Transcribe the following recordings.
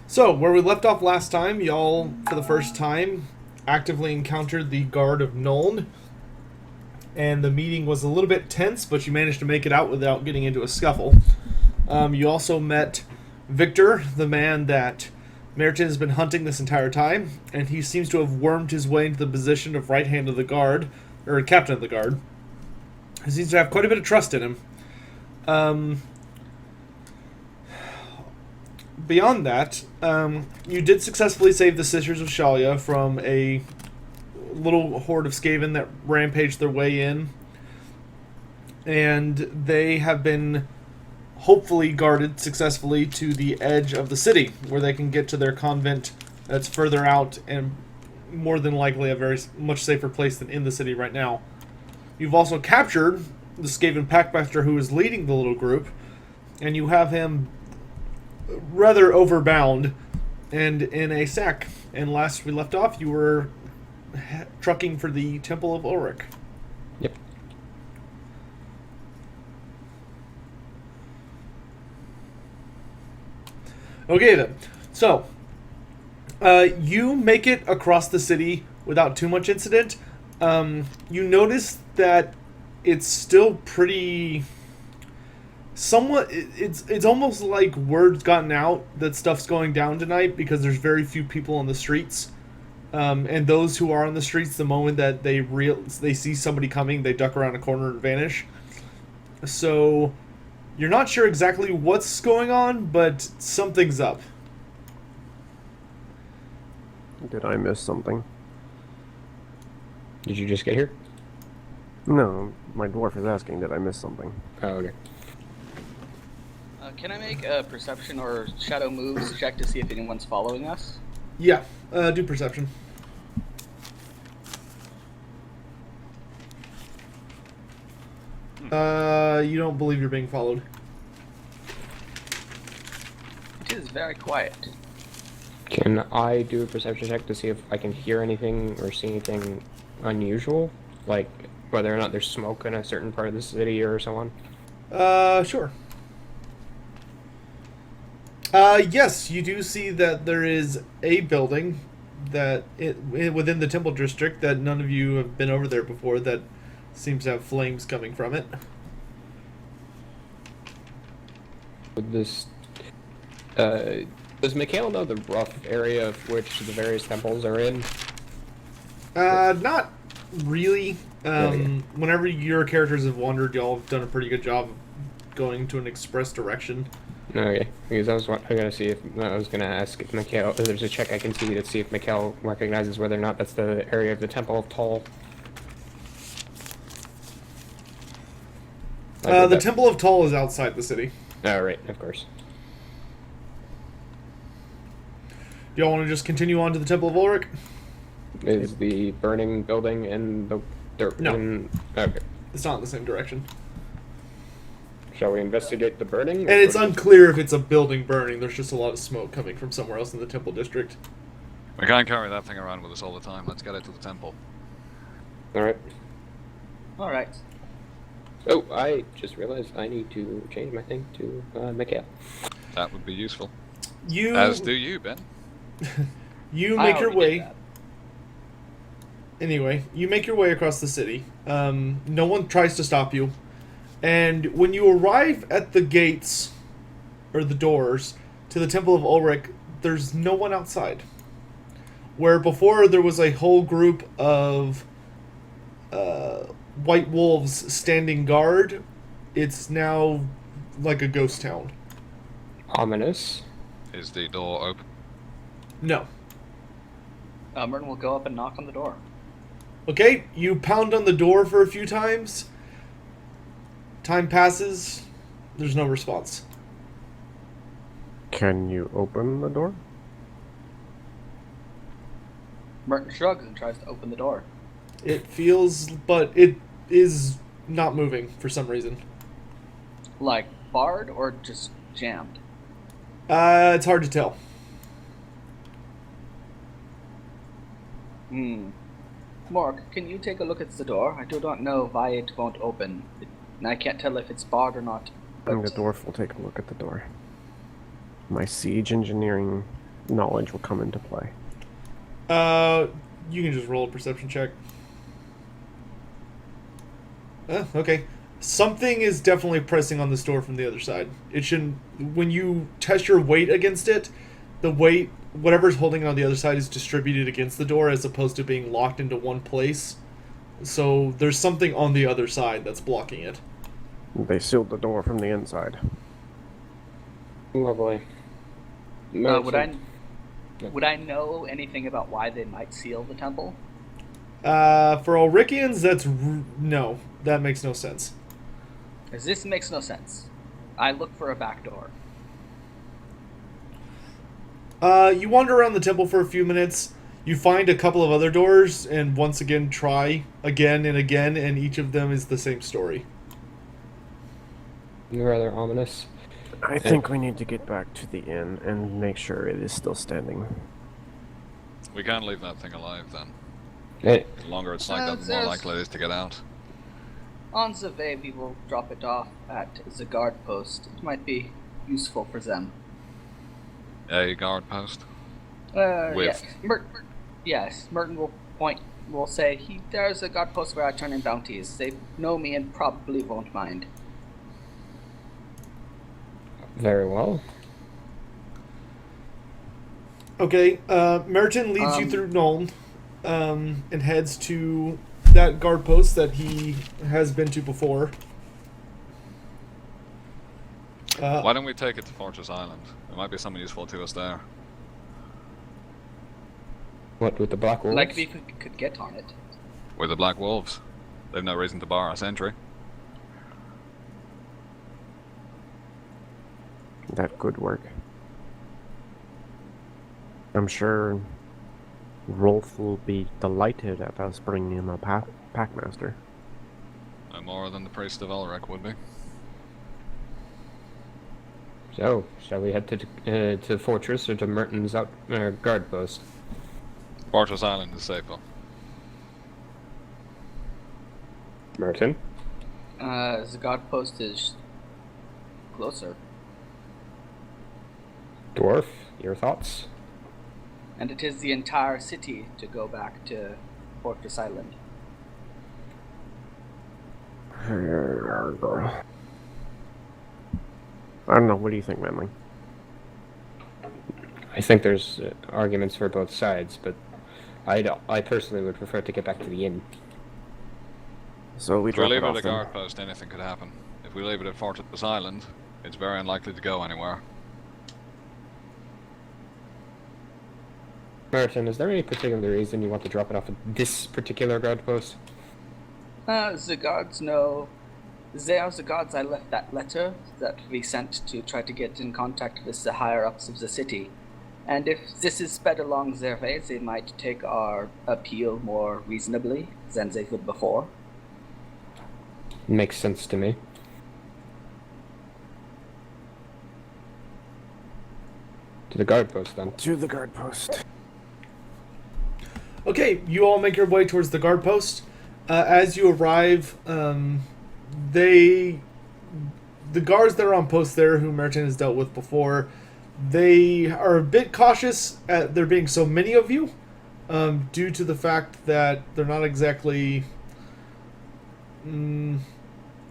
So, where we left off last time, y'all, for the first time, actively encountered the guard of Nuln, and the meeting was a little bit tense, but you managed to make it out without getting into a scuffle. You also met Victor, the man that Meriton has been hunting this entire time, and he seems to have wormed his way into the position of right hand of the guard, or captain of the guard. He seems to have quite a bit of trust in him. Beyond that, you did successfully save the Sisters of Shalia from a little horde of Skaven that rampaged their way in. And they have been hopefully guarded successfully to the edge of the city, where they can get to their convent that's further out and more than likely a very much safer place than in the city right now. You've also captured the Skaven Packmaster who is leading the little group, and you have him rather overbound and in a sack. And last we left off, you were trucking for the Temple of Ulrich. Yep. Okay then. So, you make it across the city without too much incident. You notice that it's still pretty... somewhat, it's almost like word's gotten out that stuff's going down tonight because there's very few people on the streets, and those who are on the streets, the moment that they see somebody coming, they duck around a corner and vanish. So you're not sure exactly what's going on, but something's up. Did I miss something? Did you just get here? No, my dwarf is asking, did I miss something? Oh, okay. Can I make a perception or shadow moves check to see if anyone's following us? Yeah, do perception. You don't believe you're being followed. It is very quiet. Can I do a perception check to see if I can hear anything or see anything unusual? Like, whether or not there's smoke in a certain part of the city or so on? Sure. Yes, you do see that there is a building that within the temple district that none of you have been over there before that seems to have flames coming from it. Would this... does Mikhail know the rough area of which the various temples are in? Not really. Okay. Whenever your characters have wandered, y'all have done a pretty good job of going to an express direction. Okay, because I was gonna see if I was gonna ask if Mikhail, if there's a check I can see to see if Mikhail recognizes whether or not that's the area of the Temple of Tull. The Temple of Tull is outside the city. Oh, right, of course. Do y'all want to just continue on to the Temple of Ulrich? Is the burning building in the dirt? No. Okay. It's not in the same direction. Shall we investigate the burning? And it's unclear if it's a building burning. There's just a lot of smoke coming from somewhere else in the temple district. We can't carry that thing around with us all the time. Let's get it to the temple. Alright. Alright. Oh, I just realized I need to change my thing to Mikhail. That would be useful. As do you, Ben. You I make your already way. did that. Anyway, you make your way across the city. No one tries to stop you. And when you arrive at the gates, or the doors, to the Temple of Ulrich, there's no one outside. Where before there was a whole group of white wolves standing guard, it's now like a ghost town. Ominous. Is the door open? No. Merton will go up and knock on the door. Okay, you pound on the door for a few times. Time passes. There's no response. Can you open the door? Merton shrugs and tries to open the door. It feels, but it is not moving for some reason. Like, barred or just jammed? It's hard to tell. Mark, can you take a look at the door? I do not know why it won't open. And I can't tell if it's barred or not. And the dwarf will take a look at the door. My siege engineering knowledge will come into play. You can just roll a perception check. Okay. Something is definitely pressing on this door from the other side. It shouldn't. When you test your weight against it, the weight, whatever's holding it on the other side, is distributed against the door as opposed to being locked into one place. So there's something on the other side that's blocking it. They sealed the door from the inside. Lovely. Would I know anything about why they might seal the temple? For Ulrichians, no. That makes no sense. Because this makes no sense. I look for a back door. You wander around the temple for a few minutes. You find a couple of other doors, and once again try again and again, and each of them is the same story. Rather ominous. I think we need to get back to the inn and make sure it is still standing. We can't leave that thing alive then. The longer it's like that, the more likely it is to get out. On the way, we will drop it off at the guard post. It might be useful for them. A guard post? Yes. Yes, Merton will say, there's a guard post where I turn in bounties. They know me and probably won't mind. Very well. Okay, Merton leads you through Nuln, and heads to that guard post that he has been to before. Why don't we take it to Fortress Island? There might be something useful to us there. What, with the Black Wolves? Like we could get on it. We're the Black Wolves. They've no reason to bar us entry. That could work. I'm sure Rolf will be delighted at us bringing him a packmaster. No more than the priest of Elric would be. So, shall we head to the fortress or to Merton's guard post? Fortress Island is safer. Merton? The guard post is closer. Dwarf, your thoughts? And it is the entire city to go back to Fortress Island. I don't know, what do you think, Manling? I think there's arguments for both sides, but I personally would prefer to get back to the inn. So we If we drop leave it it off at a then. guard post, anything could happen. If we leave it at Fortress Island, it's very unlikely to go anywhere. Merton, is there any particular reason you want to drop it off at this particular guard post? The guards know. They are the guards I left that letter that we sent to try to get in contact with the higher-ups of the city. And if this is sped along their way, they might take our appeal more reasonably than they would before. Makes sense to me. To the guard post, then. To the guard post. Okay, you all make your way towards the guard post. As you arrive, the guards that are on post there, who Merton has dealt with before, they are a bit cautious at there being so many of you, due to the fact that they're not exactly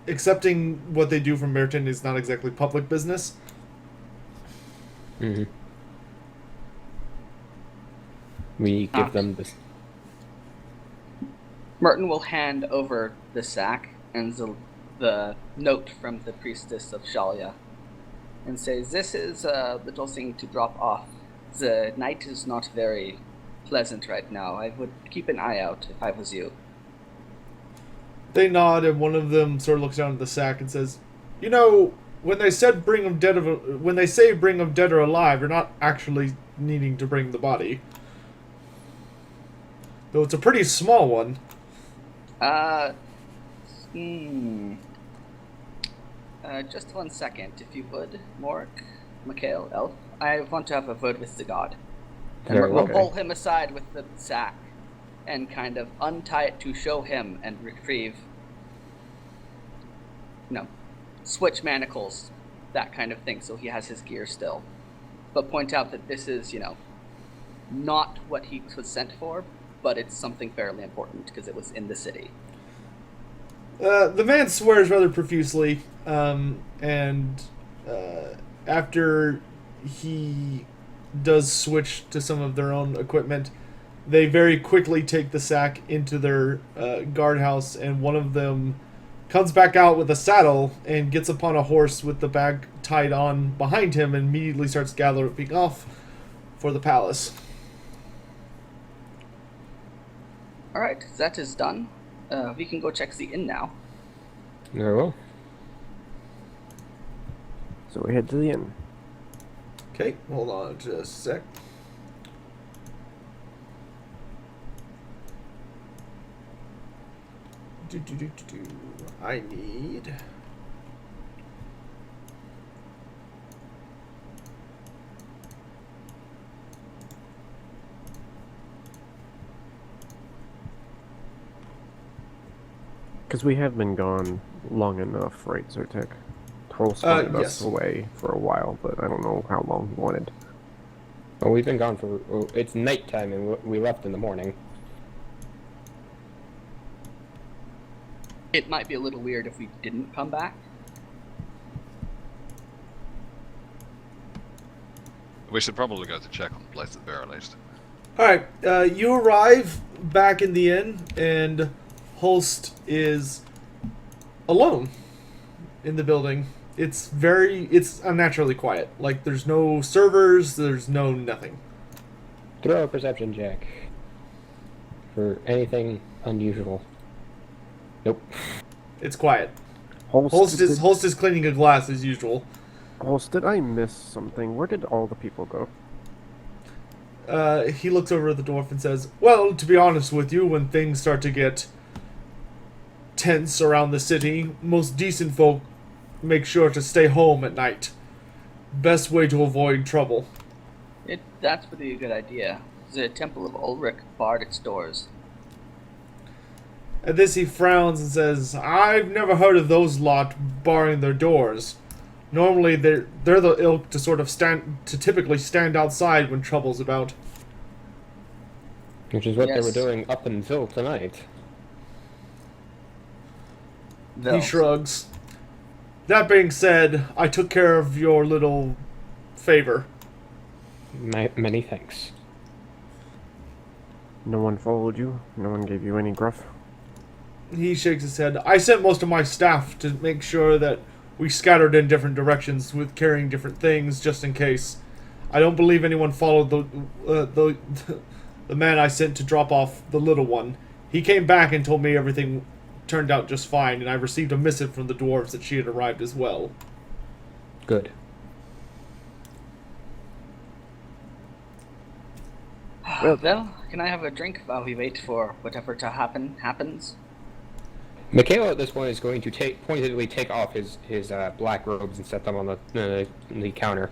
accepting what they do from Merton is not exactly public business. Mm-hmm. We give them this. Merton will hand over the sack and the note from the priestess of Shalia and says, "This is a little thing to drop off. The night is not very pleasant right now. I would keep an eye out if I was you." They nod, and one of them sort of looks down at the sack and says, "You know, when they say bring them dead or alive, you're not actually needing to bring the body. Though it's a pretty small one." Just 1 second, if you would, Morik, Mikhail, Elf. I want to have a word with the god. And Very we'll well. pull him aside with the sack and kind of untie it to show him and retrieve, switch manacles, that kind of thing, so he has his gear still. but point out that this is, not what he was sent for, but it's something fairly important because it was in the city. The man swears rather profusely, and after he does switch to some of their own equipment, they very quickly take the sack into their guardhouse, and one of them comes back out with a saddle and gets upon a horse with the bag tied on behind him and immediately starts galloping off for the palace. Alright, that is done. We can go check the inn now. Very well. So we head to the inn. Okay, hold on just a sec. I need... Because we have been gone long enough, right, Sotek? Troll spotted yes. us away for a while, but I don't know how long he wanted. Well, we've been gone for... It's nighttime and we left in the morning. It might be a little weird if we didn't come back. We should probably go to check on the place at the very least. Alright, you arrive back in the inn, and Holst is alone in the building. It's unnaturally quiet. Like, there's no servers, there's no nothing. Throw a perception check. For anything unusual. Nope. It's quiet. Holst, Holst is cleaning a glass as usual. Holst, did I miss something? Where did all the people go? He looks over at the dwarf and says, well, to be honest with you, when things start to get tense around the city, most decent folk make sure to stay home at night. Best way to avoid trouble. That's pretty a good idea. The Temple of Ulrich barred its doors. At this he frowns and says, I've never heard of those lot barring their doors. Normally they're the ilk to sort of typically stand outside when trouble's about. Which is what they Yes. were doing up until tonight. He shrugs. That being said, I took care of your little favor. Many thanks. No one followed you? No one gave you any gruff? He shakes his head. I sent most of my staff to make sure that we scattered in different directions with carrying different things, just in case. I don't believe anyone followed the man I sent to drop off the little one. He came back and told me everything turned out just fine, and I received a missive from the dwarves that she had arrived as well. Good. Well, can I have a drink while we wait for whatever to happens? Mikhail at this point is going to pointedly take off his black robes and set them on the counter.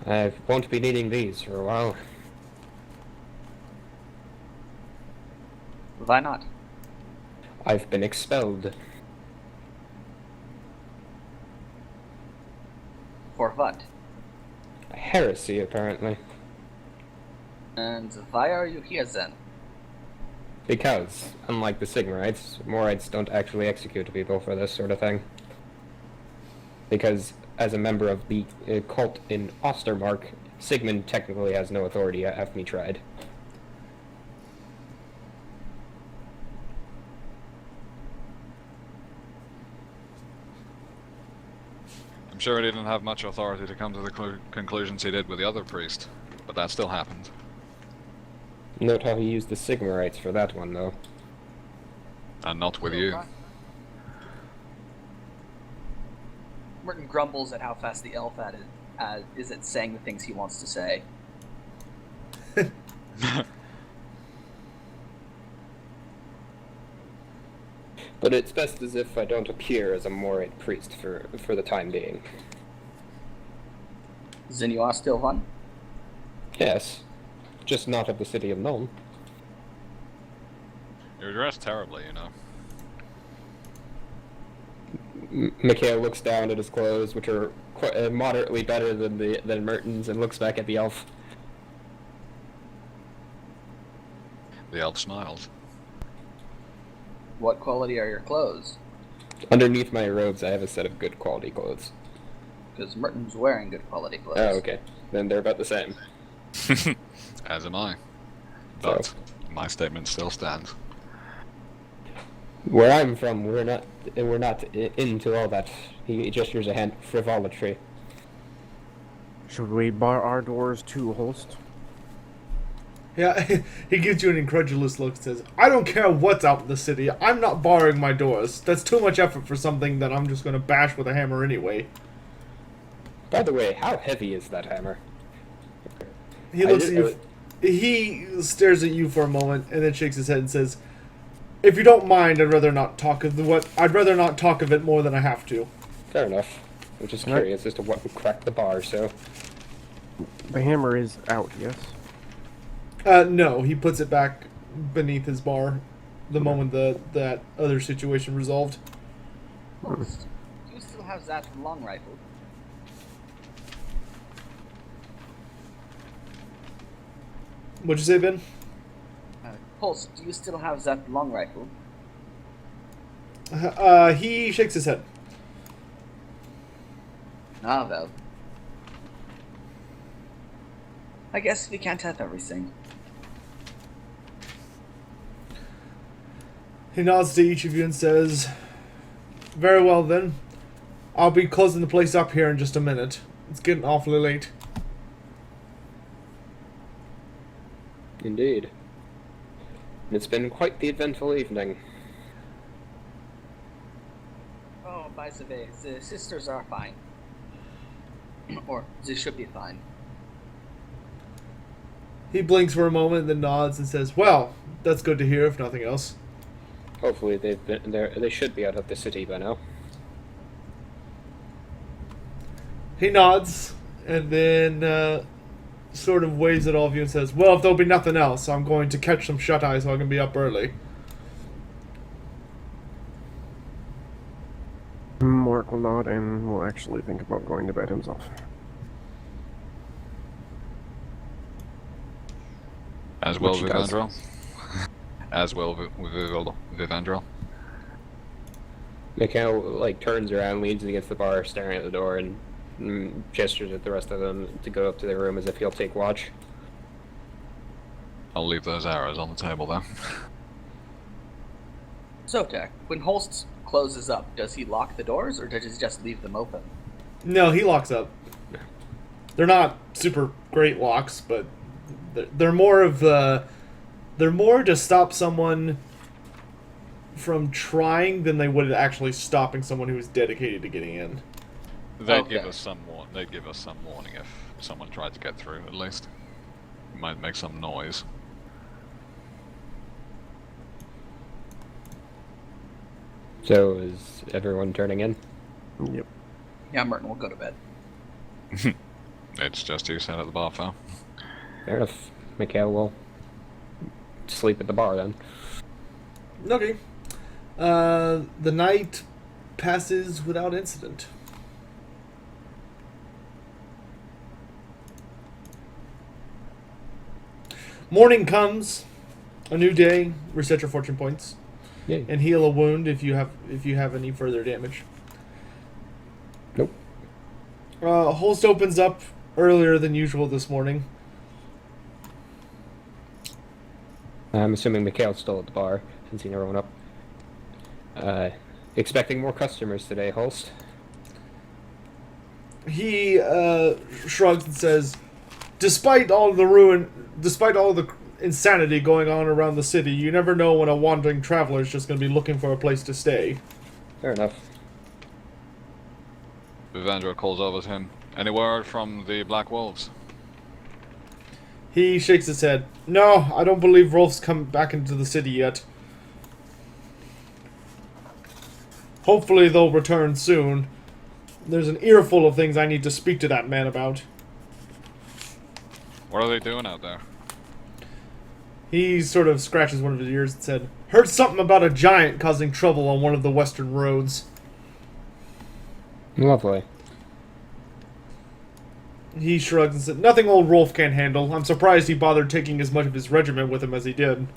I won't be needing these for a while. Why not? I've been expelled. For what? Heresy, apparently. And why are you here then? Because, unlike the Sigmarites, Morites don't actually execute people for this sort of thing. Because, as a member of the cult in Ostermark, Sigmund technically has no authority to have me tried. I'm sure he didn't have much authority to come to the conclusions he did with the other priest, but that still happened. Note how he used the Sigmarites for that one, though. And not with you. Merton grumbles at how fast the elf is at saying the things he wants to say. But it's best as if I don't appear as a Morite priest for the time being. Then you are still one? Yes. Just not of the city of Nuln. You're dressed terribly, you know. Mikhail looks down at his clothes, which are quite, moderately better than Merton's, and looks back at the elf. The elf smiles. What quality are your clothes? Underneath my robes, I have a set of good quality clothes. Because Merton's wearing good quality clothes. Oh, okay. Then they're about the same. As am I. But So, my statement still stands. where I'm from, we're not into all that. He gestures a hand, frivolity. Should we bar our doors too, Holst? Yeah, he gives you an incredulous look and says, I don't care what's out in the city. I'm not barring my doors. That's too much effort for something that I'm just going to bash with a hammer anyway. By the way, how heavy is that hammer? He looks at you. He stares at you for a moment and then shakes his head and says, if you don't mind, I'd rather not talk of it more than I have to. Fair enough. I'm just Right. curious as to what would crack the bar, so... The hammer is out, yes? No, he puts it back beneath his bar the moment that other situation resolved. Holst, do you still have that long rifle? What'd you say, Ben? Holst, do you still have that long rifle? He shakes his head. Ah, well. I guess we can't have everything. He nods to each of you and says, very well then. I'll be closing the place up here in just a minute. It's getting awfully late. Indeed. It's been quite the eventful evening. Oh, by the way, the sisters are fine. Or, they should be fine. He blinks for a moment and then nods and says, well, that's good to hear if nothing else. Hopefully they should be out of the city by now. He nods and then sort of waves at all of you and says, well, if there'll be nothing else, I'm going to catch some shut-eye so I can be up early. Mark will nod and will actually think about going to bed himself. As well, Which he does. Vivandrel. As well, Vivandrel. Mikhail, turns around, leans against the bar, staring at the door, and gestures at the rest of them to go up to their room as if he'll take watch. I'll leave those arrows on the table then. Sotek, when Holst closes up, does he lock the doors or does he just leave them open? No, he locks up. They're not super great locks, but they're more of they're more to stop someone from trying than they would actually stopping someone who is dedicated to getting in. They'd Okay. give us some warning if someone tried to get through, at least. It might make some noise. So, is everyone turning in? Yep. Yeah, Merton will go to bed. It's just you sat at the bar, fell. Fair enough. Mikhail will sleep at the bar then. Okay. The night passes without incident. Morning comes, a new day. Reset your fortune points Yay. and heal a wound if you have any further damage. Nope. Holst opens up earlier than usual this morning. I'm assuming Mikhail's still at the bar, since he never went up. Expecting more customers today, Holst. He shrugs and says, despite all the insanity going on around the city, you never know when a wandering traveler is just going to be looking for a place to stay. Fair enough. Vivandrel calls over to him. Any word from the Black Wolves? He shakes his head. No, I don't believe Rolf's come back into the city yet. Hopefully they'll return soon. There's an earful of things I need to speak to that man about. What are they doing out there? He sort of scratches one of his ears and said, heard something about a giant causing trouble on one of the western roads. Lovely. He shrugs and said, "Nothing old Rolf can't handle. I'm surprised he bothered taking as much of his regiment with him as he did."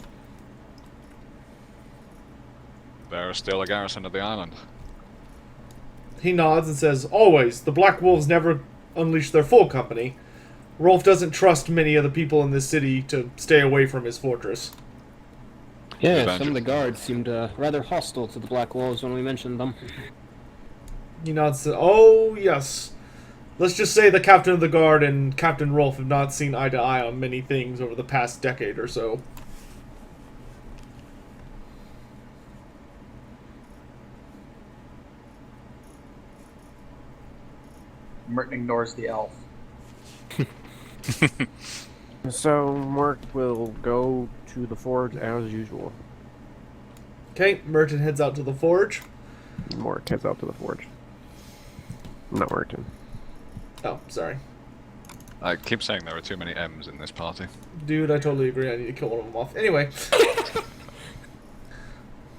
There's still a garrison of the island. He nods and says, "Always. The Black Wolves never unleash their full company. Rolf doesn't trust many of the people in this city to stay away from his fortress." Yeah, Adventure. some of the guards seemed rather hostile to the Black Wolves when we mentioned them. He nods and says, "Oh, yes. Let's just say the captain of the guard and Captain Rolf have not seen eye to eye on many things over the past decade or so." Merton ignores the elf. So Mark will go to the forge as usual. Okay, Merton heads out to the forge. Mark heads out to the forge. Not Merton. Oh, sorry. I keep saying there are too many M's in this party. Dude, I totally agree. I need to kill one of them off. Anyway.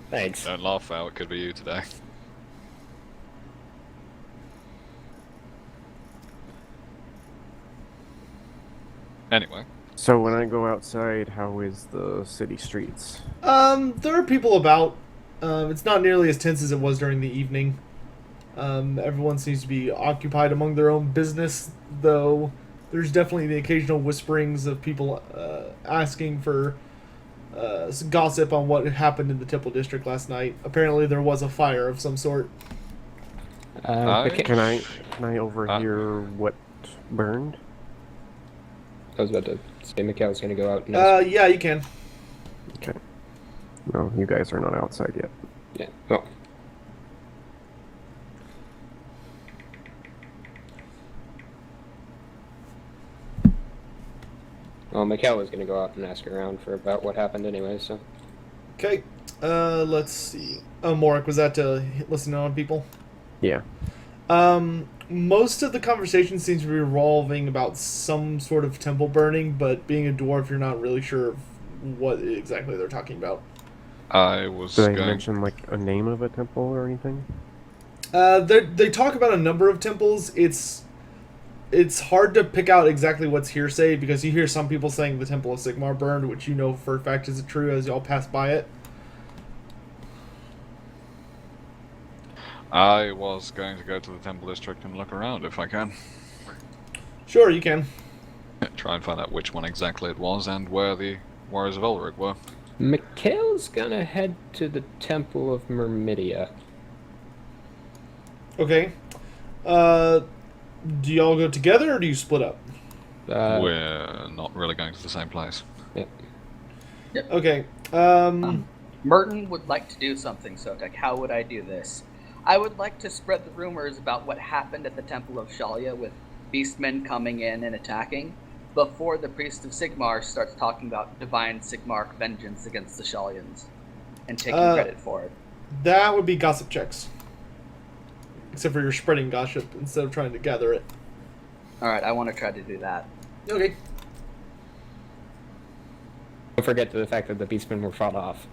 Thanks. Don't laugh out, it could be you today. Anyway, So when I go outside, how is the city streets? There are people about. It's not nearly as tense as it was during the evening. Everyone seems to be occupied among their own business, though there's definitely the occasional whisperings of people asking for some gossip on what happened in the Temple District last night. Apparently there was a fire of some sort. Okay. Can I overhear what burned? I was about to say Mikhail's gonna go out and Yeah, you can. Okay. No, you guys are not outside yet. yeah. Well, Mikhail was gonna go out and ask around for about what happened anyway, so. Okay. Let's see. Oh, Morik, was that to listen on people? Yeah. Most of the conversation seems to be revolving about some sort of temple burning, but being a dwarf, you're not really sure of what exactly they're talking about. I was Did they going... mention like a name of a temple or anything? They talk about a number of temples. It's hard to pick out exactly what's hearsay, because you hear some people saying the Temple of Sigmar burned, which you know for a fact isn't true as y'all pass by it. I was going to go to the Temple District and look around if I can. Sure, you can. Try and find out which one exactly it was and where the Warriors of Ulrich were. Mikhail's gonna head to the Temple of Myrmidia. Okay. Do y'all go together, or do you split up? We're not really going to the same place. Yeah. Okay. Merton would like to do something, Sotek. How would I do this? I would like to spread the rumors about what happened at the Temple of Shalia with beastmen coming in and attacking before the priest of Sigmar starts talking about divine Sigmar vengeance against the Shalians and taking credit for it. That would be gossip checks. Except for you're spreading gossip instead of trying to gather it. Alright, I want to try to do that. Okay. Don't forget the fact that the beastmen were fought off.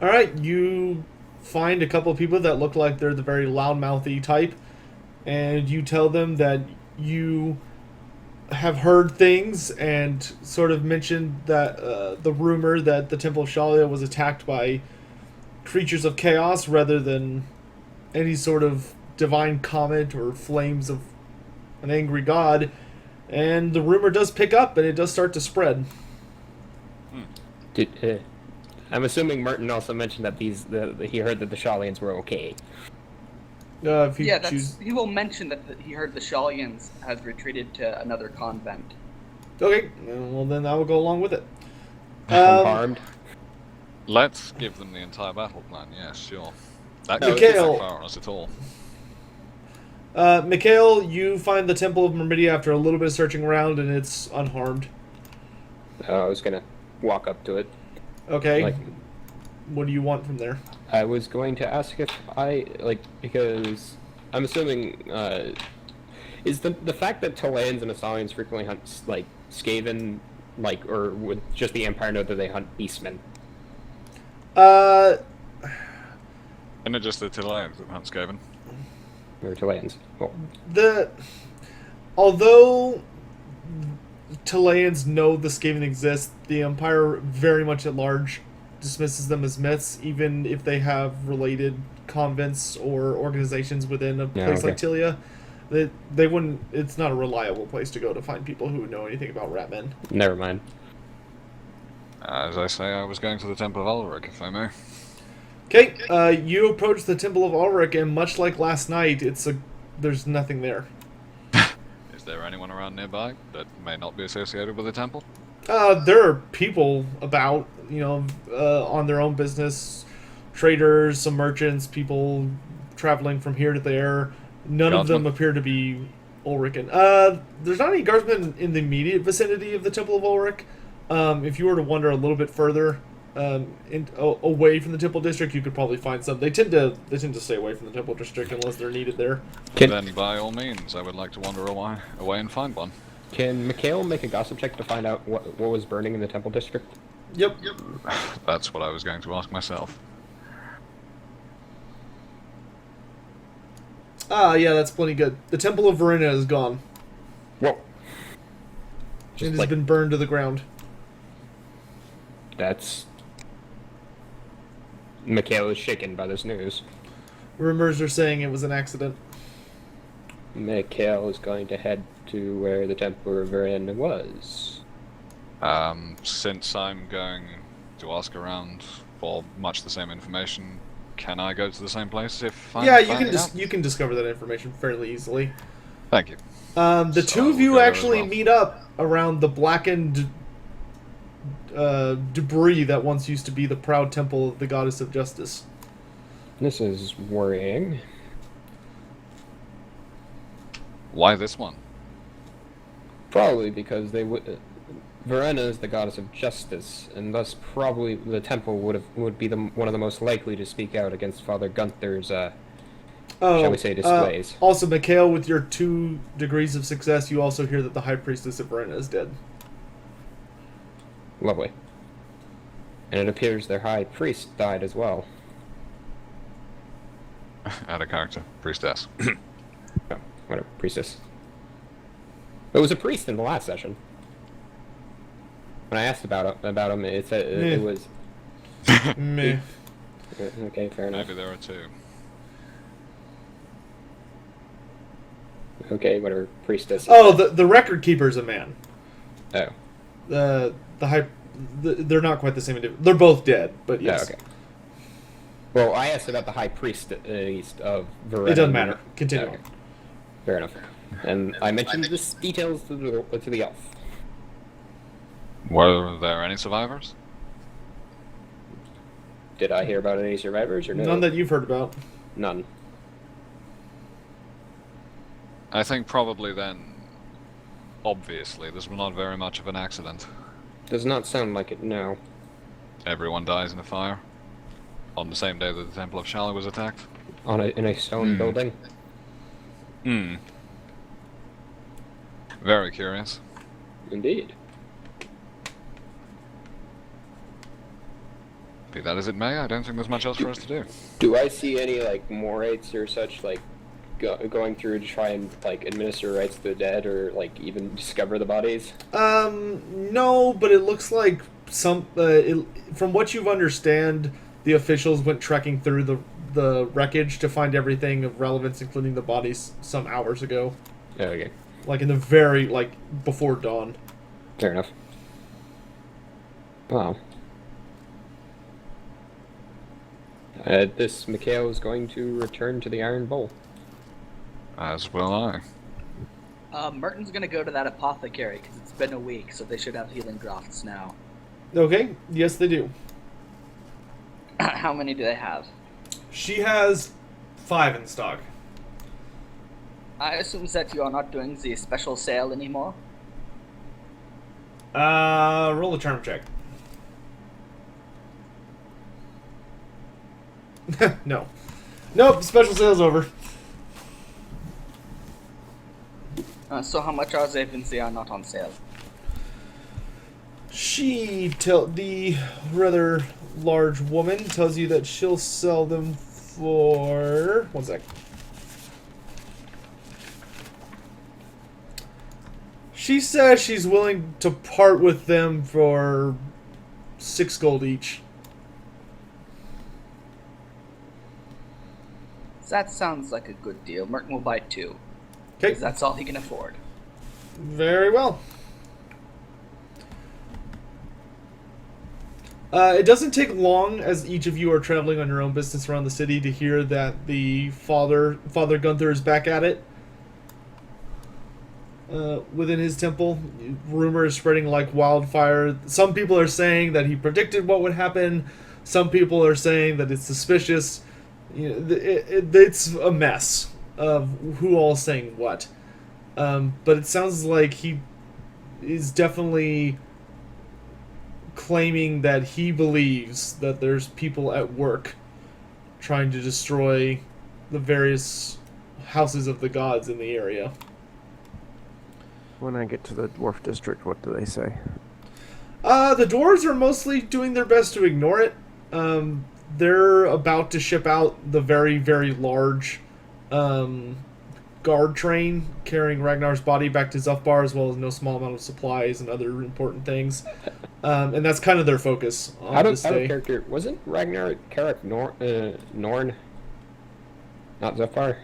Alright, you find a couple of people that look like they're the very loudmouthy type, and you tell them that you have heard things and sort of mentioned that the rumor that the Temple of Shalia was attacked by creatures of chaos rather than any sort of divine comet or flames of an angry god, and the rumor does pick up and it does start to spread. I'm assuming Merton also mentioned that he heard that the Shalians were okay. If you Yeah, choose. he will mention that he heard the Shalians has retreated to another convent. Okay, well then I will go along with it. Unharmed. Let's give them the entire battle plan, yes, sure. That No, goes Mikhail. not far on us at all. Mikhail, you find the Temple of Myrmidia after a little bit of searching around, and it's unharmed. I was gonna walk up to it. Okay. Like, What do you want from there? I was going to ask if because I'm assuming, is the fact that Tolayans and Asalians frequently hunt, Skaven, or would just the Empire know that they hunt beastmen? Isn't it just the Tilayans that hunt Skaven? Or Chileans. Well, Although Chileans know the Skaven exists, the Empire very much at large dismisses them as myths, even if they have related convents or organizations within a place like Tilia. They wouldn't. It's not a reliable place to go to find people who know anything about Ratmen. never mind. As I say, I was going to the Temple of Ulrich, if I may. Okay, you approach the Temple of Ulrich, and much like last night, there's nothing there. Is there anyone around nearby that may not be associated with the temple? There are people about, on their own business, traders, some merchants, people traveling from here to there. None of them appear to be Ulrican. There's not any guardsmen in the immediate vicinity of the Temple of Ulrich. If you were to wander a little bit further away from the Temple District, you could probably find some. They tend to stay away from the Temple District unless they're needed there. Then, by all means, I would like to wander away and find one. Can Mikhail make a gossip check to find out what was burning in the Temple District? Yep. That's what I was going to ask myself. Yeah, that's plenty good. The Temple of Verena is gone. Whoa. It has been burned to the ground. That's... Mikhail is shaken by this news. Rumors are saying it was an accident. Mikhail is going to head to where the Temple of Verena was. Since I'm going to ask around for much the same information, can I go to the same place if I'm you can discover that information fairly easily. Thank you. The two of you actually meet up around the blackened debris that once used to be the proud temple of the goddess of justice. This is worrying. Why this one? Probably because they would. Verena is the goddess of justice, and thus probably the temple would be one of the most likely to speak out against Father Gunther's, shall we say, displays. Also, Mikhail, with your 2 degrees of success, you also hear that the High Priestess of Verena is dead. Lovely. And it appears their high priest died as well. Out of character. Priestess. Oh, whatever. Priestess. It was a priest in the last session. When I asked about him, it said it was... Meh. Okay, fair enough. Maybe there are 2. Okay, whatever. Priestess. Oh, the record keeper's a man. Oh. They're not quite the same individual. They're both dead, but yes. Oh, okay. Well, I asked about the high priest of Verena. It doesn't matter. Continue. Okay. Fair enough. And I mentioned this details to the elf. Were there any survivors? Did I hear about any survivors or no? None that you've heard about. None. I think probably then, obviously, this was not very much of an accident. Does not sound like it, no. Everyone dies in a fire. On the same day that the Temple of Shala was attacked. In a stone building? Hmm. Very curious. Indeed. Be that as it may, I don't think there's much else for us to do. Do I see any, morates or such, going through to try and, administer rites to the dead or, even discover the bodies? No, but it looks like from what you've understand, the officials went trekking through the wreckage to find everything of relevance, including the bodies, some hours ago. Oh, okay. In the very, before dawn. Fair enough. Wow. This Mikhail is going to return to the Iron Bowl. As will I. Merton's gonna go to that apothecary because it's been a week, so they should have healing drafts now. Okay, yes they do. How many do they have? She has 5 in stock. I assume that you are not doing the special sale anymore? Roll a charm check. No. Nope, special sale's over. So how much are they if they are not on sale? The rather large woman tells you that she'll sell them for... One sec. She says she's willing to part with them for 6 gold each. That sounds like a good deal. Merton will buy 2. Okay. 'Cause that's all he can afford. Very well. It doesn't take long, as each of you are traveling on your own business around the city, to hear that the Father Gunther is back at it. Within his temple, rumor is spreading like wildfire. Some people are saying that he predicted what would happen. Some people are saying that it's suspicious. You know, it's a mess of who all saying what. But it sounds like he is definitely claiming that he believes that there's people at work trying to destroy the various houses of the gods in the area. When I get to the dwarf district, what do they say? The dwarves are mostly doing their best to ignore it. They're about to ship out the very, very large guard train carrying Ragnar's body back to Zufbar, as well as no small amount of supplies and other important things. And that's kind of their focus on this Out day. of character, wasn't Ragnar Carrick Norn? Not Zephyr?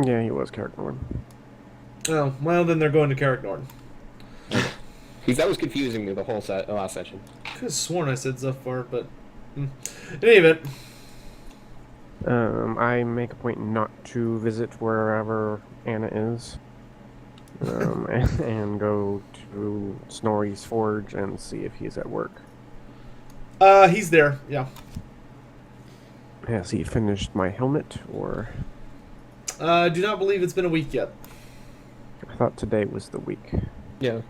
Yeah, he was Carrickmore. Oh, well, then they're going to Carrick Norton. Because that was confusing me the whole last session. I could have sworn I said Zufbar, but... In any event, I make a point not to visit wherever Anna is. And go to Snorri's Forge and see if he's at work. he's there, yeah. Has he finished my helmet, or... Do not believe it's been a week yet. I thought today was the week. Yeah.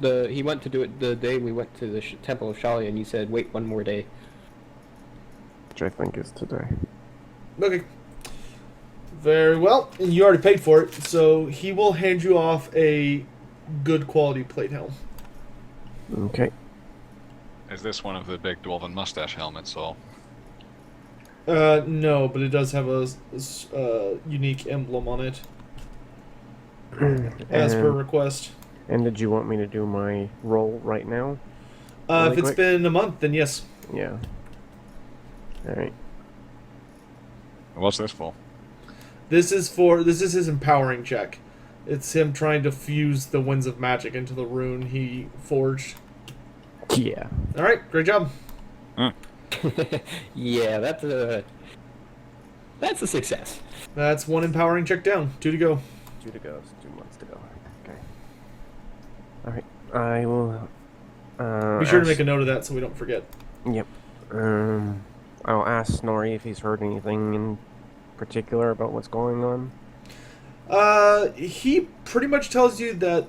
He went to do it the day we went to the Temple of Shali, and you said, wait one more day. Which I think is today. Okay. Very well. And you already paid for it, so he will hand you off a good quality plate helm. Okay. Is this one of the big dwarven mustache helmets, or? No, but it does have a unique emblem on it. As per request. And did you want me to do my roll right now? If Really it's quick? been a month, then yes. Yeah. Alright. What's this for? This is his empowering check. It's him trying to fuse the winds of magic into the rune he forged. Yeah. Alright, great job. Yeah, that's a success. That's one empowering check down. 2 to go. 2 to go. 2 months to go. Okay. Alright. I will... Be sure to make a note of that so we don't forget. Yep. I'll ask Snorri if he's heard anything in particular about what's going on. He pretty much tells you that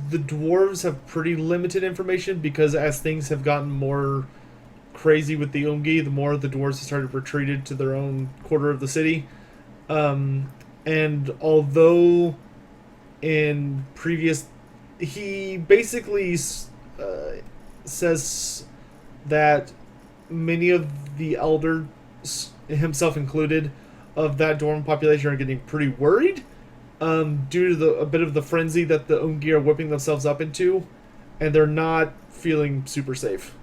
the dwarves have pretty limited information because as things have gotten more crazy with the Ungi, the more the dwarves have started retreated to their own quarter of the city. And although in previous... He basically says that many of the elders, himself included, of that dwarven population are getting pretty worried due to a bit of the frenzy that the Ungi are whipping themselves up into, and they're not feeling super safe.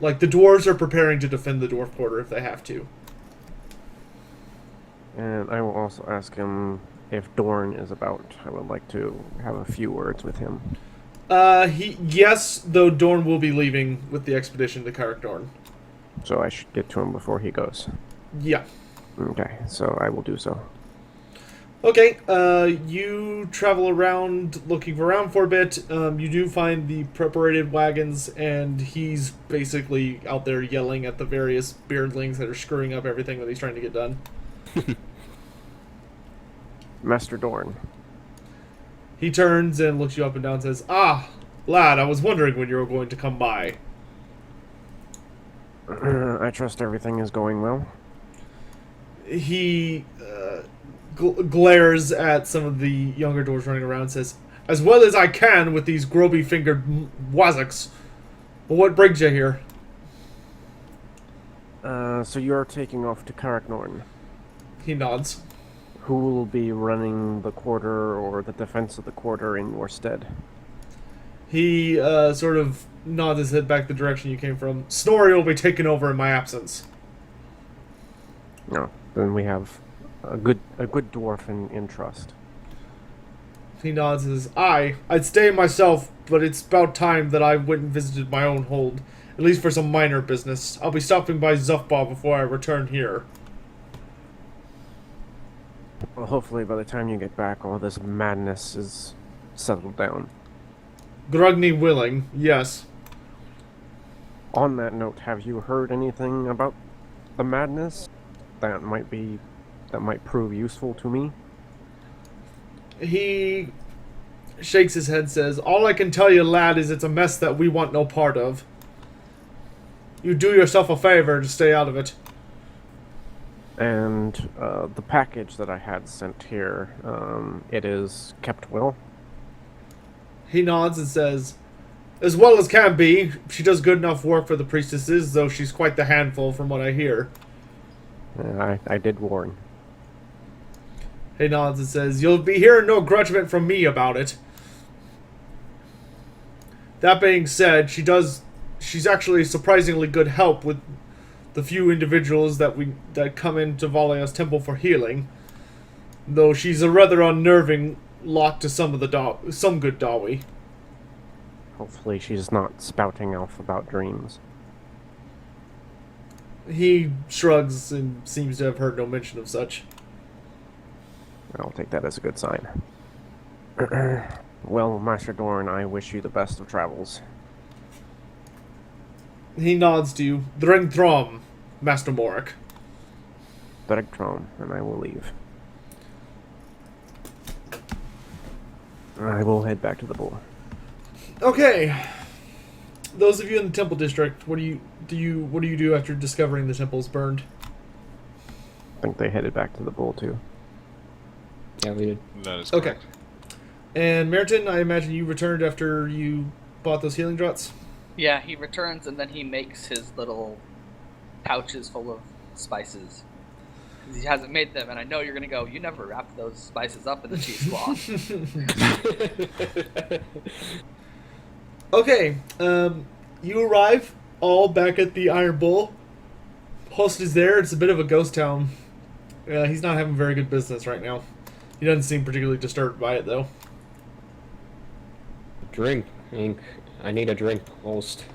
Like, the dwarves are preparing to defend the dwarf quarter if they have to. And I will also ask him if Dorn is about. I would like to have a few words with him. Yes, though Dorn will be leaving with the expedition to Carrick Dorn. So I should get to him before he goes. Yeah. Okay, so I will do so. Okay, you travel around looking around for a bit. You do find the preparated wagons, and he's basically out there yelling at the various beardlings that are screwing up everything that he's trying to get done. Master Dorn. He turns and looks you up and down and says, "Ah, lad, I was wondering when you were going to come by." I trust everything is going well. He glares at some of the younger dwarves running around and says, "As well as I can with these grubby-fingered wazzocks. But what brings you here?" So you're taking off to Karaknorn. He nods. Who will be running the quarter or the defense of the quarter in your stead? He sort of nods his head back the direction you came from. Snorri will be taken over in my absence. No. Then we have a good dwarf in trust. He nods and says, I'd stay myself, but it's about time that I went and visited my own hold, at least for some minor business. I'll be stopping by Zufba before I return here. Well, hopefully by the time you get back, all this madness is settled down. Grugni willing, yes. On that note, have you heard anything about the madness that might prove useful to me? He shakes his head and says, all I can tell you, lad, is it's a mess that we want no part of. You do yourself a favor to stay out of it. And the package that I had sent here, it is kept well? He nods and says, as well as can be. She does good enough work for the priestesses, though she's quite the handful from what I hear. I did warn. He nods and says, you'll be hearing no grudgement from me about it. That being said, she's actually surprisingly good help with the few individuals that come into Valia's temple for healing. Though she's a rather unnerving lot to some good Dawi. Hopefully she's not spouting off about dreams. He shrugs and seems to have heard no mention of such. I'll take that as a good sign. Well, Master Dorn, I wish you the best of travels. He nods to you. Dring Throm, Master Morik. Bergtrom, and I will leave. I will head back to the bull. Okay. Those of you in the temple district, what do you do after discovering the temple's burned? I think they headed back to the bull too. Yeah, we did. That is Okay. correct. And Meriton, I imagine you returned after you bought those healing draughts? Yeah, he returns and then he makes his little pouches full of spices. 'Cause he hasn't made them, and I know you're gonna go, you never wrapped those spices up in the cheesecloth. Okay, you arrive all back at the Iron Bull. Host is there. It's a bit of a ghost town. He's not having very good business right now. He doesn't seem particularly disturbed by it, though. Drink. I need a drink, Holst.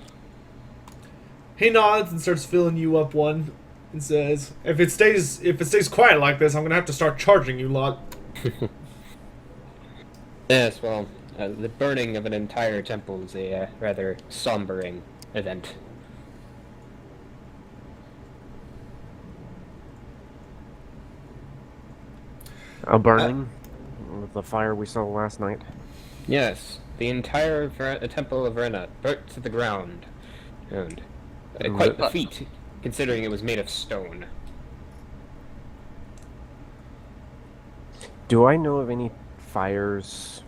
He nods and starts filling you up one, and says, "If it stays quiet like this, I'm gonna have to start charging you lot." Yes, well, the burning of an entire temple is a rather sombering event. A burning? With the fire we saw last night? Yes, the entire temple of Verena burnt to the ground, and quite the feat, considering it was made of stone. Do I know of any fires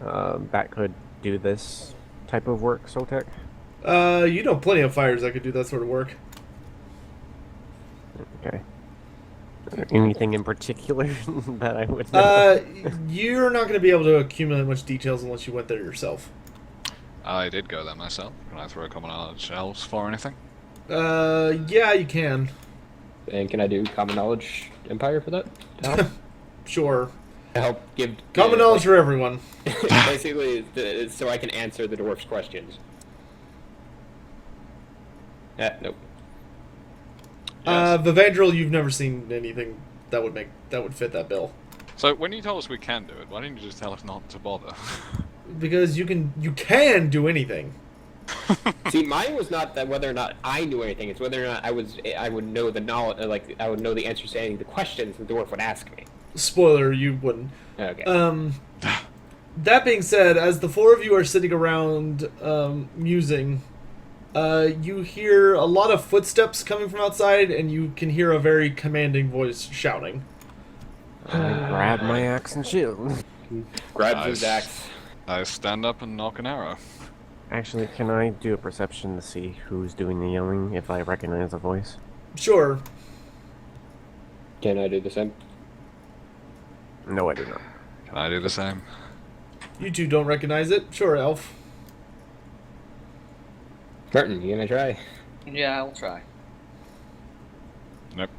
that could do this type of work, Sotek? You know plenty of fires that could do that sort of work. Okay. Anything in particular that I would know? You're not going to be able to accumulate much details unless you went there yourself. I did go there myself. Can I throw a common knowledge elves for anything? Yeah, you can. And can I do common knowledge empire for that? To help? Sure. To help give Common knowledge for everyone. basically, so I can answer the dwarf's questions. Nope. Yes. Vivandrel, you've never seen anything that would fit that bill. So when you told us we can do it, why didn't you just tell us not to bother? Because you can do anything. See, mine was not that whether or not I knew anything. It's whether or not I would know the knowledge, I would know the answers to any of the questions the dwarf would ask me. Spoiler, you wouldn't. Okay. That being said, as the four of you are sitting around musing, you hear a lot of footsteps coming from outside, and you can hear a very commanding voice shouting. I grab my axe and shield. Grabs his axe. I stand up and knock an arrow. Actually, can I do a perception to see who's doing the yelling if I recognize the voice? Sure. Can I do the same? No, I do not. Can I do the same? You two don't recognize it. Sure, Elf. Martin, you gonna try? Yeah, I'll try. Nope.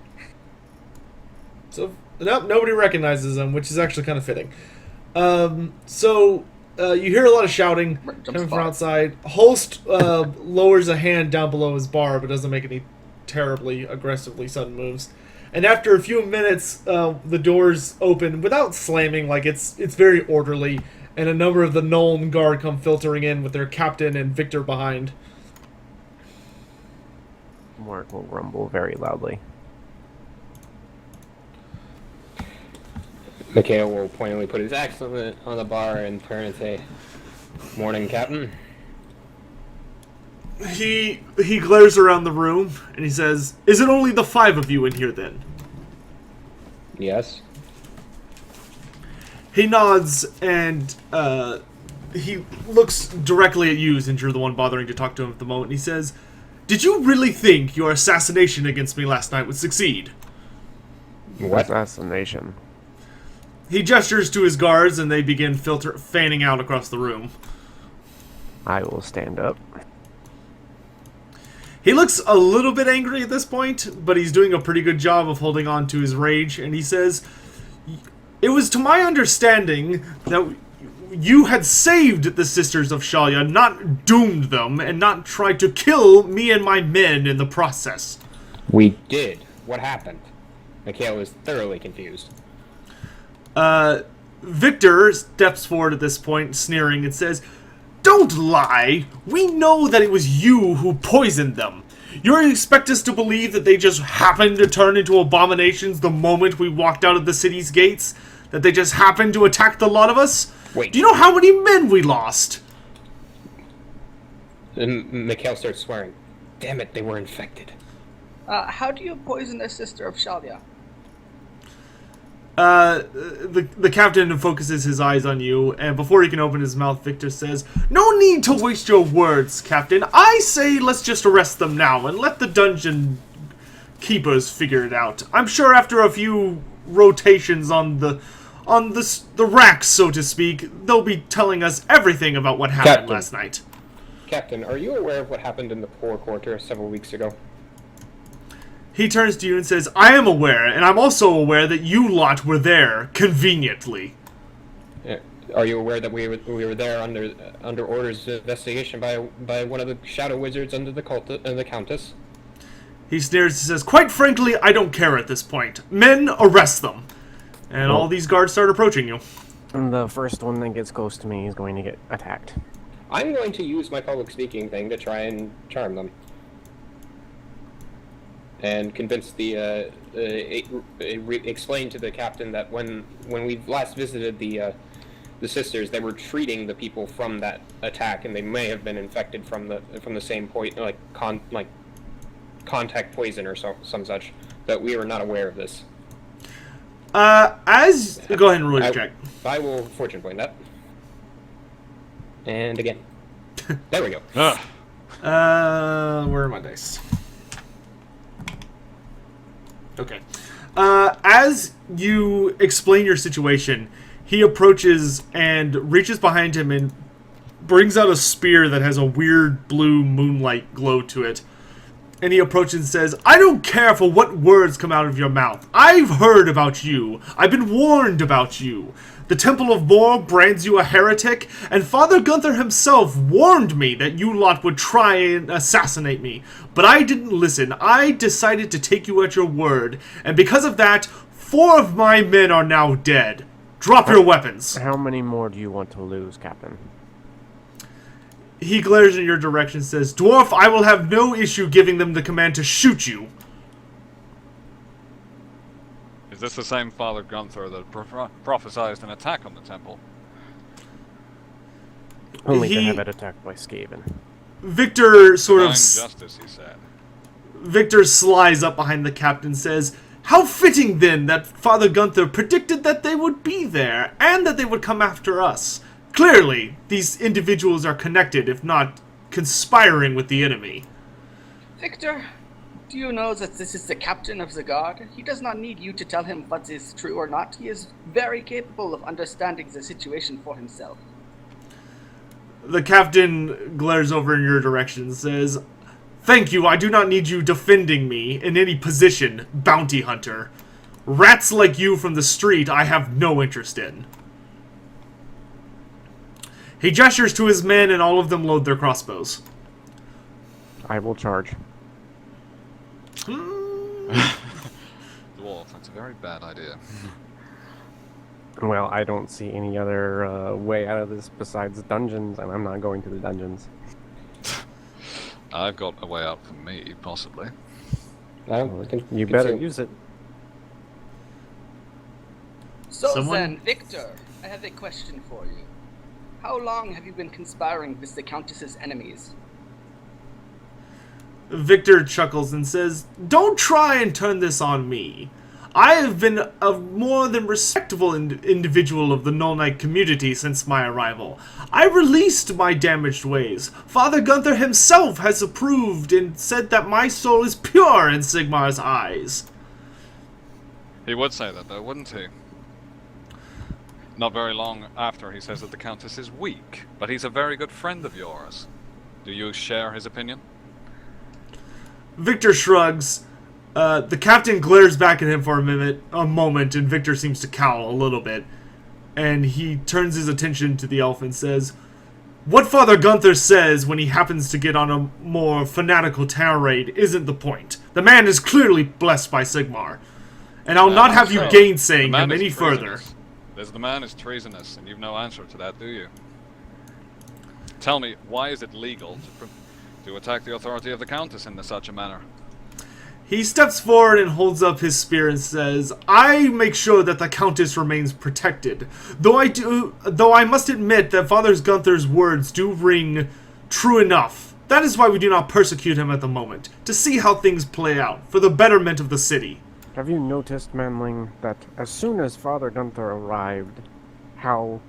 So, nope, nobody recognizes them, which is actually kind of fitting. You hear a lot of shouting Jump coming from spot. outside. Holst lowers a hand down below his bar, but doesn't make any terribly aggressively sudden moves. And after a few minutes, the doors open without slamming, like it's very orderly, and a number of the Nuln guard come filtering in with their captain and Victor behind. Mark will rumble very loudly. Mikhail will pointedly put his axe on the bar and turn and say, "Morning, Captain." He glares around the room and he says, "Is it only the 5 of you in here then?" Yes. He nods and he looks directly at you, since you're the one bothering to talk to him at the moment. He says, "Did you really think your assassination against me last night would succeed?" What? Assassination. He gestures to his guards and they begin fanning out across the room. I will stand up. He looks a little bit angry at this point, but he's doing a pretty good job of holding on to his rage, and he says, "It was to my understanding that you had saved the Sisters of Shalya, not doomed them, and not tried to kill me and my men in the process." We did. What happened? Mikhail is thoroughly confused. Victor steps forward at this point, sneering, and says, "Don't lie! We know that it was you who poisoned them. You expect us to believe that they just happened to turn into abominations the moment we walked out of the city's gates? That they just happened to attack the lot of us? Wait. Do you know how many men we lost?" And Mikhail starts swearing. Damn it, they were infected. How do you poison the sister of Shalya? The captain focuses his eyes on you, and before he can open his mouth, Victor says, "No need to waste your words, Captain. I say let's just arrest them now and let the dungeon keepers figure it out. I'm sure after a few rotations on the racks, so to speak, they'll be telling us everything about what happened Captain. last night." Captain, are you aware of what happened in the poor quarter several weeks ago? He turns to you and says, "I am aware, and I'm also aware that you lot were there, conveniently." Are you aware that we were there under orders of investigation by one of the shadow wizards under the Countess? He sneers and says, "Quite frankly, I don't care at this point. Men, arrest them." And all these guards start approaching you. And the first one that gets close to me is going to get attacked. I'm going to use my public speaking thing to try and charm them. And convince explain to the captain that when we last visited the sisters, they were treating the people from that attack, and they may have been infected from the same contact poison or some such. That we were not aware of this. Go ahead and roll your check. I will fortune point that. And again. There we go. Where are my dice? Okay. As you explain your situation, he approaches and reaches behind him and brings out a spear that has a weird blue moonlight glow to it. And he approaches and says, "I don't care for what words come out of your mouth. I've heard about you. I've been warned about you. The Temple of Mor brands you a heretic, and Father Gunther himself warned me that you lot would try and assassinate me. But I didn't listen. I decided to take you at your word, and because of that, 4 of my men are now dead. Drop your weapons." How many more do you want to lose, Captain? He glares in your direction and says, "Dwarf, I will have no issue giving them the command to shoot you." Is this the same Father Gunther that prophesized an attack on the temple? Only to have it attacked by Skaven. Victor sort of... Divine justice, he said. Victor slides up behind the captain and says, "How fitting then that Father Gunther predicted that they would be there, and that they would come after us. Clearly, these individuals are connected, if not conspiring with the enemy." Victor, Do you know that this is the captain of the guard? He does not need you to tell him what is true or not. He is very capable of understanding the situation for himself. The captain glares over in your direction and says, "Thank you, I do not need you defending me in any position, bounty hunter. Rats like you from the street I have no interest in." He gestures to his men and all of them load their crossbows. I will charge. Dwarf, that's a very bad idea. Well, I don't see any other way out of this besides dungeons, and I'm not going to the dungeons. I've got a way out for me, possibly. You better use it. So then, Victor, I have a question for you. How long have you been conspiring with the Countess's enemies? Victor chuckles and says, "Don't try and turn this on me. I have been a more than respectable individual of the Nulnite community since my arrival. I released my damaged ways. Father Gunther himself has approved and said that my soul is pure in Sigmar's eyes." He would say that, though, wouldn't he? Not very long after, he says that the Countess is weak, but he's a very good friend of yours. Do you share his opinion? Victor shrugs. The captain glares back at him for a moment, and Victor seems to cowl a little bit. And he turns his attention to the elf and says, "What Father Gunther says when he happens to get on a more fanatical tower raid isn't the point. The man is clearly blessed by Sigmar. And I'll not have you gainsaying him any further." The man is treasonous, and you've no answer to that, do you? Tell me, why is it legal to attack the authority of the Countess in such a manner? He steps forward and holds up his spear and says, "I make sure that the Countess remains protected. Though I must admit that Father Gunther's words do ring true enough. That is why we do not persecute him at the moment, to see how things play out, for the betterment of the city." Have you noticed, Manling, that as soon as Father Gunther arrived, how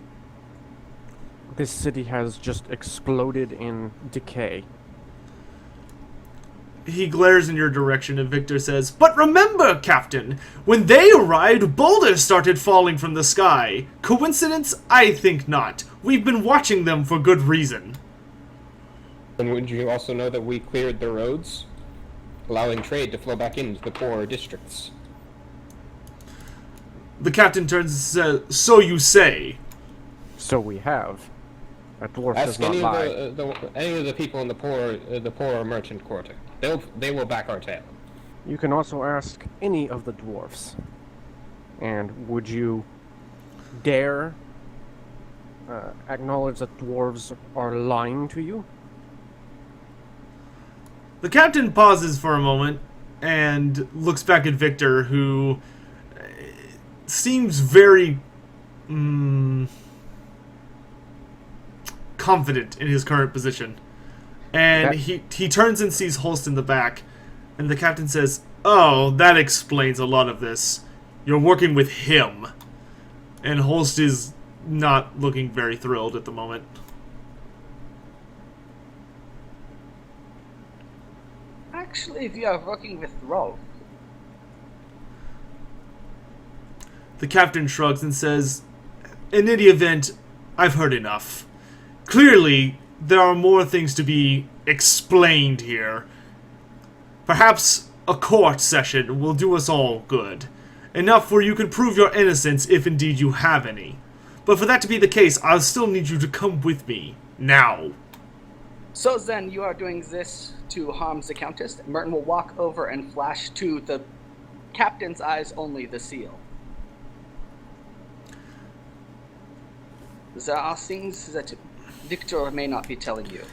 this city has just exploded in decay? He glares in your direction and Victor says, "But remember, Captain, when they arrived, boulders started falling from the sky. Coincidence? I think not. We've been watching them for good reason." And would you also know that we cleared the roads, allowing trade to flow back into the poorer districts? The captain turns and says, "So you say." So we have. A dwarf does Ask not any lie. any of the people in the poorer merchant quarter. They will back our tale. You can also ask any of the dwarfs. And would you dare acknowledge that dwarves are lying to you? The captain pauses for a moment and looks back at Victor, who seems very confident in his current position. And he turns and sees Holst in the back, and the captain says, "Oh, that explains a lot of this. You're working with him." And Holst is not looking very thrilled at the moment. Actually, we are working with Rolf. The captain shrugs and says, "In any event, I've heard enough. Clearly, there are more things to be explained here. Perhaps a court session will do us all good. Enough where you can prove your innocence if indeed you have any. But for that to be the case, I'll still need you to come with me. Now." So then, you are doing this to harm the Countess? Merton will walk over and flash to the captain's eyes only the seal. There are things that Victor may not be telling you.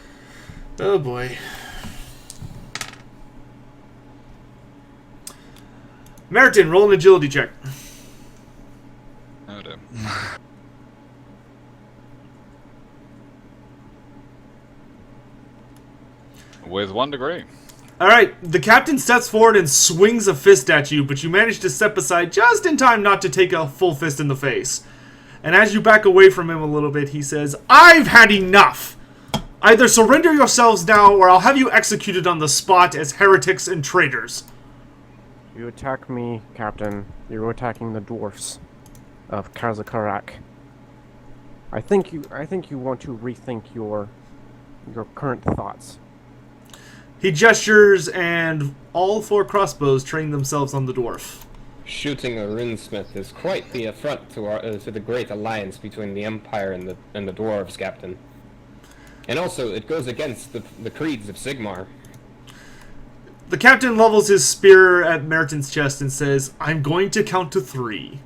Oh boy. Merton, roll an agility check. Oh dear. With 1 degree. Alright, the captain steps forward and swings a fist at you, but you manage to step aside just in time not to take a full fist in the face. And as you back away from him a little bit, he says, "I've had enough! Either surrender yourselves now, or I'll have you executed on the spot as heretics and traitors. You attack me, Captain. You're attacking the dwarfs of Kazakarak. I think you want to rethink your current thoughts. He gestures, and all 4 crossbows train themselves on the dwarf. Shooting a runesmith is quite the affront to the great alliance between the Empire and the dwarves, Captain. And also, it goes against the creeds of Sigmar. The captain levels his spear at Merton's chest and says, I'm going to count to 3.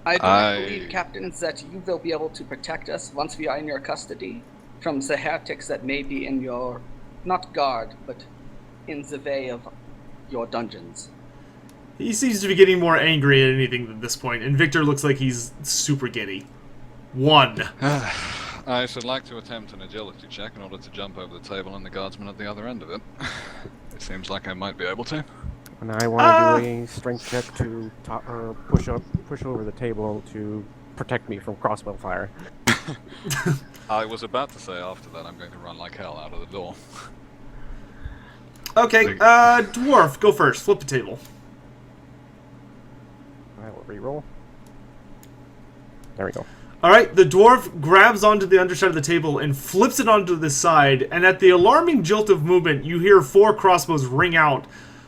I do not believe, captains, that you will be able to protect us once we are in your custody from the heretics that may be in your, not guard, but in the way of your dungeons. He seems to be getting more angry at anything at this point, and Victor looks like he's super giddy. 1. I should like to attempt an agility check in order to jump over the table and the guardsman at the other end of it. It seems like I might be able to. And I want to do a strength check to push over the table to protect me from crossbow fire. I was about to say after that I'm going to run like hell out of the door. Okay, dwarf, go first. Flip the table. I will reroll. There we go. Alright, the dwarf grabs onto the underside of the table and flips it onto the side, and at the alarming jolt of movement, you hear 4 crossbows ring out,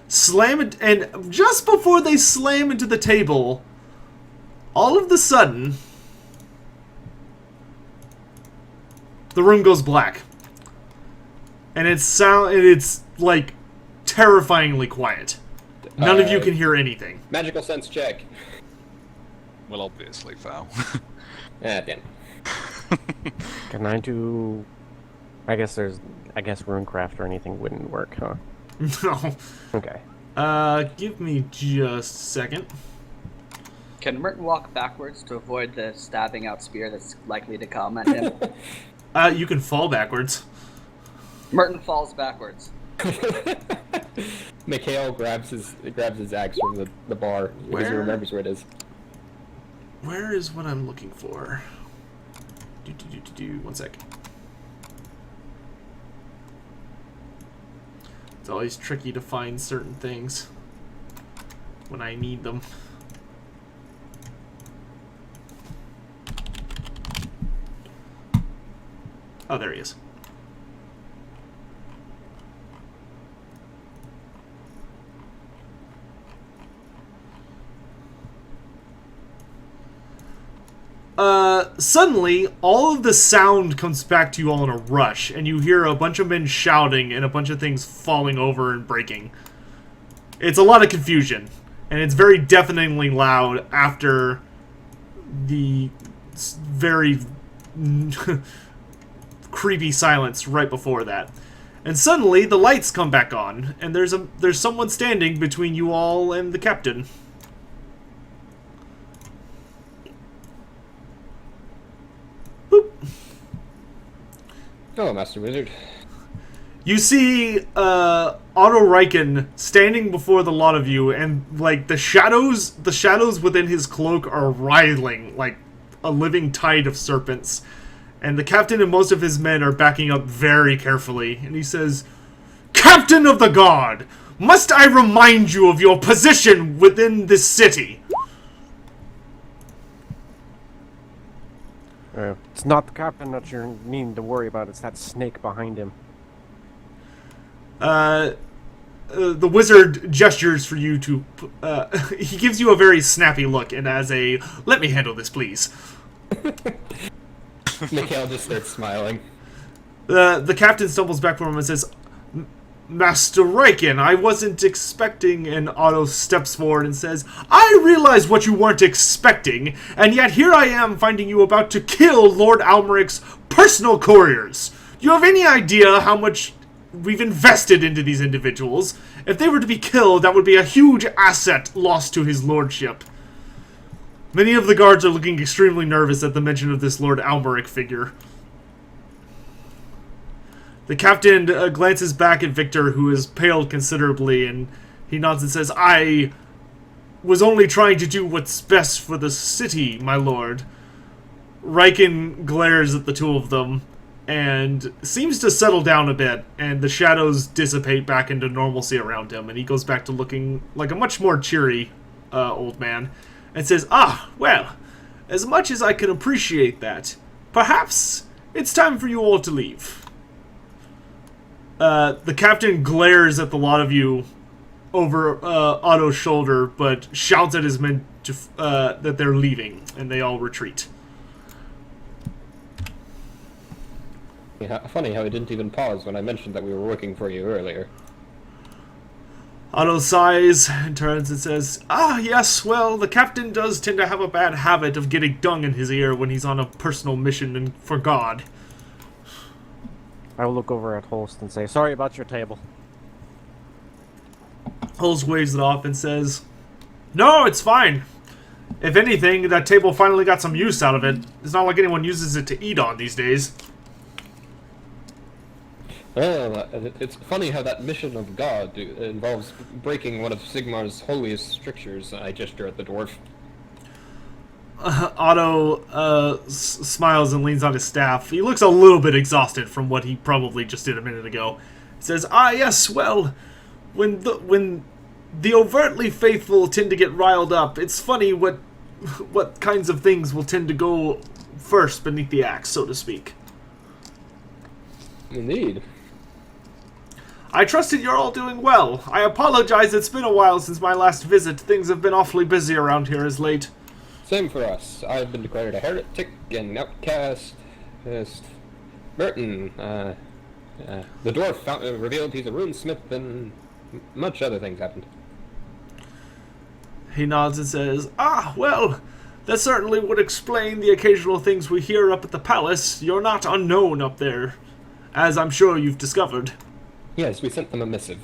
slam it, and just before they slam into the table, all of a sudden, the room goes black. And it's like terrifyingly quiet. None of you can hear anything. Magical sense check. Well, obviously, foul. Ah, damn. Can I do... I guess runecraft or anything wouldn't work, huh? No. Okay. Give me just a second. Can Merton walk backwards to avoid the stabbing out spear that's likely to come at him? You can fall backwards. Merton falls backwards. Mikhail grabs his axe from the bar because he Where? remembers where it is. Where is what I'm looking for? One sec. It's always tricky to find certain things when I need them. Oh, there he is. Suddenly, all of the sound comes back to you all in a rush, and you hear a bunch of men shouting and a bunch of things falling over and breaking. It's a lot of confusion, and it's very deafeningly loud after the very creepy silence right before that. And suddenly, the lights come back on, and there's someone standing between you all and the captain. Hello, Master Wizard. You see Otto Riken standing before the lot of you, and like the shadows within his cloak are writhing like a living tide of serpents. And the captain and most of his men are backing up very carefully. And he says, "Captain of the Guard, must I remind you of your position within this city?" It's not the captain that you need to worry about, it's that snake behind him. The wizard gestures for you to... he gives you a very snappy look, and as a, "Let me handle this, please." Mikhail just starts smiling. The captain stumbles back from him and says, "Master Riken, I wasn't expecting," and Otto steps forward and says, "I realize what you weren't expecting, and yet here I am finding you about to kill Lord Almeric's personal couriers. Do you have any idea how much we've invested into these individuals? If they were to be killed, that would be a huge asset lost to his lordship." Many of the guards are looking extremely nervous at the mention of this Lord Almeric figure. The captain glances back at Victor, who has paled considerably, and he nods and says, "I was only trying to do what's best for the city, my lord. Riken glares at the two of them and seems to settle down a bit, and the shadows dissipate back into normalcy around him, and he goes back to looking like a much more cheery old man, and says, "Ah, well, as much as I can appreciate that, perhaps it's time for you all to leave." The captain glares at the lot of you over Otto's shoulder, but shouts at his men to, that they're leaving, and they all retreat. Yeah, funny how he didn't even pause when I mentioned that we were working for you earlier. Otto sighs and turns and says, "Ah, yes, well, the captain does tend to have a bad habit of getting dung in his ear when he's on a personal mission and for God." I will look over at Holst and say, "Sorry about your table." Holst waves it off and says, "No, it's fine. If anything, that table finally got some use out of it. It's not like anyone uses it to eat on these days." Well, it's funny how that mission of God involves breaking one of Sigmar's holiest strictures. I gesture at the dwarf. Otto smiles and leans on his staff. He looks a little bit exhausted from what he probably just did a minute ago. He says, "Ah, yes, well, when the overtly faithful tend to get riled up, it's funny what kinds of things will tend to go first beneath the axe, so to speak." Indeed. "I trusted you're all doing well. I apologize, it's been a while since my last visit. Things have been awfully busy around here as late." Same for us. I've been declared a heretic and outcast. Burton, the dwarf revealed he's a runesmith, and much other things happened. He nods and says, "Ah, well, that certainly would explain the occasional things we hear up at the palace. You're not unknown up there, as I'm sure you've discovered." Yes, we sent them a missive.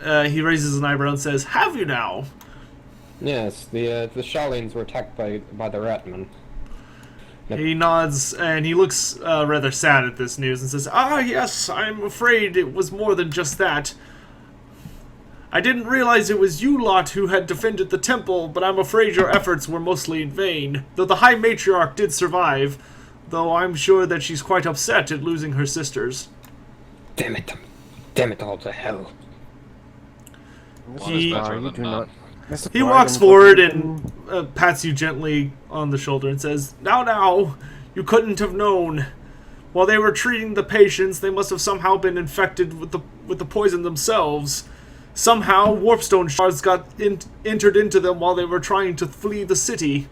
He raises an eyebrow and says, "Have you now?" Yes, the Shalines were attacked by the Ratman. He nods and he looks rather sad at this news and says, "Ah, yes, I'm afraid it was more than just that. I didn't realize it was you lot who had defended the temple, but I'm afraid your efforts were mostly in vain, though the High Matriarch did survive, though I'm sure that she's quite upset at losing her sisters." Damn it all to hell. One is better You than do none. not. He walks forward and pats you gently on the shoulder and says, Now, you couldn't have known. While they were treating the patients, they must have somehow been infected with the poison themselves. Somehow, warpstone shards got entered into them while they were trying to flee the city.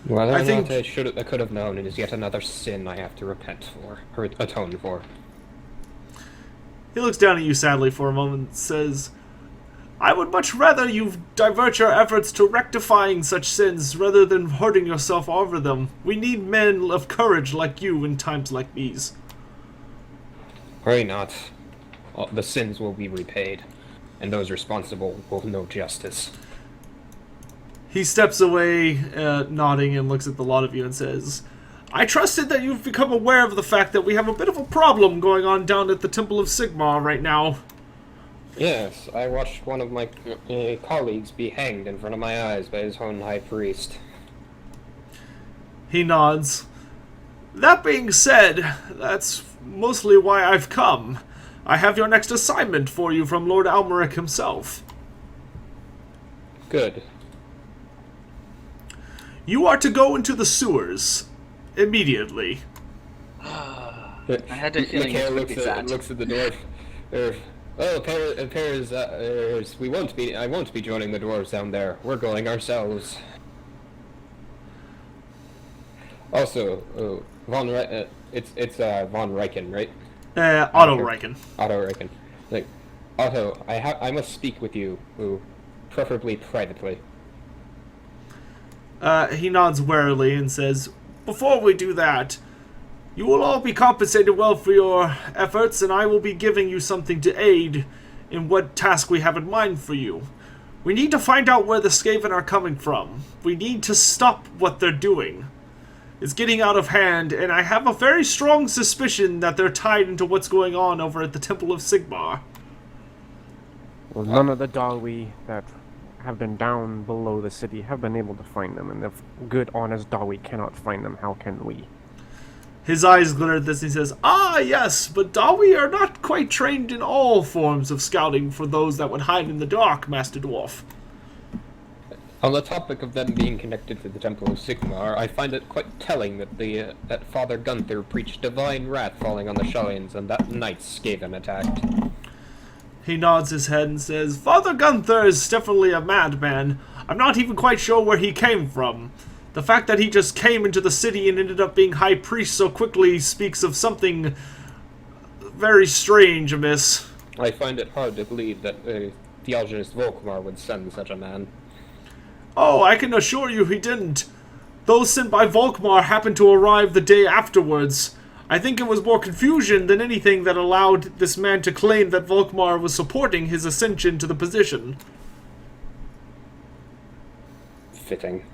Well, I think I could have known. It is yet another sin I have to repent for, or atone for. He looks down at you sadly for a moment and says, I would much rather you divert your efforts to rectifying such sins rather than hurting yourself over them. We need men of courage like you in times like these. Worry not. The sins will be repaid, and those responsible will know justice. He steps away, nodding, and looks at the lot of you and says, I trusted that you've become aware of the fact that we have a bit of a problem going on down at the Temple of Sigmar right now. Yes, I watched one of my colleagues be hanged in front of my eyes by his own high priest. He nods. That being said, that's mostly why I've come. I have your next assignment for you from Lord Almeric himself. Good. You are to go into the sewers. Immediately. I had a feeling Mikhail it would be that. looks at the dwarf. I won't be joining the dwarves down there. We're going ourselves. Also, it's Von Riken, right? Otto Riken. Otto Riken. Like, Otto, I must speak with you, preferably privately. He nods warily and says, Before we do that, you will all be compensated well for your efforts, and I will be giving you something to aid in what task we have in mind for you. We need to find out where the Skaven are coming from. We need to stop what they're doing. It's getting out of hand, and I have a very strong suspicion that they're tied into what's going on over at the Temple of Sigmar. Well, none of the Dongwi that have been down below the city have been able to find them, and if good, honest Dawi cannot find them, how can we? His eyes glitter at this and he says, "Ah, yes, but Dawi are not quite trained in all forms of scouting for those that would hide in the dark, Master Dwarf." On the topic of them being connected to the Temple of Sigmar, I find it quite telling that that Father Gunther preached divine wrath falling on the Shrines, and that knights Skaven attacked. He nods his head and says, "Father Gunther is definitely a madman. I'm not even quite sure where he came from. The fact that he just came into the city and ended up being high priest so quickly speaks of something very strange amiss." I find it hard to believe that Theogenist Volkmar would send such a man. "Oh, I can assure you he didn't. Those sent by Volkmar happened to arrive the day afterwards. I think it was more confusion than anything that allowed this man to claim that Volkmar was supporting his ascension to the position." Fitting.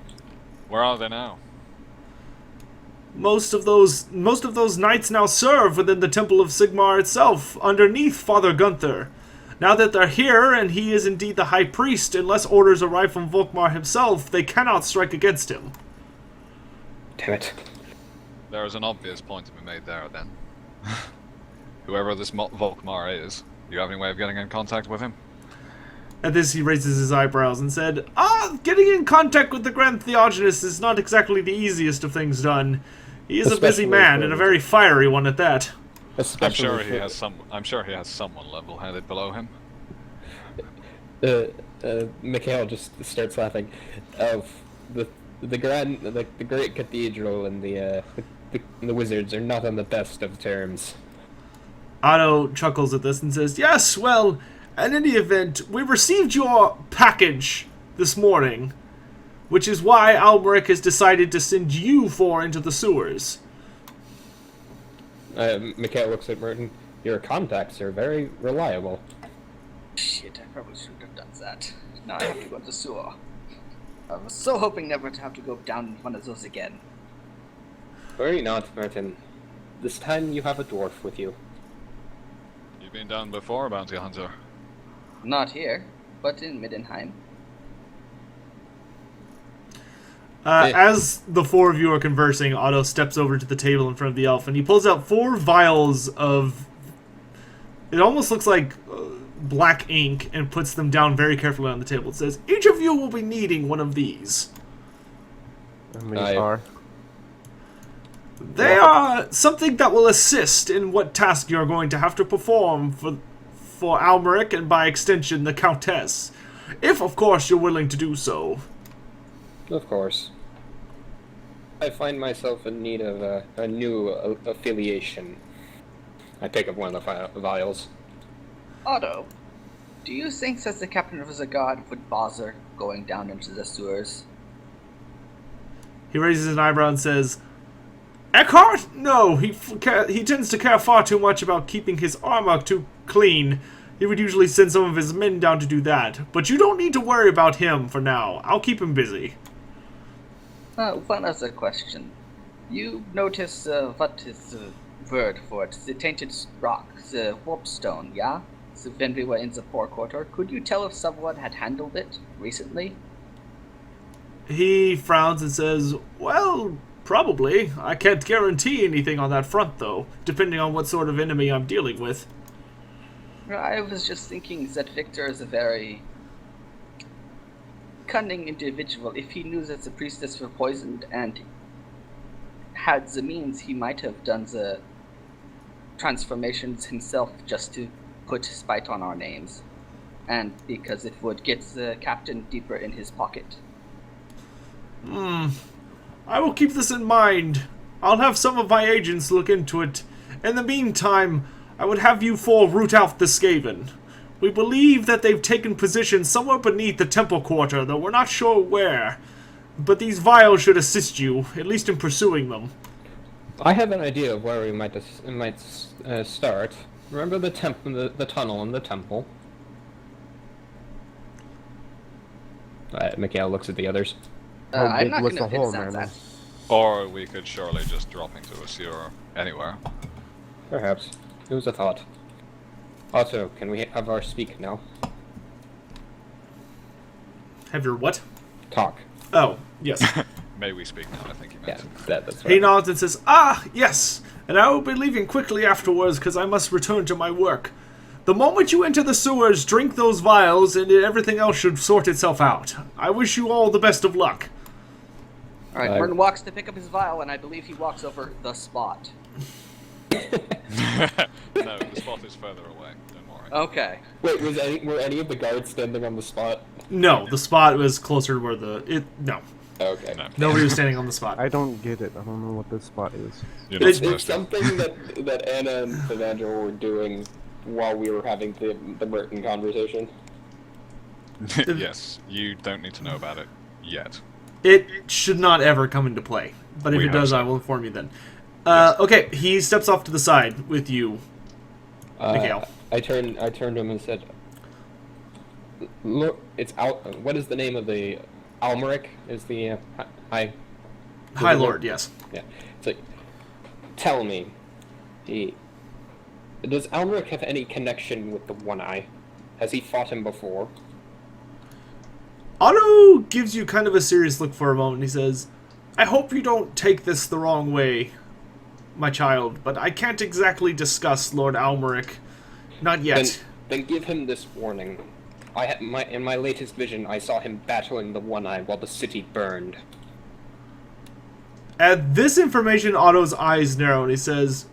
Where are they now? Most of those knights now serve within the Temple of Sigmar itself, underneath Father Gunther. Now that they're here, and he is indeed the High Priest, unless orders arrive from Volkmar himself, they cannot strike against him. Damn it. There is an obvious point to be made there, then. Whoever this Volkmar is, do you have any way of getting in contact with him? At this, he raises his eyebrows and said, "Getting in contact with the Grand Theogenist is not exactly the easiest of things done. He is a busy man, and a very fiery one at that." I'm sure he has someone level-headed below him. Mikhail just starts laughing. The great cathedral and the wizards are not on the best of terms. Otto chuckles at this and says, "Yes, well, in any event, we received your package this morning, which is why Almeric has decided to send you four into the sewers." Mikhail looks at Merton. Your contacts are very reliable. Shit, I probably shouldn't have done that. Now I have to go to the sewer. I was so hoping never to have to go down in one of those again. Worry not, Merton. This time you have a dwarf with you. You've been down before, Bounty Hunter. Not here, but in Middenheim. As the four of you are conversing, Otto steps over to the table in front of the elf, and he pulls out 4 vials of... It almost looks like black ink, and puts them down very carefully on the table. It says, "Each of you will be needing one of these." And these are? They are something that will assist in what task you're going to have to perform for Almeric, and by extension, the Countess. If, of course, you're willing to do so. Of course. I find myself in need of a new affiliation. I pick up one of the vials. Otto, do you think that the captain of the guard would bother going down into the sewers? He raises an eyebrow and says, "Eckhart? No, he tends to care far too much about keeping his armor too clean. He would usually send some of his men down to do that. But you don't need to worry about him for now. I'll keep him busy." One other question. You notice, what is the word for it? The tainted rock, the warpstone, yeah? So when we were in the poor quarter, could you tell if someone had handled it recently? He frowns and says, "Well, probably. I can't guarantee anything on that front, though, depending on what sort of enemy I'm dealing with." I was just thinking that Victor is a very cunning individual. If he knew that the priestess were poisoned and had the means, he might have done the transformations himself just to put spite on our names. And because it would get the captain deeper in his pocket. I will keep this in mind. I'll have some of my agents look into it. In the meantime, I would have you four root out the Skaven. We believe that they've taken position somewhere beneath the temple quarter, though we're not sure where. But these vials should assist you, at least in pursuing them. I have an idea of where we might start. Remember the the tunnel in the temple? Mikhail looks at the others. I'm not was going the to hole, fix man? that. Or we could surely just drop into a sewer anywhere. Perhaps. It was a thought. Also, can we have our speak now? Have your what? Talk. Oh, yes. May we speak now, I think you Yeah, meant. that's what He I- nods and says, "Ah, yes, and I will be leaving quickly afterwards because I must return to my work. The moment you enter the sewers, drink those vials, and everything else should sort itself out. I wish you all the best of luck." All right, Merton walks to pick up his vial, and I believe he walks over the spot. No, the spot is further away. Don't worry. Okay. Wait, were any of the guards standing on the spot? No, the spot was closer to where no. Okay. No. Nobody was standing on the spot. I don't get it. I don't know what this spot is. You're not It's supposed to. something that Anna and Evangel were doing while we were having the Merton conversation. Yes, you don't need to know about it yet. It should not ever come into play, but if We it does, hope so. I will inform you then. Yes. Okay, he steps off to the side with you. Mikhail. I turned to him and said, "Look, it's what is the name of the Almeric? Is the high High Lord, yes. Yeah. It's like, tell me, does Almeric have any connection with the One Eye? Has he fought him before?" Otto gives you kind of a serious look for a moment. He says, "I hope you don't take this the wrong way, my child, but I can't exactly discuss Lord Almeric. Not yet." Then give him this warning. In my latest vision, I saw him battling the One Eye while the city burned. At this information, Otto's eyes narrow, and he says,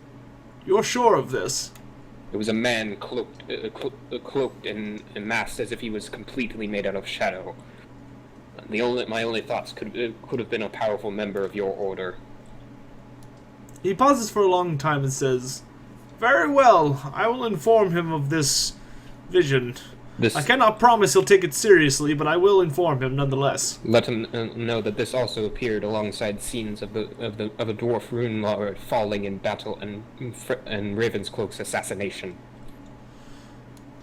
"You're sure of this?" It was a man cloaked and masked as if he was completely made out of shadow. My only thoughts could have been a powerful member of your order. He pauses for a long time and says, "Very well, I will inform him of this vision. I cannot promise he'll take it seriously, but I will inform him nonetheless." Let him know that this also appeared alongside scenes of a dwarf rune lord falling in battle and Ravenscloak's assassination.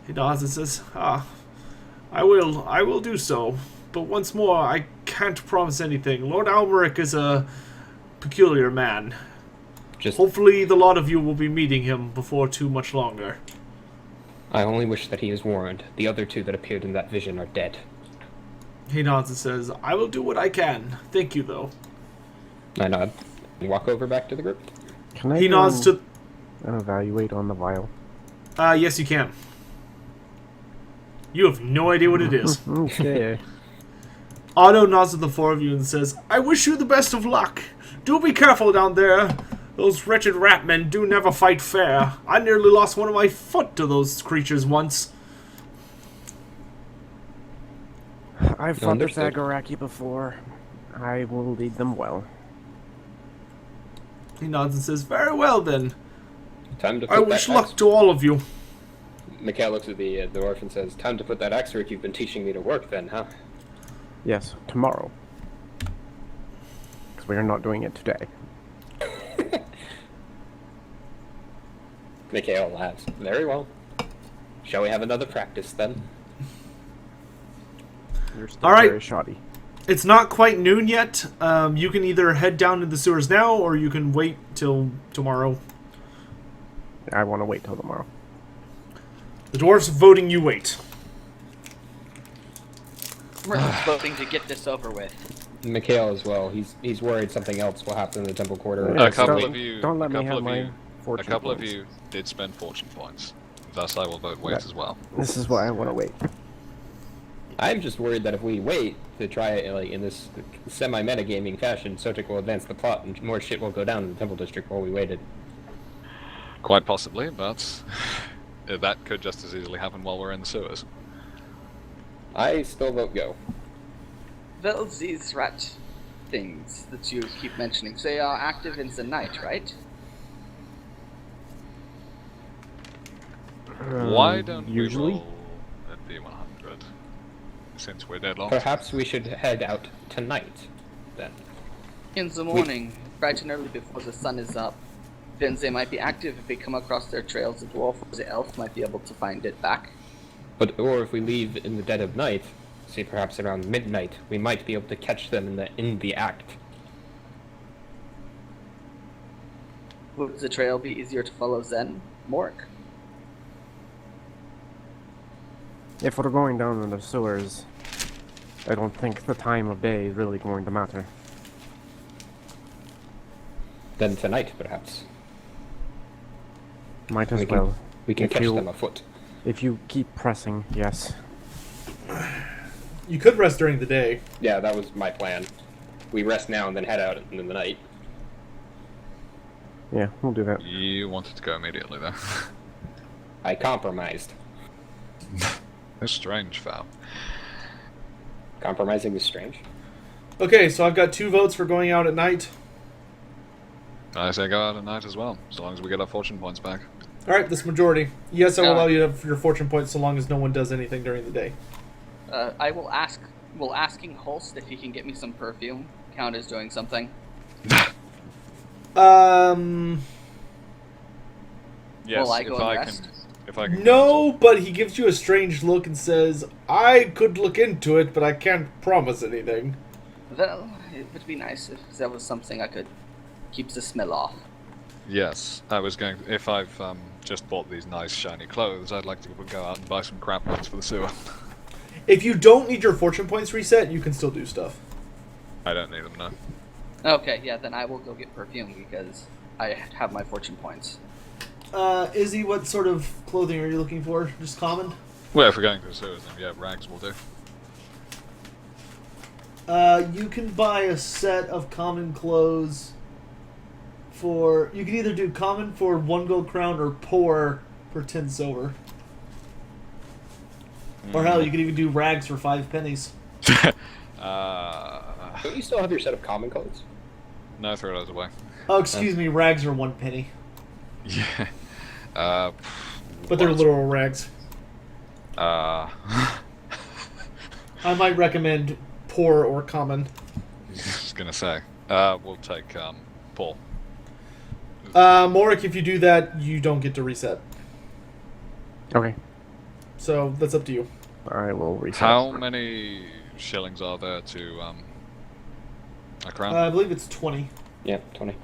He nods and says, I will do so. But once more, I can't promise anything. Lord Almeric is a peculiar man. Hopefully the lot of you will be meeting him before too much longer." I only wish that he is warned. The other two that appeared in that vision are dead. He nods and says, "I will do what I can. Thank you, though." I nod and walk over back to the group. Can I He nods to... and evaluate on the vial? Yes, you can. You have no idea what it is. Okay. Otto nods to the four of you and says, "I wish you the best of luck. Do be careful down there. Those wretched rat men do never fight fair. I nearly lost one of my foot to those creatures once." I've fought the Understood. Zagoraki before. I will lead them well. He nods and says, "Very well, then. Time to put I wish that luck to all of you." Mikhail looks at the dwarf and says, "Time to put that axe work you've been teaching me to work then, huh?" Yes, tomorrow. Because we are not doing it today. Mikhail laughs. Very well. Shall we have another practice then? You're still All right. very shoddy. It's not quite noon yet. You can either head down to the sewers now, or you can wait till tomorrow. I want to wait till tomorrow. The dwarf's voting you wait. Merton's voting to get this over with. Mikhail as well. He's worried something else will happen in the temple quarter. Yeah, A couple don't- of you. don't let a me couple have of my you. fortune A couple of points. you did spend fortune points. Thus, I will vote wait Yeah. as well. This is why I want to wait. I'm just worried that if we wait to try it like in this semi-metagaming fashion, Sotek will advance the plot and more shit will go down in the temple district while we waited. Quite possibly, but that could just as easily happen while we're in the sewers. I still vote go. Well, these rat things that you keep mentioning, they are active in the night, right? Why don't usually? we roll at D100? Since we're deadlocked. Perhaps we should head out tonight, then. In the morning, bright and early before the sun is up. Then they might be active. If we come across their trails, the dwarf or the elf might be able to find it back. Or if we leave in the dead of night, say perhaps around midnight, we might be able to catch them in the act. Would the trail be easier to follow then, Mork? If we're going down in the sewers, I don't think the time of day is really going to matter. Then tonight, perhaps. Might as We well. can If catch you- them afoot. If you keep pressing, yes. You could rest during the day. Yeah, that was my plan. We rest now and then head out in the night. Yeah, we'll do that. You wanted to go immediately, though. I compromised. It's strange, Val. Compromising is strange. Okay, so I've got 2 votes for going out at night. I say go out at night as well, as long as we get our fortune points back. All right, this majority. Yes, I will Yeah. allow you to have your fortune points so long as no one does anything during the day. I will ask. Will asking Holst if he can get me some perfume count as doing something? Yes, Will I go if and I rest? can. If I can. No, but he gives you a strange look and says, "I could look into it, but I can't promise anything." Well, it would be nice if there was something I could keep the smell off. Yes, I was going. If I've just bought these nice shiny clothes, I'd like to go out and buy some crap ones for the sewer. If you don't need your fortune points reset, you can still do stuff. I don't need them now. Okay, yeah, then I will go get perfume because I have my fortune points. Izzy, what sort of clothing are you looking for? Just common? Well, if we're going to the sewers, then yeah, rags will do. You can buy a set of common clothes for... You can either do common for 1 gold crown or poor for 10 silver. Or hell, you could even do rags for 5 pennies. Don't you still have your set of common clothes? No, throw those away. Oh, excuse me, rags are 1 penny. Yeah. But they're literal rags. I I might recommend poor or common. was gonna say. We'll take Paul. Morik, if you do that, you don't get to reset. Okay. So, that's up to you. I will reset. How many shillings are there to a crown? I believe it's 20. Yeah, 20.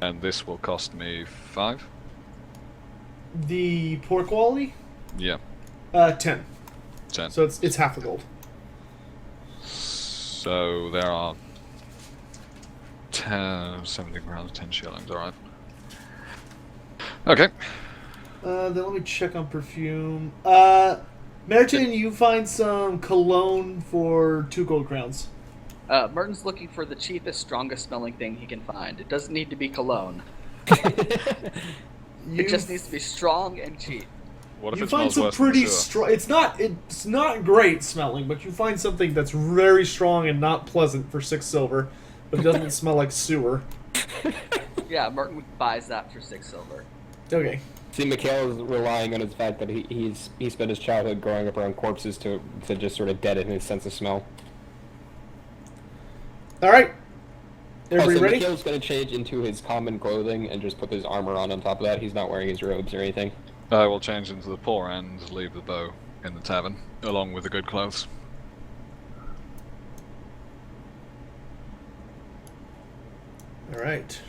And this will cost me 5? The poor quality? Yeah, 10. 10. So it's half a gold. So there are 70 crowns, 10 shillings, alright. Okay. Then let me check on perfume. Meriton, you find some cologne for 2 gold crowns. Merton's looking for the cheapest, strongest smelling thing he can find. It doesn't need to be cologne. It just needs to be strong and cheap. What if You it find smells some worse than the pretty sewer? strong. It's not great smelling, but you find something that's very strong and not pleasant for 6 silver, but it doesn't smell like sewer. Yeah, Merton buys that for 6 silver. Okay. See, Mikhail is relying on his fact that he spent his childhood growing up around corpses to just sort of deaden his sense of smell. All right. Everybody Also, ready? Mikhail's going to change into his common clothing and just put his armor on top of that. He's not wearing his robes or anything. I will change into the poor and leave the bow in the tavern, along with the good clothes. All right.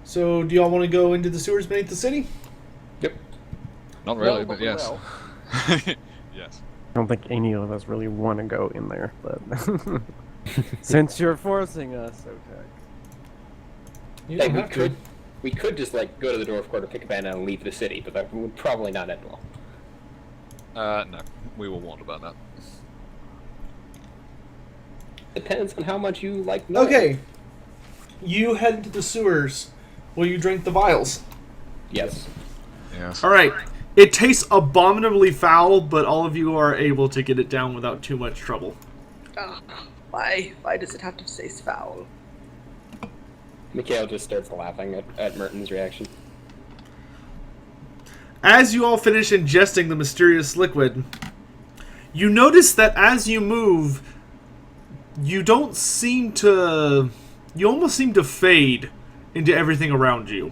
So, do y'all want to go into the sewers beneath the city? Yep. Not really, No, but we yes. will. Yes. I don't think any of us really want to go in there, but since you're forcing us, Sotek. You Hey, don't have to. we could just like go to the dwarf quarter, pick a bandana, and leave the city, but that would probably not end well. No. We were warned about that. Depends on how much you like Nuln. Okay. You head into the sewers. Will you drink the vials? Yes. Yes. All right. It tastes abominably foul, but all of you are able to get it down without too much trouble. Ugh, why? Why does it have to taste foul? Mikhail just starts laughing at Merton's reaction. As you all finish ingesting the mysterious liquid, you notice that as you move, you don't seem to... You almost seem to fade into everything around you.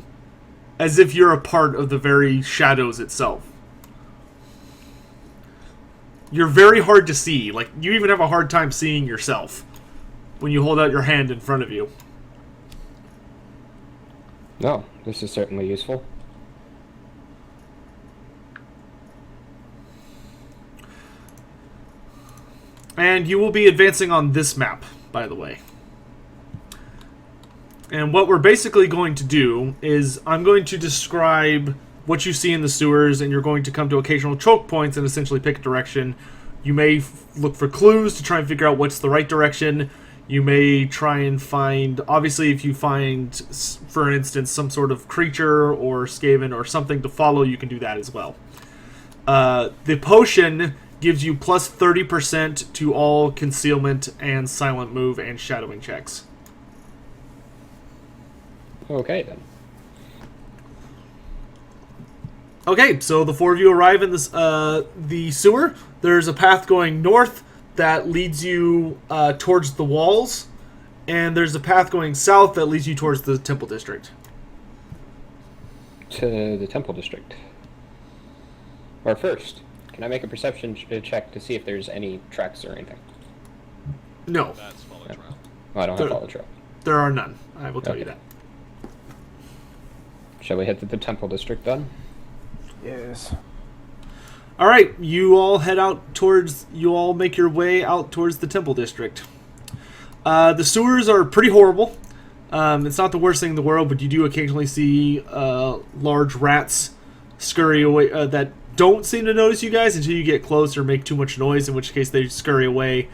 As if you're a part of the very shadows itself. You're very hard to see. Like, you even have a hard time seeing yourself when you hold out your hand in front of you. No, this is certainly useful. And you will be advancing on this map, by the way. And what we're basically going to do is I'm going to describe what you see in the sewers, and you're going to come to occasional choke points and essentially pick a direction. You may look for clues to try and figure out what's the right direction. You may try and find, obviously if you find, for instance, some sort of creature or Skaven or something to follow, you can do that as well. The potion gives you plus 30% to all concealment and silent move and shadowing checks. Okay, then. Okay, so the four of you arrive in this, the sewer. There's a path going north that leads you towards the walls, and there's a path going south that leads you towards the Temple District. To the Temple District. Or first, can I make a perception check to see if there's any tracks or anything? No, That's follow Yeah. trail. Oh, I don't have follow trail. there are none. I will tell you Okay. that. Shall we head to the Temple District then? Yes. All right, you all make your way out towards the Temple District. The sewers are pretty horrible. It's not the worst thing in the world, but you do occasionally see large rats scurry away that don't seem to notice you guys until you get close or make too much noise, in which case they scurry away.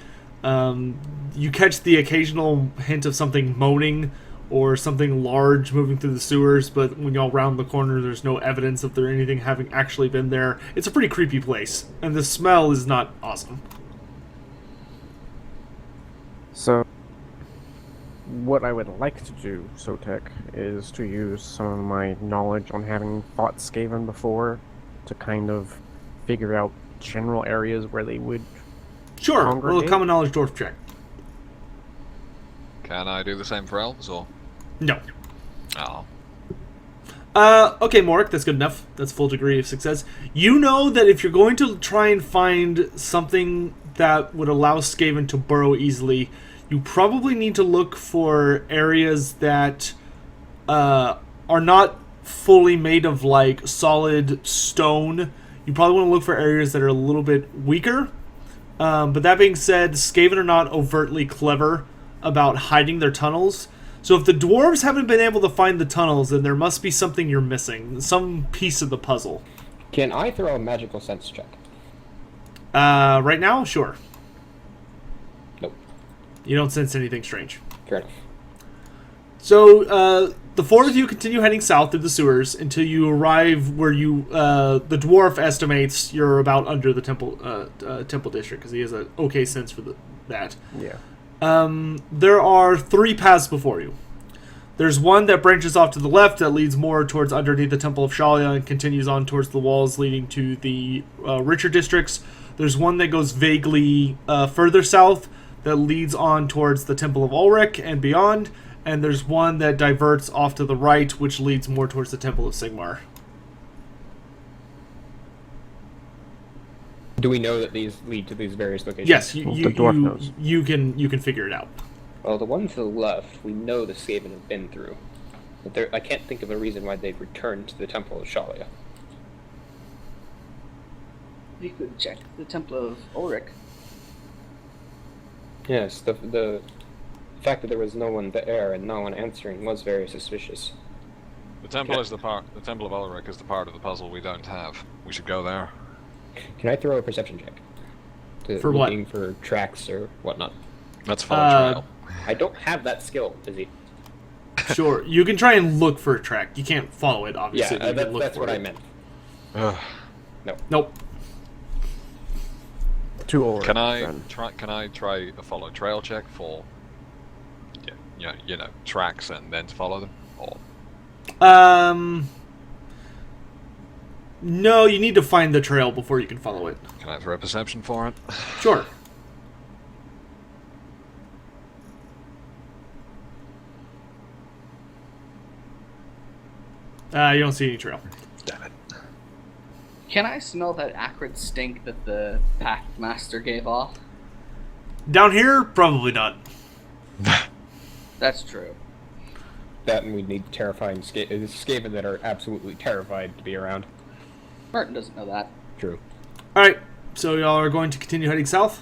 You catch the occasional hint of something moaning or something large moving through the sewers, but when y'all round the corner, there's no evidence of there anything having actually been there. It's a pretty creepy place, and the smell is not awesome. So, what I would like to do, Sotek, is to use some of my knowledge on having fought Skaven before to kind of figure out general areas where they would Sure, roll a congregate. common knowledge dwarf check. Can I do the same for elves, or? No. Oh. Okay, Morik, that's good enough. That's full degree of success. You know that if you're going to try and find something that would allow Skaven to burrow easily, you probably need to look for areas that are not fully made of, like, solid stone. You probably want to look for areas that are a little bit weaker. But that being said, Skaven are not overtly clever about hiding their tunnels. So if the dwarves haven't been able to find the tunnels, then there must be something you're missing. Some piece of the puzzle. Can I throw a magical sense check? Right now? Sure. Nope. You don't sense anything strange. Fair enough. So, the four of you continue heading south through the sewers until you arrive where you, the dwarf estimates you're about under the temple district, because he has an okay sense for that. Yeah. There are three paths before you. There's one that branches off to the left that leads more towards underneath the Temple of Shalia and continues on towards the walls leading to the richer districts. There's one that goes vaguely further south that leads on towards the Temple of Ulrich and beyond. And there's one that diverts off to the right, which leads more towards the Temple of Sigmar. Do we know that these lead to these various locations? Yes, The dwarf knows. you can figure it out. Well, the one to the left, we know the Skaven have been through. But I can't think of a reason why they'd return to the Temple of Shalia. You could check the Temple of Ulrich. Yes, the fact that there was no one there and no one answering was very suspicious. The temple is the part. The Temple of Ulrich is the part of the puzzle we don't have. We should go there. Can I throw a perception check? For what? Looking for tracks or whatnot. Let's follow trail. I don't have that skill, Izzy. Sure, you can try and look for a track. You can't follow it, obviously. Yeah, but you can look that's for what it. I meant. Ugh. Nope. To Ulrich, Can I then. try? Can I try a follow trail check for? Yeah, you know, tracks and then to follow them. Or No, you need to find the trail before you can follow it. can I throw a perception for it? Sure. You don't see any trail. Damn it. Can I smell that acrid stink that the Pact Master gave off? Down here, probably not. That's true. That and we'd need terrifying Skaven that are absolutely terrified to be around. Martin doesn't know that. True. Alright, so y'all are going to continue heading south?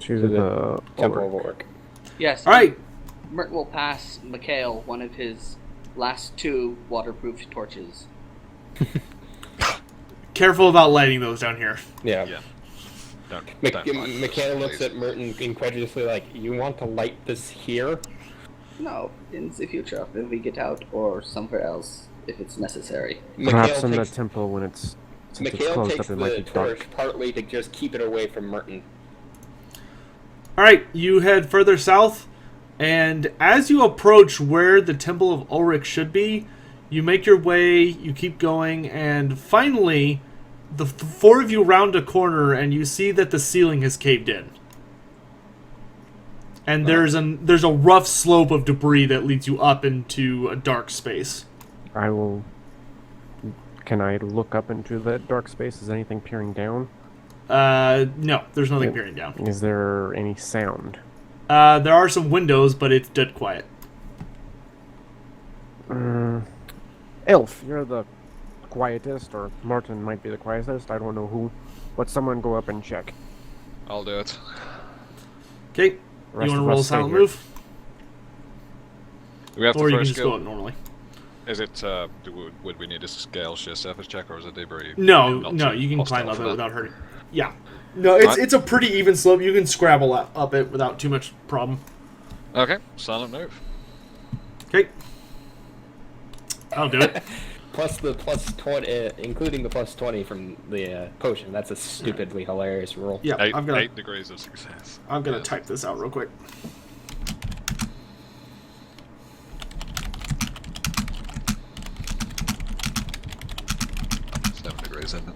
To To the Temple Orc. of Orc. Yes. All right. Mert will pass Mikhail one of his last 2 waterproof torches. Careful about lighting those down here. Yeah. Yeah. Don't Mikhail looks please. at Merton incredulously like, you want to light this here? No, in the future, when we get out, or somewhere else, if it's necessary. Perhaps in takes, the temple when since it's Mikhail closed takes up, it might the be torch dark. partly to just keep it away from Merton. All right, you head further south, and as you approach where the Temple of Ulrich should be, you make your way, you keep going, and finally, the 4 of you round a corner, and you see that the ceiling has caved in. And there's a rough slope of debris that leads you up into a dark space. I will. Can I look up into that dark space? Is anything peering down? No, there's nothing peering down. Is there any sound? There are some windows, but it's dead quiet. Elf, you're the quietest, or Martin might be the quietest. I don't know who. Let someone go up and check. I'll do it. Okay, you Rest want to of roll a us stay silent here. move? Do we have Or to you can first just go skill? out normally. Is it, would we need to scale sheer surface check, or is it debris? No, Not no, too you can hostile climb up for it that? without hurting. Yeah. No, it's Right. it's a pretty even slope. You can scrabble up it without too much problem. Okay, silent move. Okay. I'll do it. Plus the plus 20, including the plus 20 from the potion. That's a stupidly hilarious roll. Yeah, Eight, I'm gonna 8 degrees of success. Yeah. type this out real quick. Seven degrees, isn't it?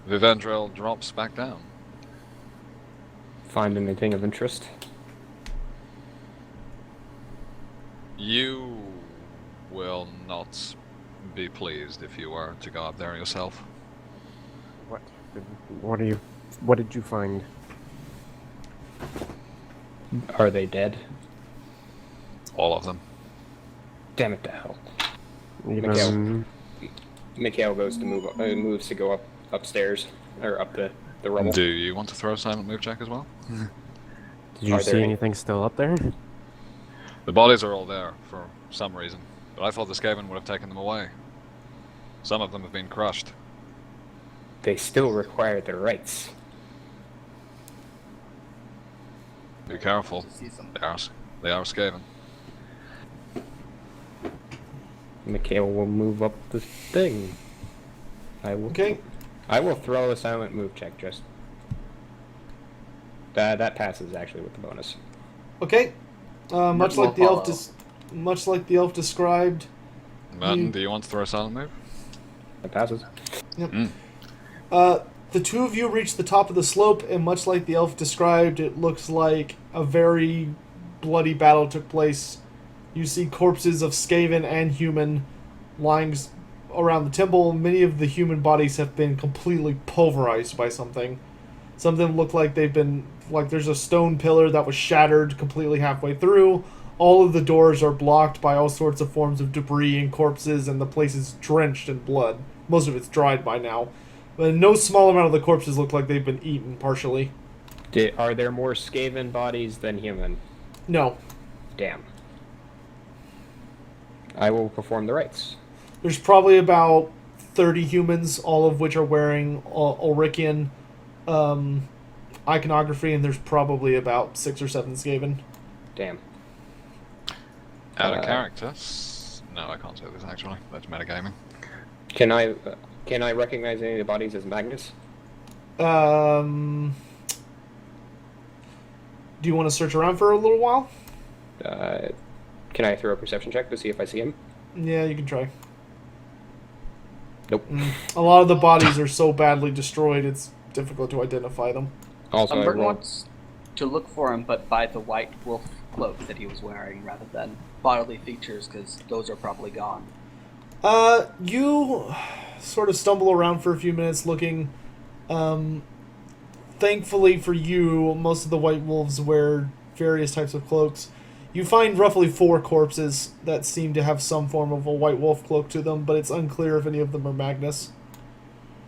Vivendrel drops back down. Find anything of interest? You will not be pleased if you were to go up there yourself. What? What did you find? Are they dead? All of them. Damn it to hell. Even Mikhail goes to moves to go upstairs, or up the rubble. Do you want to throw a silent move check as well? did you Are there see any- anything still up there? The bodies are all there for some reason, but I thought the Skaven would have taken them away. Some of them have been crushed. They still require their rights. Be careful. To see some. They are Skaven. Mikhail will move up the thing. I will. Okay. I will throw a silent move check. Just that passes actually with the bonus. Okay. Much will like the elf, follow. much like the elf described. Martin, do you want to throw a silent move? That passes. The 2 of you reach the top of the slope, and much like the elf described, it looks like a very bloody battle took place. You see corpses of Skaven and human lying around the temple. Many of the human bodies have been completely pulverized by something. Some of them look like they've been, like there's a stone pillar that was shattered completely halfway through. All of the doors are blocked by all sorts of forms of debris and corpses, and the place is drenched in blood. Most of it's dried by now. But no small amount of the corpses look like they've been eaten partially. Are there more Skaven bodies than human? No. Damn. I will perform the rites. There's probably about 30 humans, all of which are wearing Ulrichian iconography, and there's probably about 6 or 7 Skaven. Damn. Out of character? No, I can't say this actually. That's metagaming. Can I? Can I recognize any of the bodies as Magnus? Do you want to search around for a little while? Can I throw a perception check to see if I see him? Yeah, you can try. Nope. A lot of the bodies are so badly destroyed, it's difficult to identify them. Also, I Burton rolled. wants to look for him, but by the white wolf cloak that he was wearing, rather than bodily features, because those are probably gone. You sort of stumble around for a few minutes looking. Thankfully for you, most of the white wolves wear various types of cloaks. You find roughly 4 corpses that seem to have some form of a white wolf cloak to them, but it's unclear if any of them are Magnus.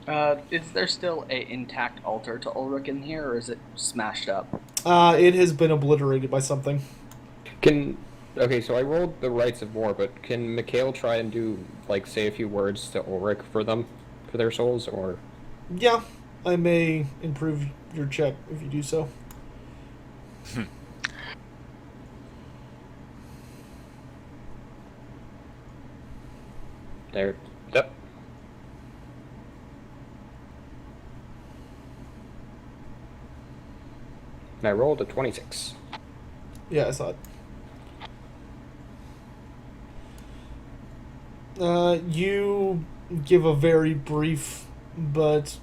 Is there still a intact altar to Ulrich in here, or is it smashed up? It has been obliterated by something. Okay, so I rolled the rights of war, but can Mikhail try and say a few words to Ulrich for them, for their souls, or? Yeah, I may improve your check if you do so. There. Yep. And I rolled a 26. Yeah, I saw it. You give a very brief but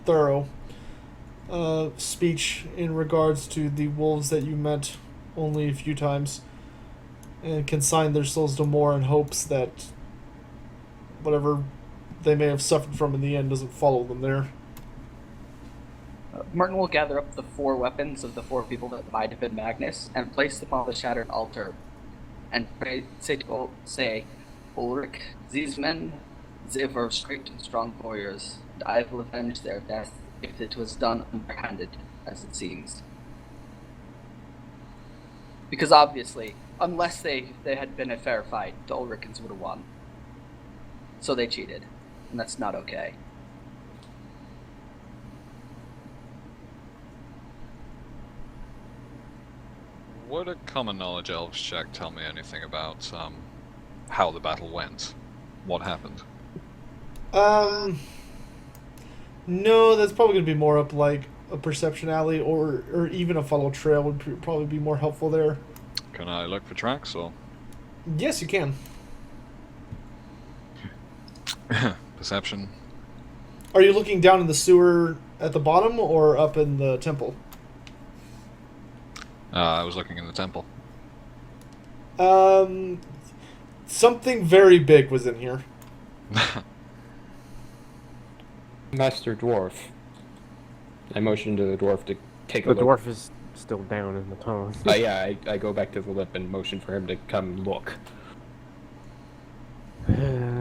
thorough speech in regards to the wolves that you met only a few times, and consign their souls to more in hopes that whatever they may have suffered from in the end doesn't follow them there. Martin will gather up the 4 weapons of the 4 people that might have been Magnus and place them on the shattered altar, and say, Ulrich, these men, they were straight and strong warriors, and I will avenge their death if it was done underhanded, as it seems. Because obviously, unless they had been a fair fight, the Ulrichans would have won. So they cheated, and that's not okay. Would a common knowledge elves check tell me anything about how the battle went? What happened? No, that's probably going to be more up like a perception alley, or even a follow trail would probably be more helpful there. Can I look for tracks, or? Yes, you can. Perception. Are you looking down in the sewer at the bottom or up in the temple? I was looking in the temple. Something very big was in here. Master Dwarf. I motioned to the dwarf to take a The look. dwarf is still down in the tunnel. Yeah, I go back to the lip and motion for him to come look.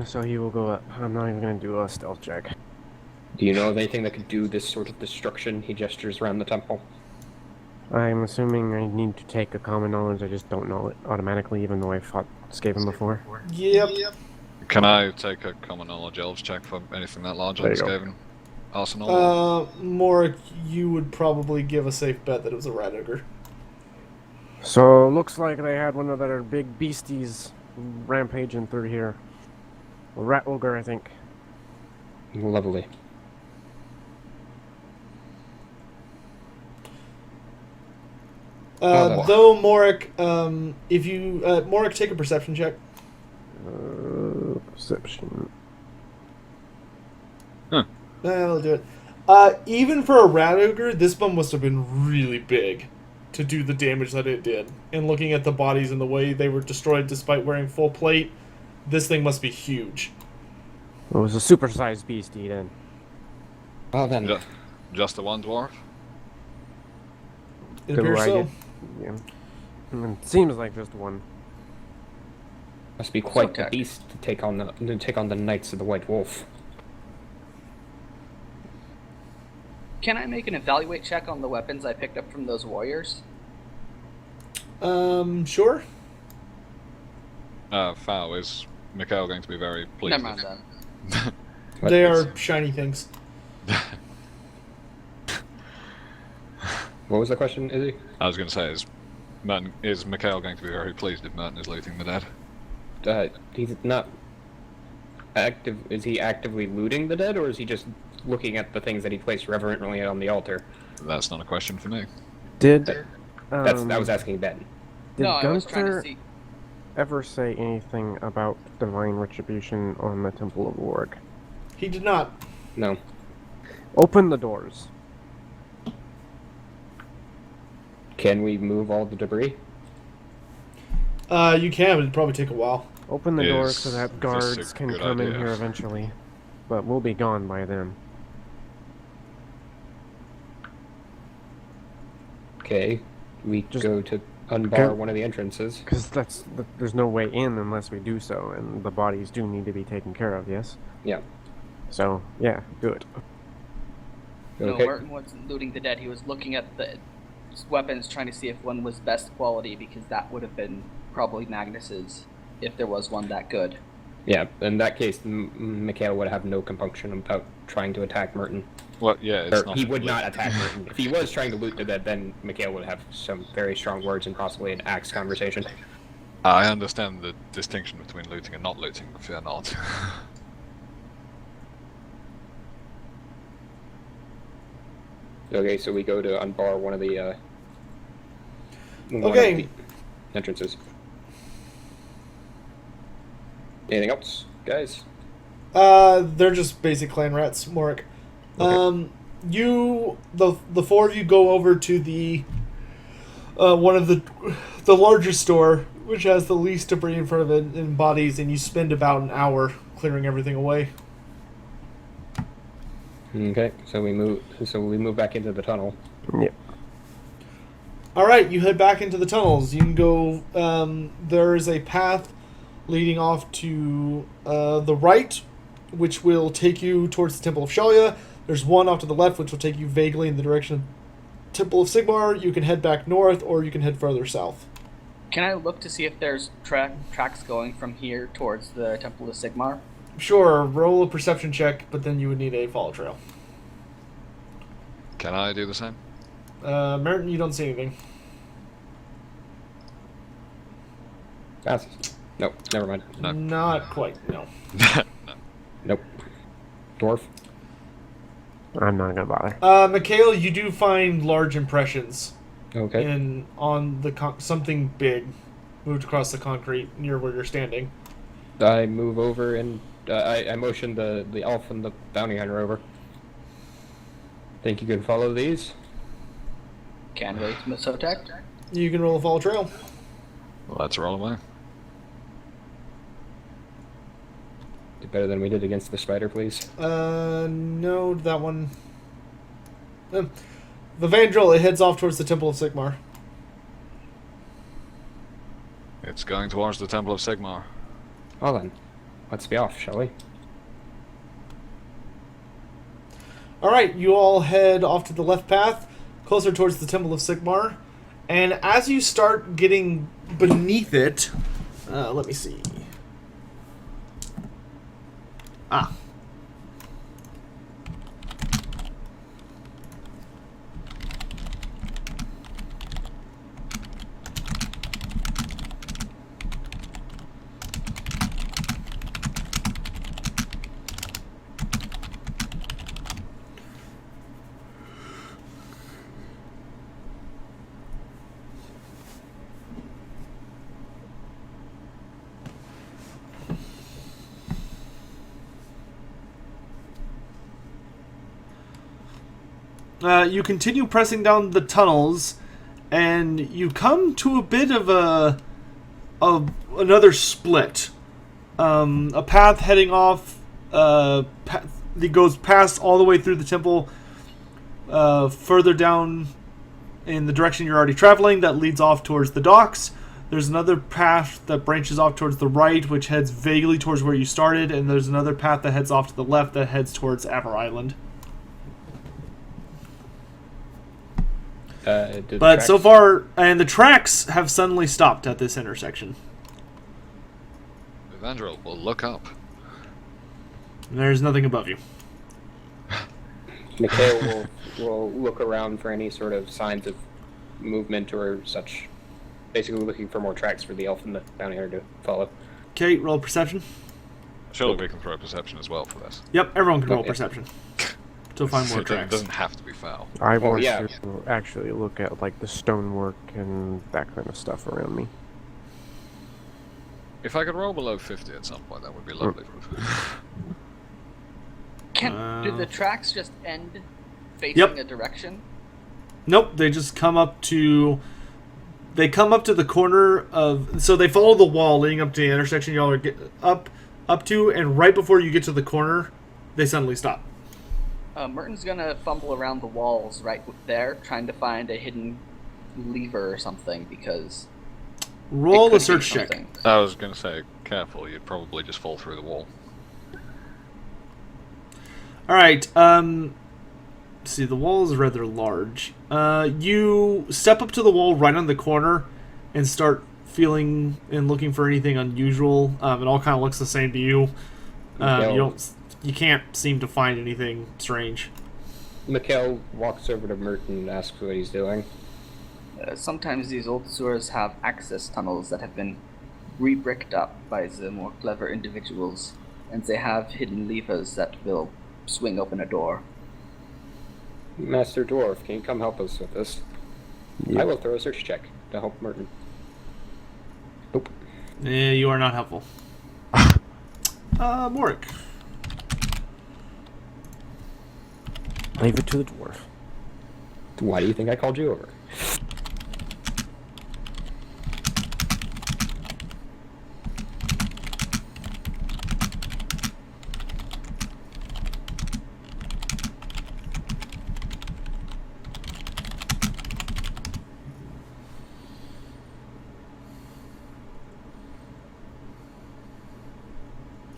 So he will go up. I'm not even going to do a stealth check. Do you know of anything that could do this sort of destruction? He gestures around the temple. I'm assuming I need to take a common knowledge. I just don't know it automatically, even though I fought Skaven before. Yep. Can I take a common knowledge elves check for anything that large on There the you go. Skaven arsenal? Morik, you would probably give a safe bet that it was a rat ogre. So looks like they had one of their big beasties rampaging through here. A rat ogre, I think. Lovely. Though Morik, if you Morik, take a perception check. Perception. That'll do it. Even for a rat ogre, this one must have been really big to do the damage that it did. And looking at the bodies and the way they were destroyed despite wearing full plate, this thing must be huge. It was a super-sized beastie then. Well then, Just the one dwarf? It Good appears so. idea. Yeah. It seems like just one. must be quite the Sotek. beast to take on the Knights of the White Wolf. Can I make an evaluate check on the weapons I picked up from those warriors? Sure. Foul, is Mikhail going to be very pleased? Never mind that. What They is- are shiny things. What was the question, Izzy? I was going to say, is Mikhail going to be very pleased if Merton is looting the dead? He's not Is he actively looting the dead, or is he just looking at the things that he placed reverently on the altar? That's not a question for me. Did I was asking Ben. Did No, I was trying to Gunther see. ever say anything about divine retribution on the Temple of Org? He did not. No. Open the doors. Can we move all the debris? You can, but it'd probably take a while. Open the Yes, doors so that that's guards a can good come in idea. here eventually. But we'll be gone by then. Okay. We Just go to unbar go- one of the entrances. Because there's no way in unless we do so, and the bodies do need to be taken care of, yes? Yeah. So, yeah, do it. No, Okay. Martin wasn't looting the dead. He was looking at the weapons, trying to see if one was best quality, because that would have been probably Magnus's, if there was one that good. Yeah, in that case, Mikhail would have no compunction about trying to attack Merton. Well, yeah, it's Or not. he would not attack Merton. If he was trying to loot the dead, then Mikhail would have some very strong words and possibly an axe conversation. I understand the distinction between looting and not looting. Fear not. Okay, so we go to unbar one of the Okay. entrances. Anything else, guys? They're just basic clan rats, Morik. Okay. The four of you go over to the one of the larger store, which has the least debris in front of it in bodies, and you spend about an hour clearing everything away. Okay, so we move back into the tunnel. Yep. All right, you head back into the tunnels. You can go. There is a path leading off to the right, which will take you towards the Temple of Shalya. There's one off to the left, which will take you vaguely in the direction of Temple of Sigmar. You can head back north, or you can head further south. Can I look to see if there's tracks going from here towards the Temple of Sigmar? Sure, roll a perception check, but then you would need a follow trail. Can I do the same? Merton, you don't see anything. Passes. Nope, never mind. No. Not quite, no. No. Nope. Dwarf. I'm not gonna bother. Mikhail, you do find large impressions Okay. on the something big moved across the concrete near where you're standing. I move over and I motion the elf and the bounty hunter over. Think you can follow these? Can we, Miss Sotek? You can roll a follow trail. Let's roll away. Do better than we did against the spider, please. No, that one. The Vandril, it heads off towards the Temple of Sigmar. It's going towards the Temple of Sigmar. Well then, let's be off, shall we? Alright, you all head off to the left path, closer towards the Temple of Sigmar. And as you start getting beneath it, let me see. Ah. You continue pressing down the tunnels, and you come to a bit of another split. A path heading off that goes past all the way through the temple, further down in the direction you're already traveling, that leads off towards the docks. There's another path that branches off towards the right, which heads vaguely towards where you started, and there's another path that heads off to the left that heads towards Amber Island. But so far, and the tracks have suddenly stopped at this intersection. Evandril will look up. And there's nothing above you. Mikhail will look around for any sort of signs of movement or such. Basically looking for more tracks for the elf and the bounty hunter to follow. Okay, roll perception. Surely we can throw perception as well for this. Yep, everyone can roll Okay. perception to find more It tracks. doesn't have to be foul. I Well, want yeah. to actually look at like the stonework and that kind of stuff around me. If I could roll below 50 at some point, that would be lovely. Do the tracks just end facing Yep. a direction? Nope, they just come up to. They come up to the corner of. So they follow the wall leading up to the intersection y'all are up to, and right before you get to the corner, they suddenly stop. Merton's gonna fumble around the walls right there, trying to find a hidden lever or something, because it Roll could a be search check. something. I was going to say, careful, you'd probably just fall through the wall. All right. See, the wall is rather large. You step up to the wall right on the corner and start feeling and looking for anything unusual. It all kind of looks the same to you. You can't seem to find anything strange. Mikhail walks over to Merton and asks what he's doing. Sometimes these old sewers have access tunnels that have been re-bricked up by the more clever individuals, and they have hidden levers that will swing open a door. Master Dwarf, can you come help us with this? Yeah. I will throw a search check to help Merton. Nope. You are not helpful. Morik. Leave it to the dwarf. Why do you think I called you over?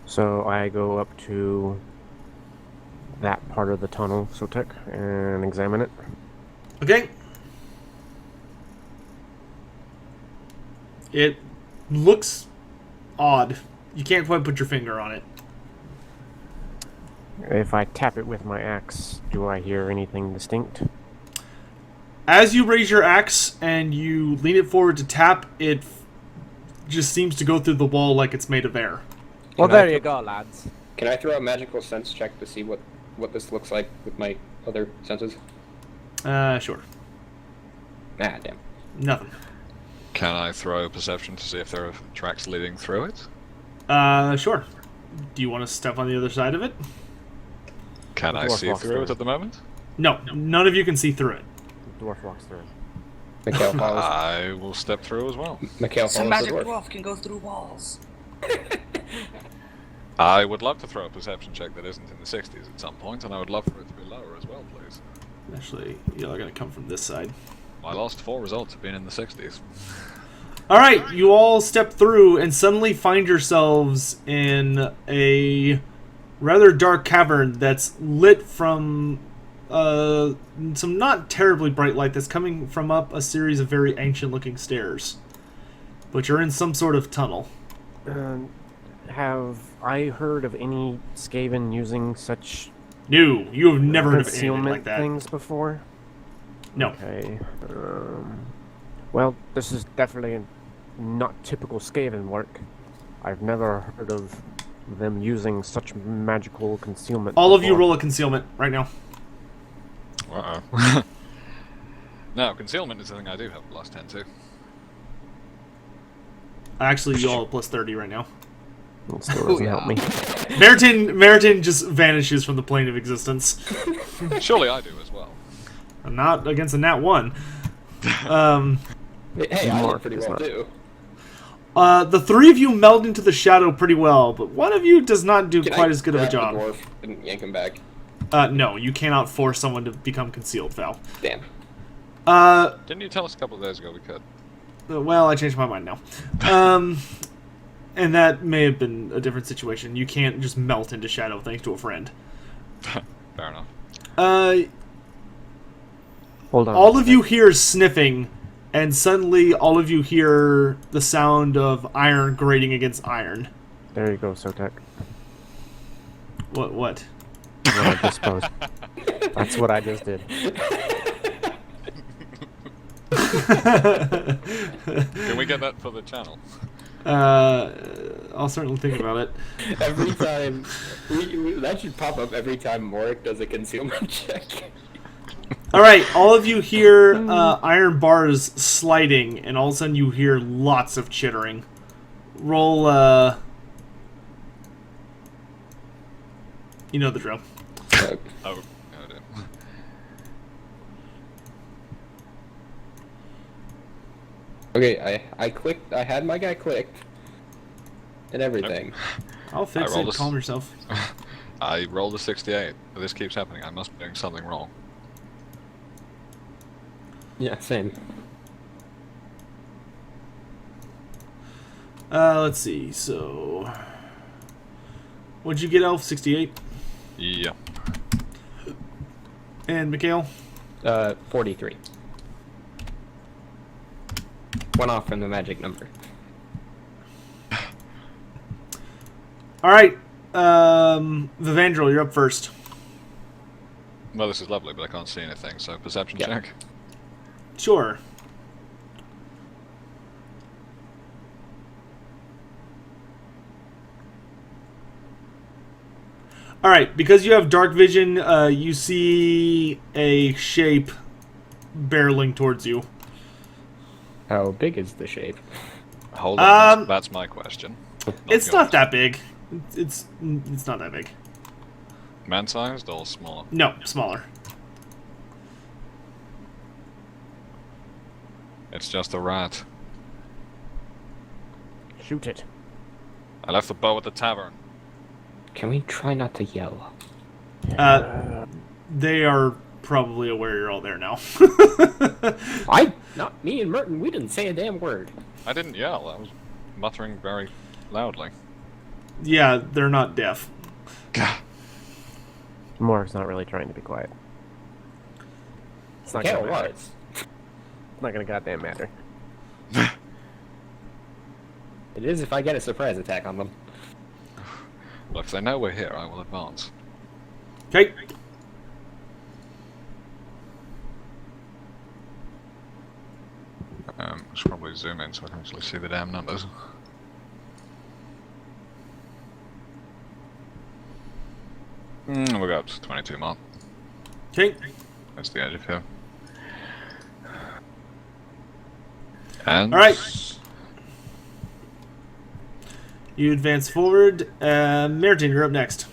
So I go up to that part of the tunnel, Sotek, and examine it. Okay. It looks odd. You can't quite put your finger on it. If I tap it with my axe, do I hear anything distinct? As you raise your axe and you lean it forward to tap, it just seems to go through the wall like it's made of air. Well, Can I there you go, lads. Can I throw a magical sense check to see what this looks like with my other senses? Sure. Ah, damn. Nothing. Can I throw perception to see if there are tracks leading through it? Sure. Do you want to step on the other side of it? Can The I dwarf see walks through through. it at the moment? No, none of you can see through it. The dwarf walks through. Mikhail follows. I will step through as well. Mikhail Some follows the magic dwarf. dwarf can go through walls. I would love to throw a perception check that isn't in the 60s at some point, and I would love for it to be lower as well, please. Actually, y'all are going to come from this side. My last 4 results have been in the 60s. Alright, you all step through and suddenly find yourselves in a rather dark cavern that's lit from some not terribly bright light that's coming from up a series of very ancient looking stairs. But you're in some sort of tunnel. Have I heard of any Skaven using such No, you have never heard of anything concealment like that. things before? No. Okay. Well, this is definitely not typical Skaven work. I've never heard of them using such magical concealment. All of you before. roll a concealment right now. Uh-oh. Now, concealment is the thing I do have a plus 10 to. Actually, you all have plus 30 right now. It still doesn't help me. Meriton just vanishes from the plane of existence. Surely I do as well. Not against a nat 1. Hey, I Mark did pretty is well not. too. The three of you meld into the shadow pretty well, but one of you does not do Can quite I as good of a grab job. the dwarf and yank him back? No, you cannot force someone to become concealed, Val. Damn. Didn't you tell us a couple of days ago we could? Well, I changed my mind now. And that may have been a different situation. You can't just melt into shadow thanks to a friend. Fair enough. Hold on. All of you hear sniffing, and suddenly all of you hear the sound of iron grating against iron. There you go, Sotek. What? What I just posed. That's what I just did. Can we get that for the channel? I'll certainly think about it. Every time, that should pop up every time Morik does a concealment check. All right, all of you hear iron bars sliding, and all of a sudden you hear lots of chittering. Roll, you know the drill. Oh, no, I didn't. Okay, I clicked. I had my guy clicked, and everything. I'll fix rolled it. Calm yourself. I rolled a 68. This keeps happening. I must be doing something wrong. Yeah, same. Let's see. So, what'd you get, Elf? 68. Yeah. And Mikhail? 43. One off from the magic number. All right, Vivandrel, you're up first. Well, this is lovely, but I can't see anything, so perception Yeah. check. Sure. All right, because you have dark vision, you see a shape barreling towards you. How big is the shape? Hold on, Um, that's my question. It's yours. not that big. It's not that big. Man-sized or smaller? No, smaller. It's just a rat. Shoot it. I left the bow at the tavern. Can we try not to yell? They are probably aware you're all there now. Not me and Merton, we didn't say a damn word. I didn't yell. I was muttering very loudly. Yeah, they're not deaf. Morik's not really trying to be quiet. It's not Hell gonna matter. was. It's not gonna goddamn matter. It is if I get a surprise attack on them. Well, if they know we're here, I will advance. Okay. Should probably zoom in so I can actually see the damn numbers. We got 22 more. Okay. That's the edge of here. And All right. You advance forward. Meriton, you're up next.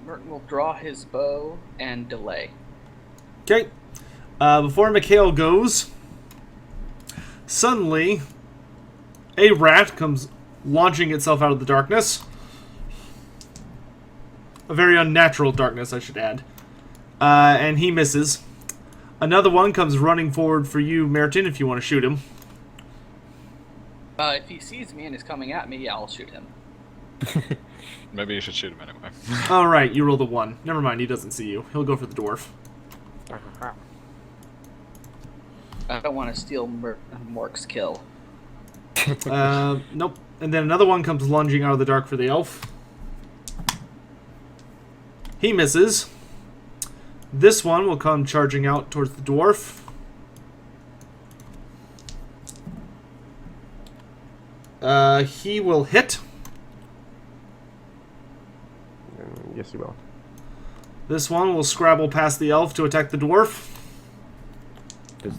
Merton will draw his bow and delay. Okay. Before Mikhail goes, suddenly a rat comes launching itself out of the darkness. A very unnatural darkness, I should add. And he misses. Another one comes running forward for you, Meriton, if you want to shoot him. If he sees me and is coming at me, yeah, I'll shoot him. maybe you should shoot him anyway. Alright, you rolled a 1. Never mind, he doesn't see you. He'll go for the dwarf. I don't want to steal Mork's kill. Nope. And then another one comes lunging out of the dark for the elf. He misses. This one will come charging out towards the dwarf. He will hit. Yes, you will. This one will scrabble past the elf to attack the dwarf. Does-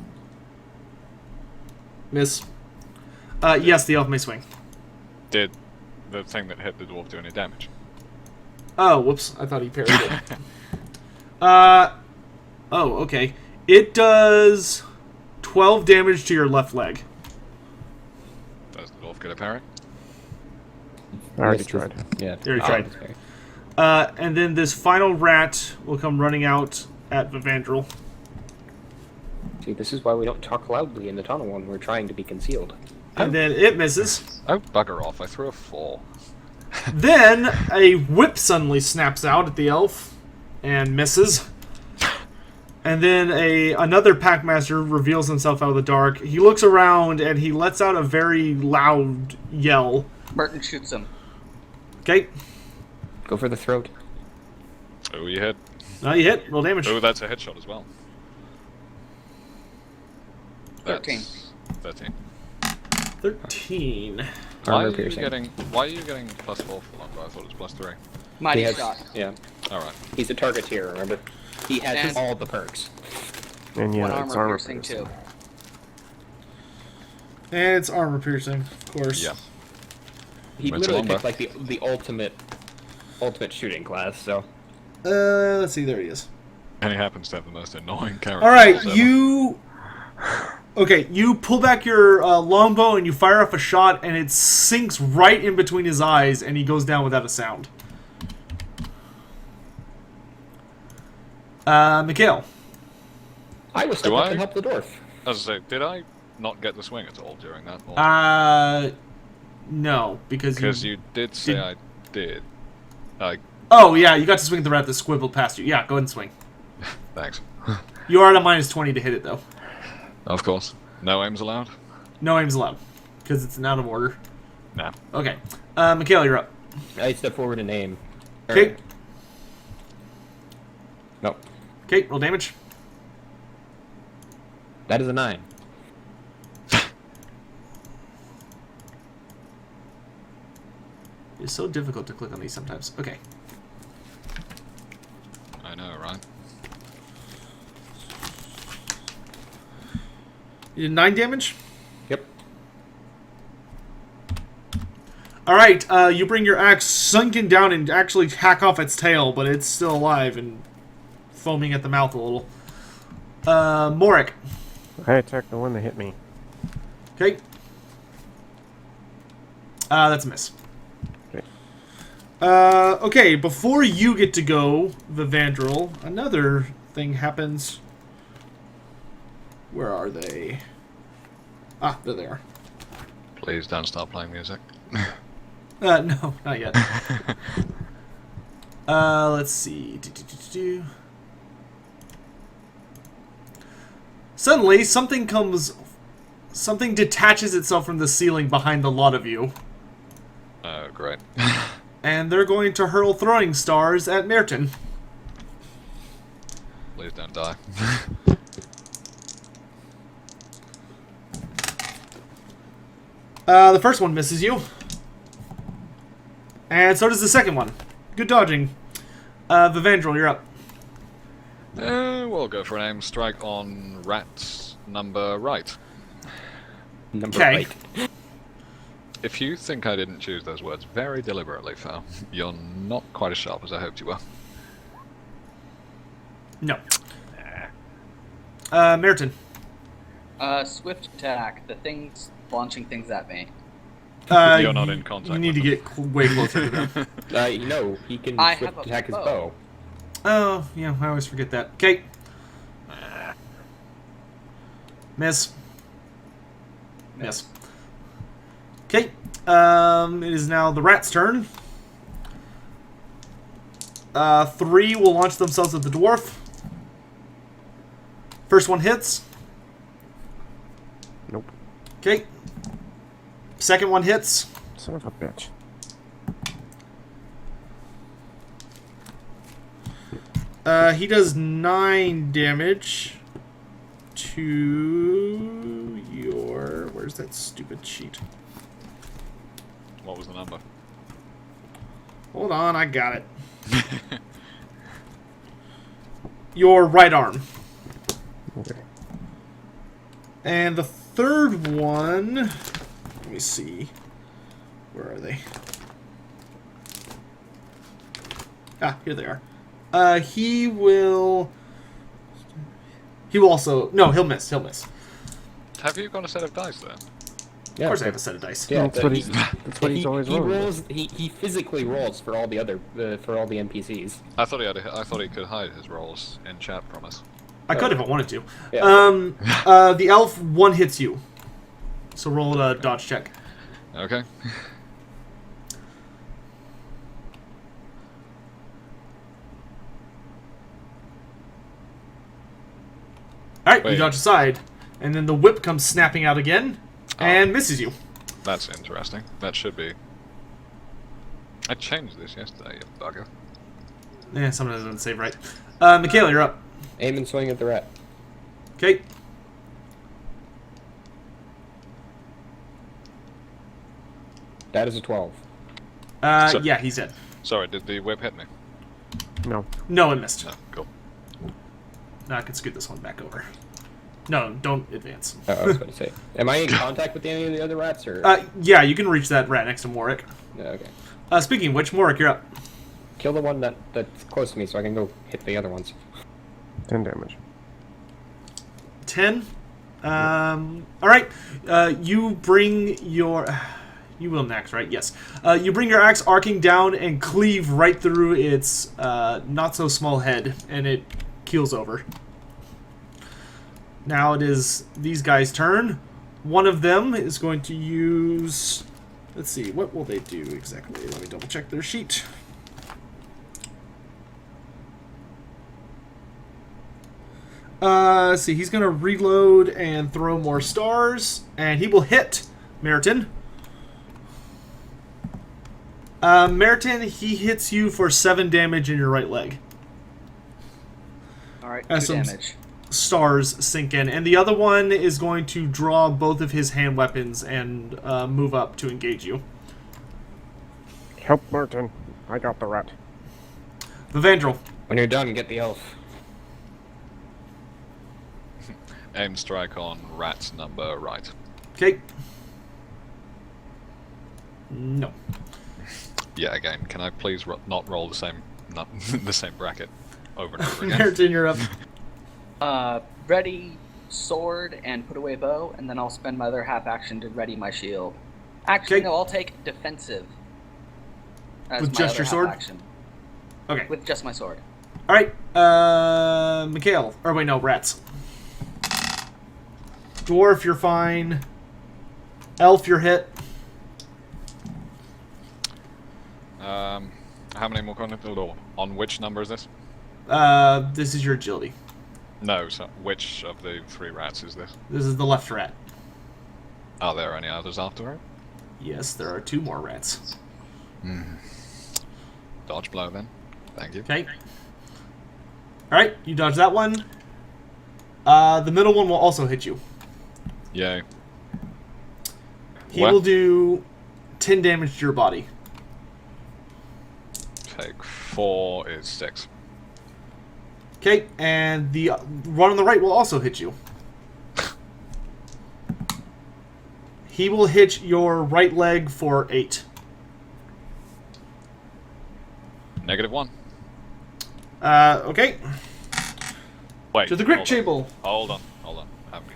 Miss. Yes, the elf may swing. Did the thing that hit the dwarf do any damage? Oh, whoops. I thought he parried it. Oh, okay. It does 12 damage to your left leg. Does the dwarf get a parry? I already Missed his- tried. Yeah. You already tried. Sorry. And then this final rat will come running out at Vivandrel. See, this is why we don't talk loudly in the tunnel when we're trying to be concealed. And then it misses. Oh, bugger off. I threw a 4. Then a whip suddenly snaps out at the elf and misses. And then another Packmaster reveals himself out of the dark. He looks around and he lets out a very loud yell. Merton shoots him. Okay. Go for the throat. Oh, you hit. You hit. Roll damage. Oh, that's a headshot as well. 13. That's 13. 13. Armor piercing. Why are you getting +4 for longbow? I thought it was +3. Mighty He has- shot. Yeah. Alright. He's a targeteer, remember? He has And- all the perks. And yeah, One it's armor armor piercing piercing. too. And it's armor piercing, of course. Yeah. He Went to literally longbow. picked like the ultimate shooting class, so Let's see, there he is. And he happens to have the most annoying character. Alright, ever. you... Okay, you pull back your longbow and you fire off a shot, and it sinks right in between his eyes, and he goes down without a sound. Mikhail. I was Do stuck up I? and help the dwarf. As I say, did I not get the swing at all during that? Or- No, because you did say did- I did. Oh, yeah, you got to swing the rat that squibbled past you. Yeah, go ahead and swing. Thanks. You are at a -20 to hit it, though. Of course. No aims allowed? No aims allowed, because it's an out of order. Nah. Okay. Mikhail, you're up. I step forward and aim. Okay. No. Okay, roll damage. That is a 9. It's so difficult to click on these sometimes. Okay. I know, right? You did 9 damage? Yep. Alright, you bring your axe sunken down and actually hack off its tail, but it's still alive and foaming at the mouth a little. Morik. I attacked the one that hit me. Okay. That's a miss. Okay. Okay, before you get to go, Vivandrel, another thing happens. Where are they? Ah, there they are. Please don't stop playing music. No, not yet. Let's see. Suddenly, something detaches itself from the ceiling behind the lot of you. Oh, great. And they're going to hurl throwing stars at Merton. Please don't die. The first one misses you. And so does the second one. Good dodging. Vivandrel, you're up. We'll go for an aim strike on Rat's number right. Number Okay. right. If you think I didn't choose those words very deliberately, Phil, you're not quite as sharp as I hoped you were. No. Merton. Swift attack. The thing's launching things at me. You're not in contact You need to with get way closer to them. No, he can I swift have a attack his bow. bow. Oh, yeah, I always forget that. Okay. Miss. Miss. Okay. It is now the rat's turn. 3 will launch themselves at the dwarf. First one hits. Nope. Okay. Second one hits. Son of a bitch. He does 9 damage to your... Where's that stupid sheet? What was the number? Hold on, I got it. Your right arm. Okay. And the third one... Let me see. Where are they? Ah, here they are. He will also... No, he'll miss. He'll miss. Have you got a set of dice there? Yeah, Of course I have a set of dice. Yeah, That's what he's. That's what he's always he rolling. rolls. He physically rolls for all the other for all the NPCs. I thought he could hide his rolls in chat from us. I could if I wanted to. Yeah. The elf one hits you. So roll a dodge check. Okay. Alright, you Wait. dodge aside. And then the whip comes snapping out again and misses you. That's interesting. That should be... I changed this yesterday, you bugger. Eh, someone doesn't save right. Michaela, you're up. Aim and swing at the rat. Okay. That is a 12. Yeah, he's dead. Sorry, did the whip hit me? No. No, it missed. No, cool. Now I can scoot this one back over. No, don't advance. Oh, I was going to say. Am I in contact with any of the other rats, or? Yeah, you can reach that rat next to Morik. Okay. Speaking of which, Morik, you're up. Kill the one that's close to me so I can go hit the other ones. 10 damage. 10. Alright. You bring your... You will next, right? Yes. You bring your axe arcing down and cleave right through its not-so-small head, and it keels over. Now it is these guys' turn. One of them is going to use... Let's see, what will they do exactly? Let me double-check their sheet. Let's see, he's going to reload and throw more stars, and he will hit Meriton. Meriton, he hits you for 7 damage in your right leg. Alright, As 2 some damage. stars sink in. And the other one is going to draw both of his hand weapons and move up to engage you. Help Merton. I got the rat. Vivandrel. When you're done, get the elf. Aim strike on rat number right. Okay. No. Yeah, again, can I please not roll the same the same bracket over and over again? Meriton, you're up. Ready sword and put away bow, and then I'll spend my other half action to ready my shield. Actually, Okay. no, I'll take defensive. As With my just other your half sword? Action. Okay. With just my sword. Alright. Mikhail. Or wait, no, rats. Dwarf, you're fine. Elf, you're hit. How many more on which number is this? This is your agility. No, so which of the 3 rats is this? This is the left rat. Are there any others after it? Yes, there are 2 more rats. Dodge blow then. Thank you. Okay. Alright, you dodge that one. The middle one will also hit you. Yay. He What? will do 10 damage to your body. Take 4 is 6. Okay, and the one on the right will also hit you. He will hit your right leg for 8. -1. Okay. Wait. To the grip hold on. table. Hold on.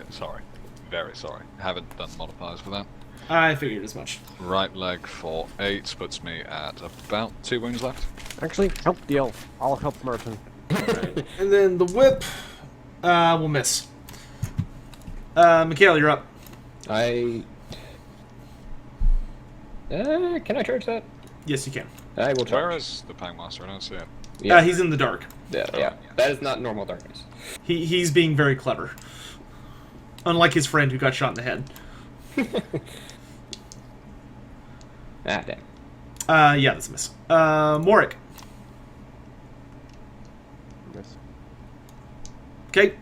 Sorry. Very sorry. Haven't done modifiers for that. I figured as much. Right leg for 8 puts me at about 2 wounds left. Actually, help the elf. I'll help Merton. And then the whip will miss. Mikhail, you're up. Can I charge that? Yes, you can. I will Where charge. is the Pangmaster? I don't see it. Yeah. He's in the dark. Yeah. That is not normal darkness. He's being very clever. Unlike his friend who got shot in the head. Ah, dang. Yeah, that's a miss. Morik. Miss. Okay.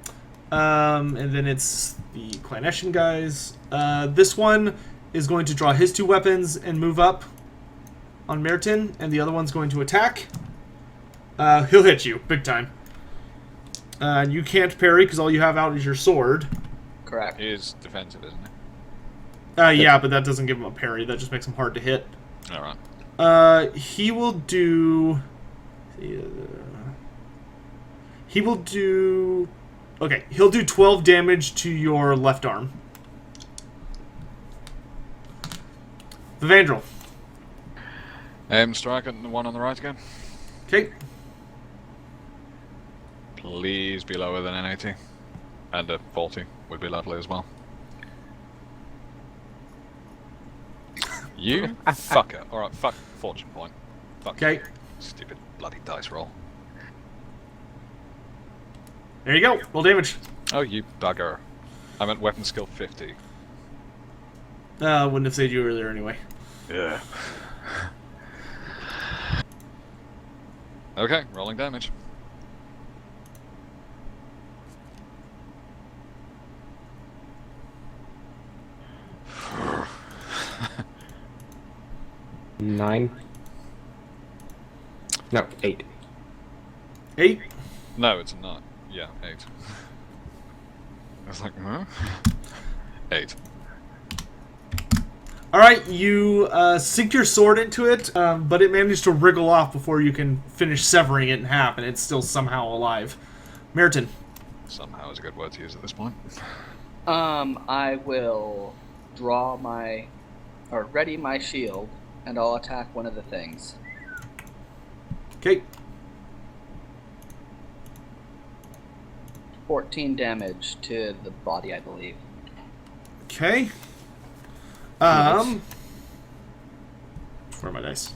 And then it's the Clanesian guys. This one is going to draw his 2 weapons and move up on Meriton, and the other one's going to attack. He'll hit you, big time. You can't parry because all you have out is your sword. Correct. He is defensive, isn't he? Yeah, but that doesn't give him a parry. That just makes him hard to hit. Alright. He will do... Okay, he'll do 12 damage to your left arm. Vivandrel. Aim strike at the one on the right again. Okay. Please be lower than an 80. And a 40 would be lovely as well. You fucker. Alright, fuck fortune point. Fuck Okay. you. Stupid bloody dice roll. There you go. Roll damage. Oh, you bugger. I'm at weapon skill 50. Wouldn't have saved you earlier anyway. Yeah. Okay, rolling damage. 9. No, 8. 8. No, it's not. Yeah, 8. I was like, huh? 8. All right, you sink your sword into it, but it managed to wriggle off before you can finish severing it in half, and it's still somehow alive. Meriton. Somehow is a good word to use at this point. I will draw my, or ready my shield, and I'll attack one of the things. Okay. 14 damage to the body, I believe. Okay. Nice. Where are my dice?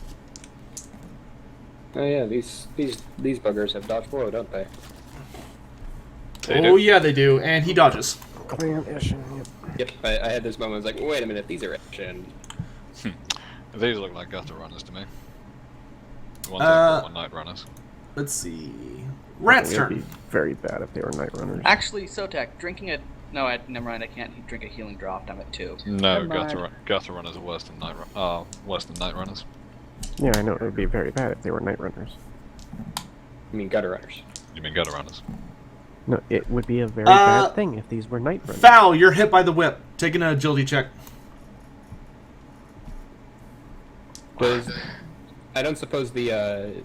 Oh yeah, these buggers have dodge blow, don't they? They Oh do. yeah, they do, and he dodges. Clan Ishin, yep. Yep, I had this moment. I was like, wait a minute, these are action. These look like gutter runners to me. The ones that one night runners. Let's see. Rat's It would be turn. very bad if they were night runners. Actually, Sotek, drinking a... No, never mind, I can't drink a healing draught, I'm at 2. No, Never mind. gutter runners are worse than night runners. Yeah, I know it would be very bad if they were night runners. I mean, gutter runners. You mean gutter runners? No, it would be a very bad thing if these were night runners. Foul, you're hit by the whip. Take an agility check. Does I don't suppose the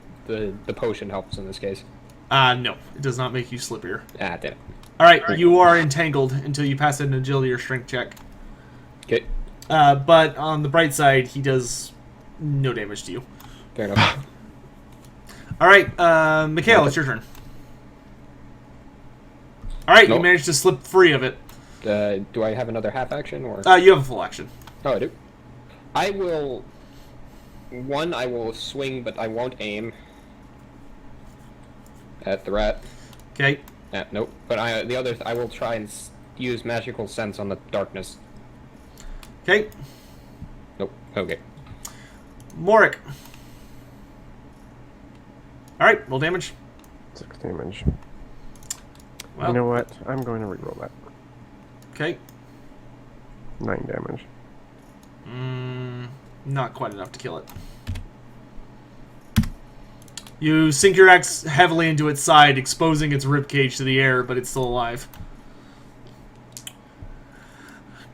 potion helps in this case. No, it does not make you slippier. Ah, damn it. All right, you are entangled until you pass an agility or strength check. Okay, But on the bright side, he does no damage to you. fair enough. All right, Mikhail, it's your turn. All right, you Nope. managed to slip free of it. Do I have another half action or? You have a full action. Oh, I do. I will. One, I will swing, but I won't aim at the rat. Okay. Nope. But the other, I will try and use magical sense on the darkness. Okay. Nope. Okay. Morik. All right, roll damage. 6 damage. Well, You know what? I'm going to reroll that. okay. 9 damage. Not quite enough to kill it. You sink your axe heavily into its side, exposing its ribcage to the air, but it's still alive.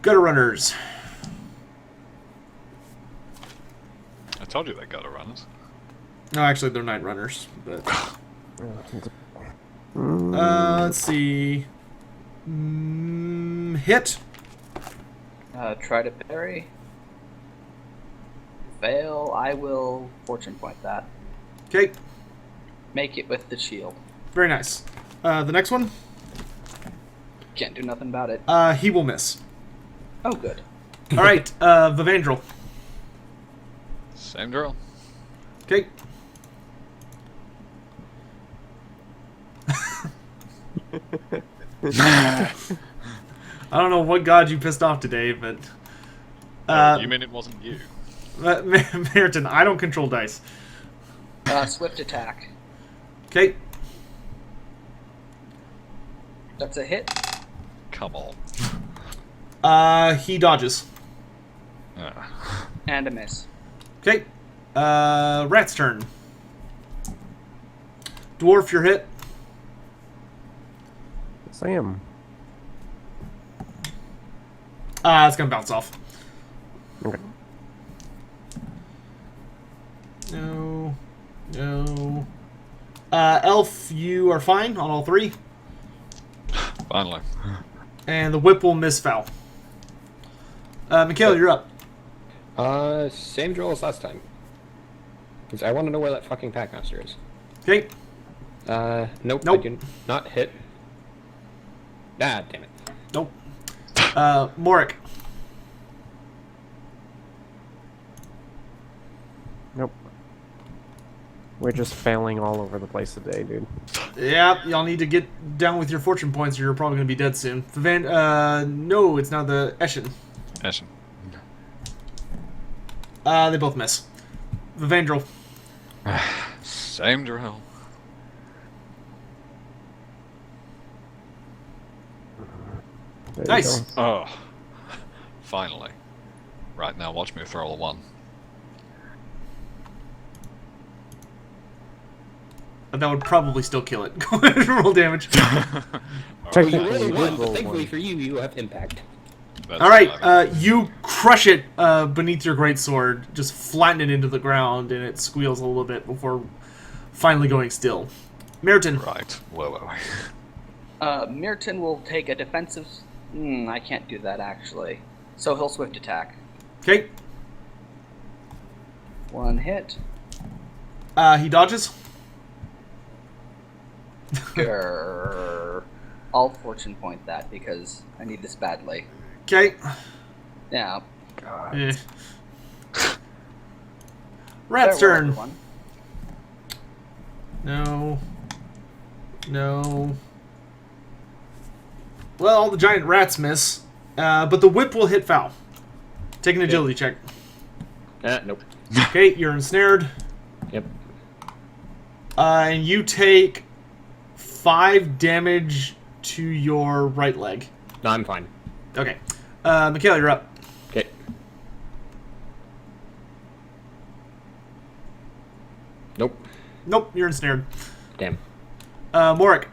Gutter runners. I told you they're gutter runners. No, actually, they're night runners. But Mm, let's see. Hit. Try to parry. Fail, I will fortune point that. Okay. Make it with the shield. Very nice. The next one. Can't do nothing about it. He will miss. Oh, good. All right. Vivandrel. Same drill. Okay. I don't know what god you pissed off today, but You mean it wasn't you? Meriton, I don't control dice. Swift attack. Okay. That's a hit. Come on. He dodges. Ah. And a miss. Okay. Rat's turn. Dwarf, you're hit. yes, I am. It's gonna bounce off. Okay. No. No. Elf, you are fine on all three. Finally. And the whip will miss foul. Mikhail, you're up. Same drill as last time. 'Cause I want to know where that fucking Packmaster is. Okay. Nope. Nope. I do not hit. Ah, damn it. Nope. Morik. Nope. We're just failing all over the place today, dude. Yeah, y'all need to get down with your fortune points or you're probably going to be dead soon. No, it's now the Eshin. Eshin. They both miss. Vivandrel. Same drill. There you Nice. go. Oh. Finally. Right now, watch me throw a 1. But that would probably still kill it. Go ahead and roll damage. Technically, You rolled you a did 1, but roll thankfully one. for you, you have impact. That's All right, 11. you crush it beneath your greatsword, just flatten it into the ground, and it squeals a little bit before finally going still. Meriton. Right. Whoa. Mirton will take a defensive... I can't do that, actually. So he'll swift attack. Okay. 1 hit. He dodges. Grrr. I'll fortune point that because I need this badly. Okay. Yeah. Eh. Rat's Farewell, turn. everyone. No. No. Well, all the giant rats miss, but the whip will hit foul. Take an agility check. Nope. Okay, you're ensnared. Yep. And you take 5 damage to your right leg. No, I'm fine. Okay. Michaela, you're up. Okay. Nope. Nope, you're ensnared. Damn. Morik.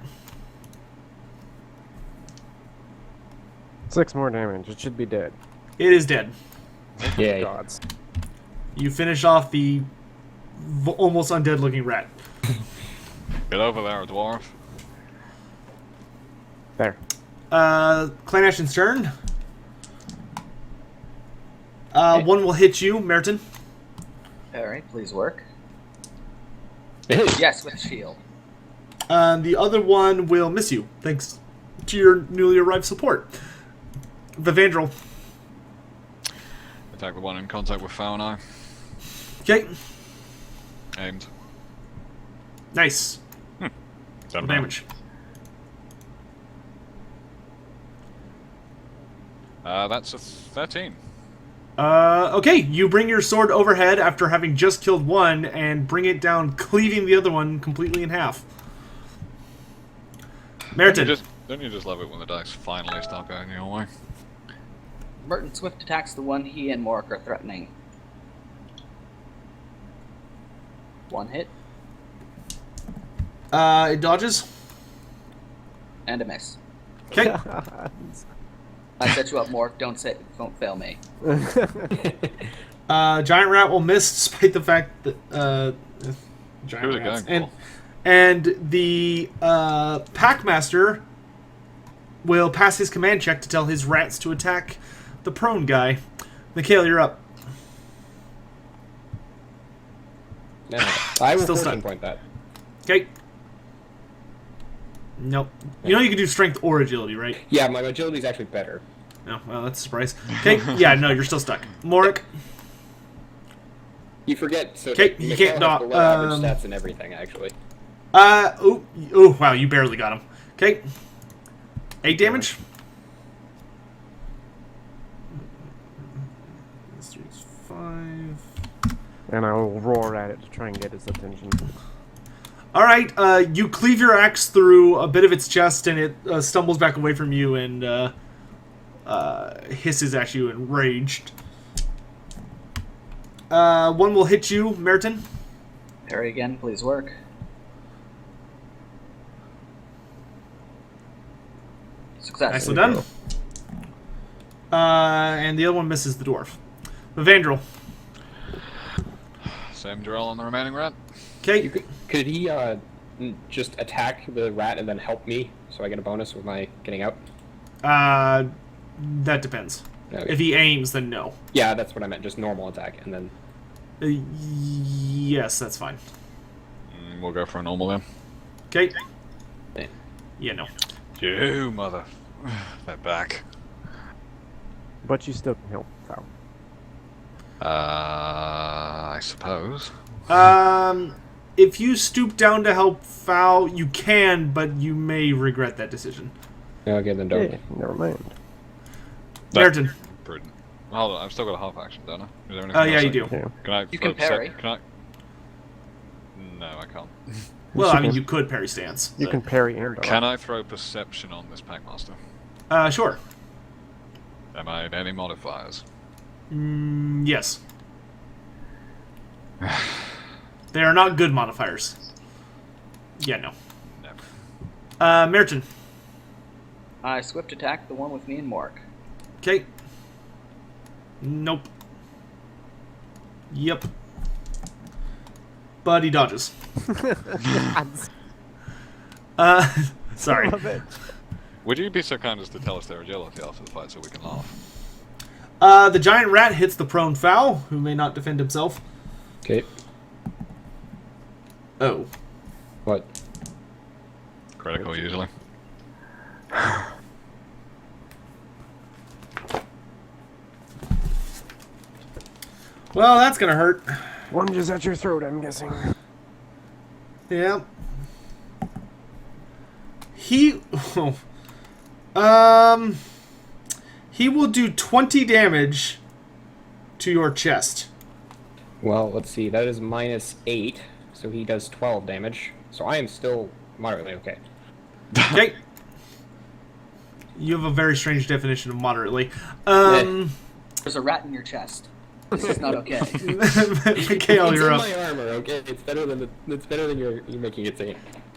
6 more damage. It should be dead. It is dead. Yay. Gods. You finish off the almost undead looking rat. Get over there, dwarf. There. Clan Ashton's turn. One will hit you, Meriton. Alright, please work. Hey. Yes, with shield. The other one will miss you, thanks to your newly arrived support. Vivandrel. Attack the one in contact with Fauna. Okay. Aimed. Nice. Done Damage. That's a 13. Okay, you bring your sword overhead after having just killed one and bring it down, cleaving the other one completely in half. Meriton. Don't you just love it when the dice finally start going your way? Merton swift attacks the one he and Morik are threatening. 1 hit It dodges. and a miss. Okay. I set you up, Morik. Don't fail me. Giant rat will miss, despite the fact that Who giant was it rats. going for? And the Packmaster will pass his command check to tell his rats to attack the prone guy. Mikhail, you're up. No, I will Still fortune stuck. point that. Okay. Nope. You know you can do strength or agility, right? Yeah, my agility is actually better. No, well, that's a surprise. Okay, yeah, no, you're still stuck. Morik. You forget, so Okay, you can't Mikhail has dot- below average stats and everything, actually. Oh, wow, you barely got him. Okay. 8 damage. This 3 is 5. And I will roar at it to try and get his attention. Alright, you cleave your axe through a bit of its chest, and it stumbles back away from you and hisses at you, enraged. One will hit you, Meriton. Parry again, please work. Success. Nicely done. And the other one misses the dwarf. Vivandrel. Same drill on the remaining rat. Okay. Could he just attack the rat and then help me, so I get a bonus with my getting out? That depends. Okay. If he aims, then no. Yeah, that's what I meant, just normal attack, and then... Yes, that's fine. We'll go for a normal then. Okay. Yeah. Yeah, no. You mother... They're back. But you still can help out. I suppose. If you stoop down to help Foul, you can, but you may regret that decision. Okay, then don't. Yeah, never mind. Meriton. Prudent. Hold on, I've still got a half action, don't I? Is there anything Oh, yeah, else you I do. Yeah. Can I? You can parry. Can I? No, I can't. Well, I mean, can- you could parry stance. You can parry and dodge. Can I throw perception on this Packmaster? Sure. Am I in any modifiers? Yes. They are not good modifiers. Yeah, no. Never. Merton. I swift attack the one with me and Mork. Okay. Nope. Yep. But he dodges. Sorry. Love it. Would you be so kind as to tell us their agility after the fight so we can laugh? The giant rat hits the prone fowl, who may not defend himself. Okay. Oh. What? Critical, usually. Well, that's gonna hurt. Lunges at your throat, I'm guessing. Yeah. He... He will do 20 damage to your chest. Well, let's see. That is -8, so he does 12 damage. So I am still moderately okay. Okay. You have a very strange definition of moderately. There's a rat in your chest. This is not okay. Mikhail, It's you're in up. my armor, okay? It's better than you're making it seem.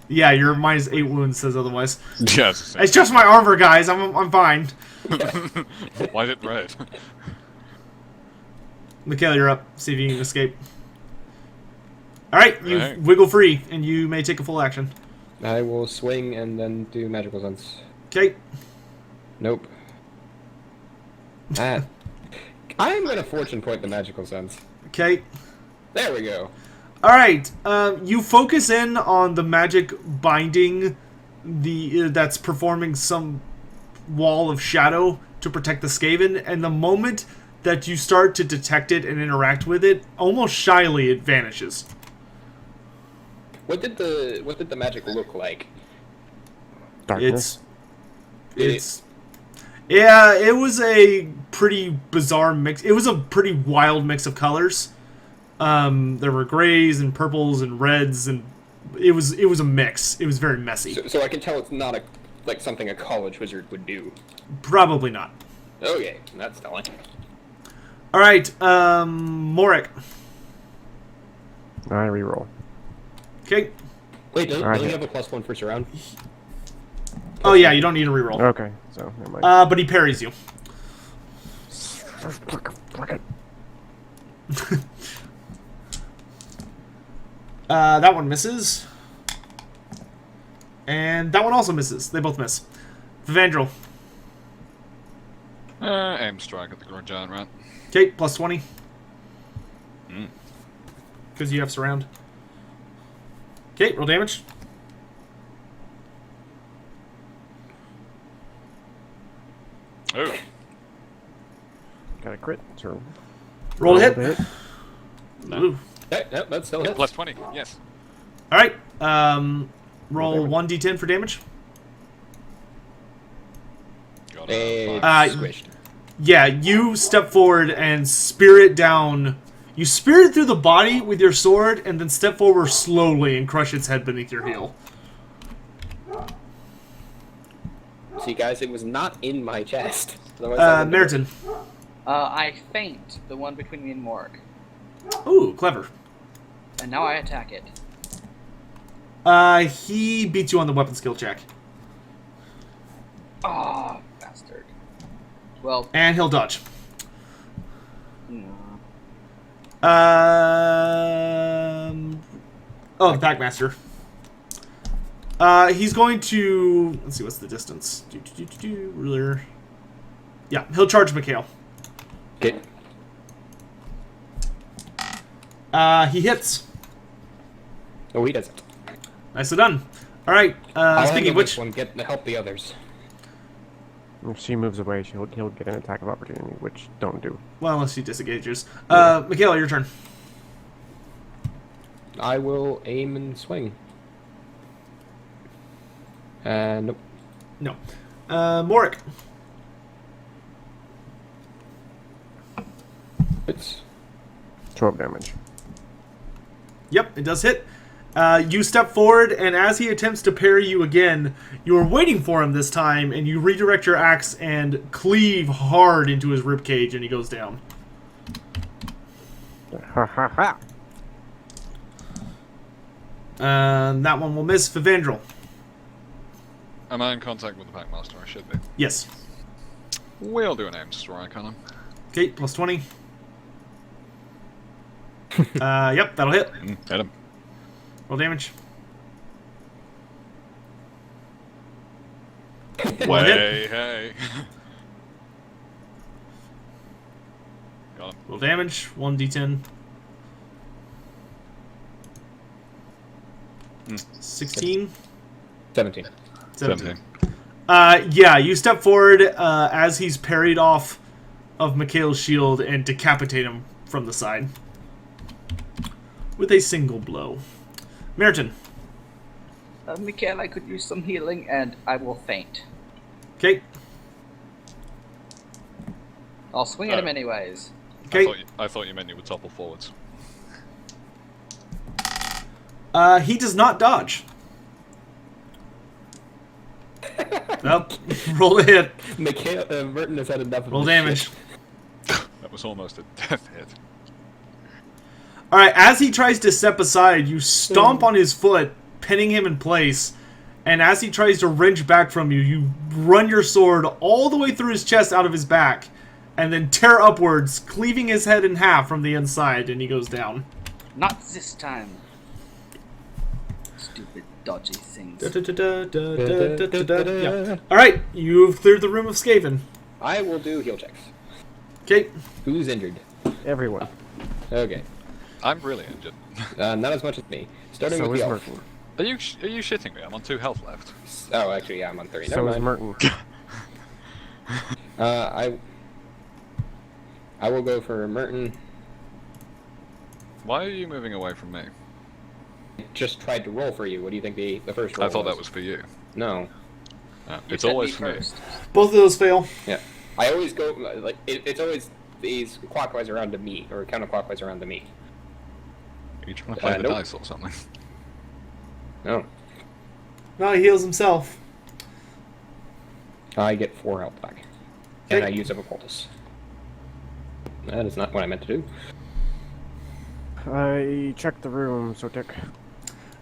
Yeah, your -8 wounds says otherwise. Yes. It's just my armor, guys. I'm fine. Why is it red? Mikhail, you're up. See if you can escape. Alright, you Right. wiggle free, and you may take a full action. I will swing and then do magical sense. Okay. Nope. Ah. I'm gonna fortune point the magical sense. Okay. There we go. Alright, you focus in on the magic binding that's performing some wall of shadow to protect the Skaven, and the moment that you start to detect it and interact with it, almost shyly it vanishes. What did the magic look like? Darkness. Yeah, it was a pretty bizarre mix. It was a pretty wild mix of colors. There were grays and purples and reds, and it was a mix. It was very messy. So I can tell it's not like something a college wizard would do. Probably not. Okay, that's telling. All right, Morik. I reroll. Okay. Wait, don't Alright. you have a +1 first round? Oh yeah, you don't need a reroll. Okay, so never mind. But he parries you. Fuck it. That one misses. And that one also misses. They both miss. Vivandrel. Aim strike at the green giant rat. Okay, +20. Mm. Because you have surround. Okay, roll damage. Oh, Got a crit. So Roll a hit. hit. Ooh. Yep, that's still hits. +20. Yes. All right. Roll 1d10 for damage. Got It's a squished. Yeah, you step forward and spear it down. You spear it through the body with your sword, and then step forward slowly and crush its head beneath your heel. See, guys, it was not in my chest. Otherwise I would've- Meriton. I feint the one between me and Mork, Ooh, clever. and now I attack it. He beats you on the weapon skill check. Ah, bastard. Well, And he'll dodge. no. Oh, the Packmaster. He's going to... Let's see, what's the distance? Ruler. Yeah, he'll charge Mikhail. Okay. He hits. Oh, he doesn't. Nicely done. All right. I'll Speaking handle of which, this one, get to help the others. If she moves away, he'll get an attack of opportunity, which don't do. well, unless she disengages. Mikhail, your turn. I will aim and swing. Nope. No. Morik. It's 12 damage. Yep, it does hit. You step forward, and as he attempts to parry you again, you are waiting for him this time, and you redirect your axe and cleave hard into his ribcage, and he goes down. Ha ha ha! That one will miss. Vivandrel. Am I in contact with the Packmaster? I should be. Yes. We'll do an aim strike on him. Okay, plus 20. Yep, that'll hit. Hit him. Roll damage. Way, hey. Got him. Roll damage. 1d10. 16. 17. 17. Yeah, you step forward as he's parried off of Mikhail's shield and decapitate him from the side with a single blow. Meriton. Mikhail, I could use some healing, and I will faint. Okay. I'll swing at him anyways. Okay. I thought you meant you would topple forwards. He does not dodge. Well, roll a hit. Merton has had enough of Roll this damage. shit. That was almost a death hit. Alright, as he tries to step aside, you stomp on his foot, pinning him in place. And as he tries to wrench back from you, you run your sword all the way through his chest out of his back. And then tear upwards, cleaving his head in half from the inside, and he goes down. Not this time. Stupid, dodgy things. Yeah. Alright, you've cleared the room of Skaven. I will do heal checks. Okay. Who's injured? Everyone. Okay. I'm really injured. Not as much as me. Starting So with is the elf. Merton. Are you shitting me? I'm on 2 health left. Oh, actually, yeah, I'm on 3. So Never is mind. Merton. I will go for Merton. Why are you moving away from me? Just tried to roll for you. What do you think the first roll I thought that was for you. No. It's said always me for me. first. Both of those fail. Yeah. I always go, like, it's always these clockwise around to me, or counterclockwise around to me. Are you trying to play the nope. dice or something? No. No, he heals himself. I get 4 health back. And Okay. I use up a poultice. That is not what I meant to do. I checked the room, Sotek.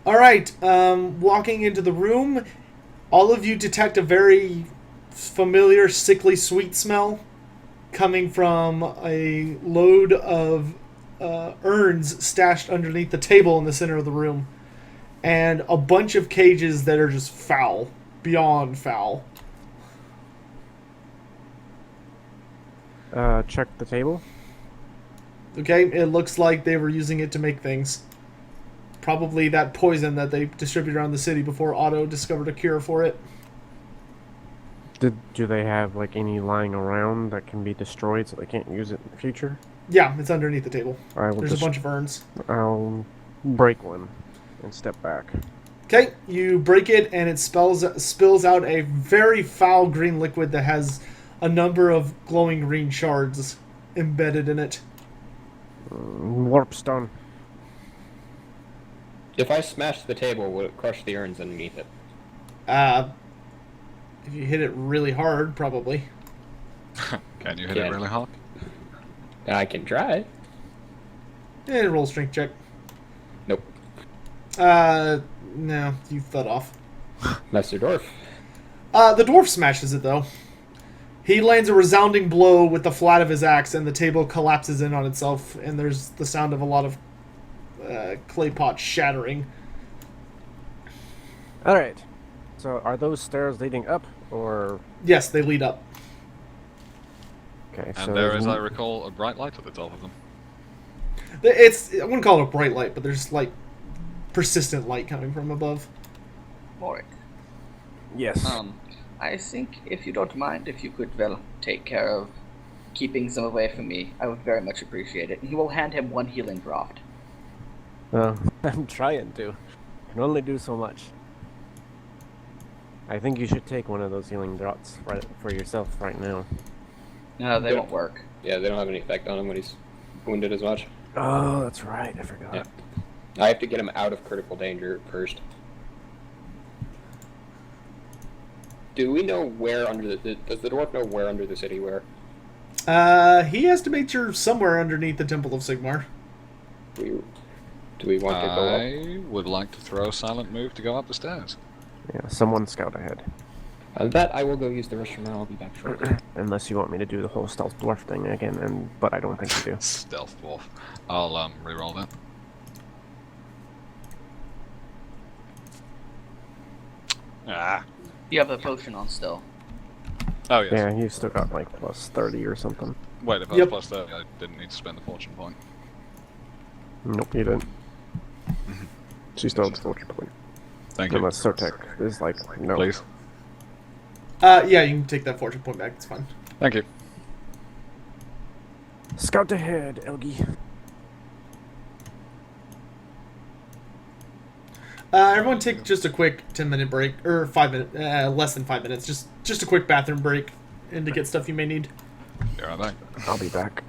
Alright, walking into the room, all of you detect a very familiar, sickly sweet smell coming from a load of urns stashed underneath the table in the center of the room. And a bunch of cages that are just foul. Beyond foul. Check the table. Okay, it looks like they were using it to make things. Probably that poison that they distributed around the city before Otto discovered a cure for it. Do they have like any lying around that can be destroyed so they can't use it in the future? Yeah, it's underneath the table. I will There's a bunch of urns. I'll break one and step back. Okay, you break it and it spills out a very foul green liquid that has a number of glowing green shards embedded in it. Warp stone. If I smashed the table, would it crush the urns underneath it? If you hit it really hard, probably. Can you hit Can. it really hard? I can try. And roll strength check. Nope. No, you thud off. Master Dwarf. The dwarf smashes it, though. He lands a resounding blow with the flat of his axe, and the table collapses in on itself, and there's the sound of a lot of clay pots shattering. Alright. So are those stairs leading up or Yes, they lead up. okay, And so there there's is, I one- recall, a bright light at the top of them. I wouldn't call it a bright light, but there's, like, persistent light coming from above. Alright. Yes. I think, if you don't mind, if you could, well, take care of keeping some away from me, I would very much appreciate it. And he will hand him 1 healing draught. I'm trying to. Can only do so much. I think you should take one of those healing draughts right for yourself right now. No, they Good. won't work. Yeah, they don't have any effect on him when he's wounded as much. Oh, that's right. I forgot. Yeah. I have to get him out of critical danger first. Do we know where under the... Does the dwarf know where under the city where? He estimates you're somewhere underneath the Temple of Sigmar. To Do we want to go up? I would like to throw a silent move to go up the stairs. Yeah, someone scout ahead. That I will go use the restroom and I'll be back shortly. Unless you want me to do the whole stealth dwarf thing again, but I don't think you do. Stealth dwarf. I'll reroll that. Ah. You have a potion on still. Oh yes. Yeah, you still got like plus 30 or something. Wait, if I was Yep. plus 30, I didn't need to spend the fortune point. Nope, you didn't. She still has fortune point. Thank you. Unless Sotek is like, no. Please. Yeah, you can take that fortune point back. It's fine. Thank you. Scout ahead, Elgie. Everyone take just a quick 10-minute break, or 5 minute, less than 5 minutes. Just a quick bathroom break, and to get stuff you may need. You're right back. I'll be back.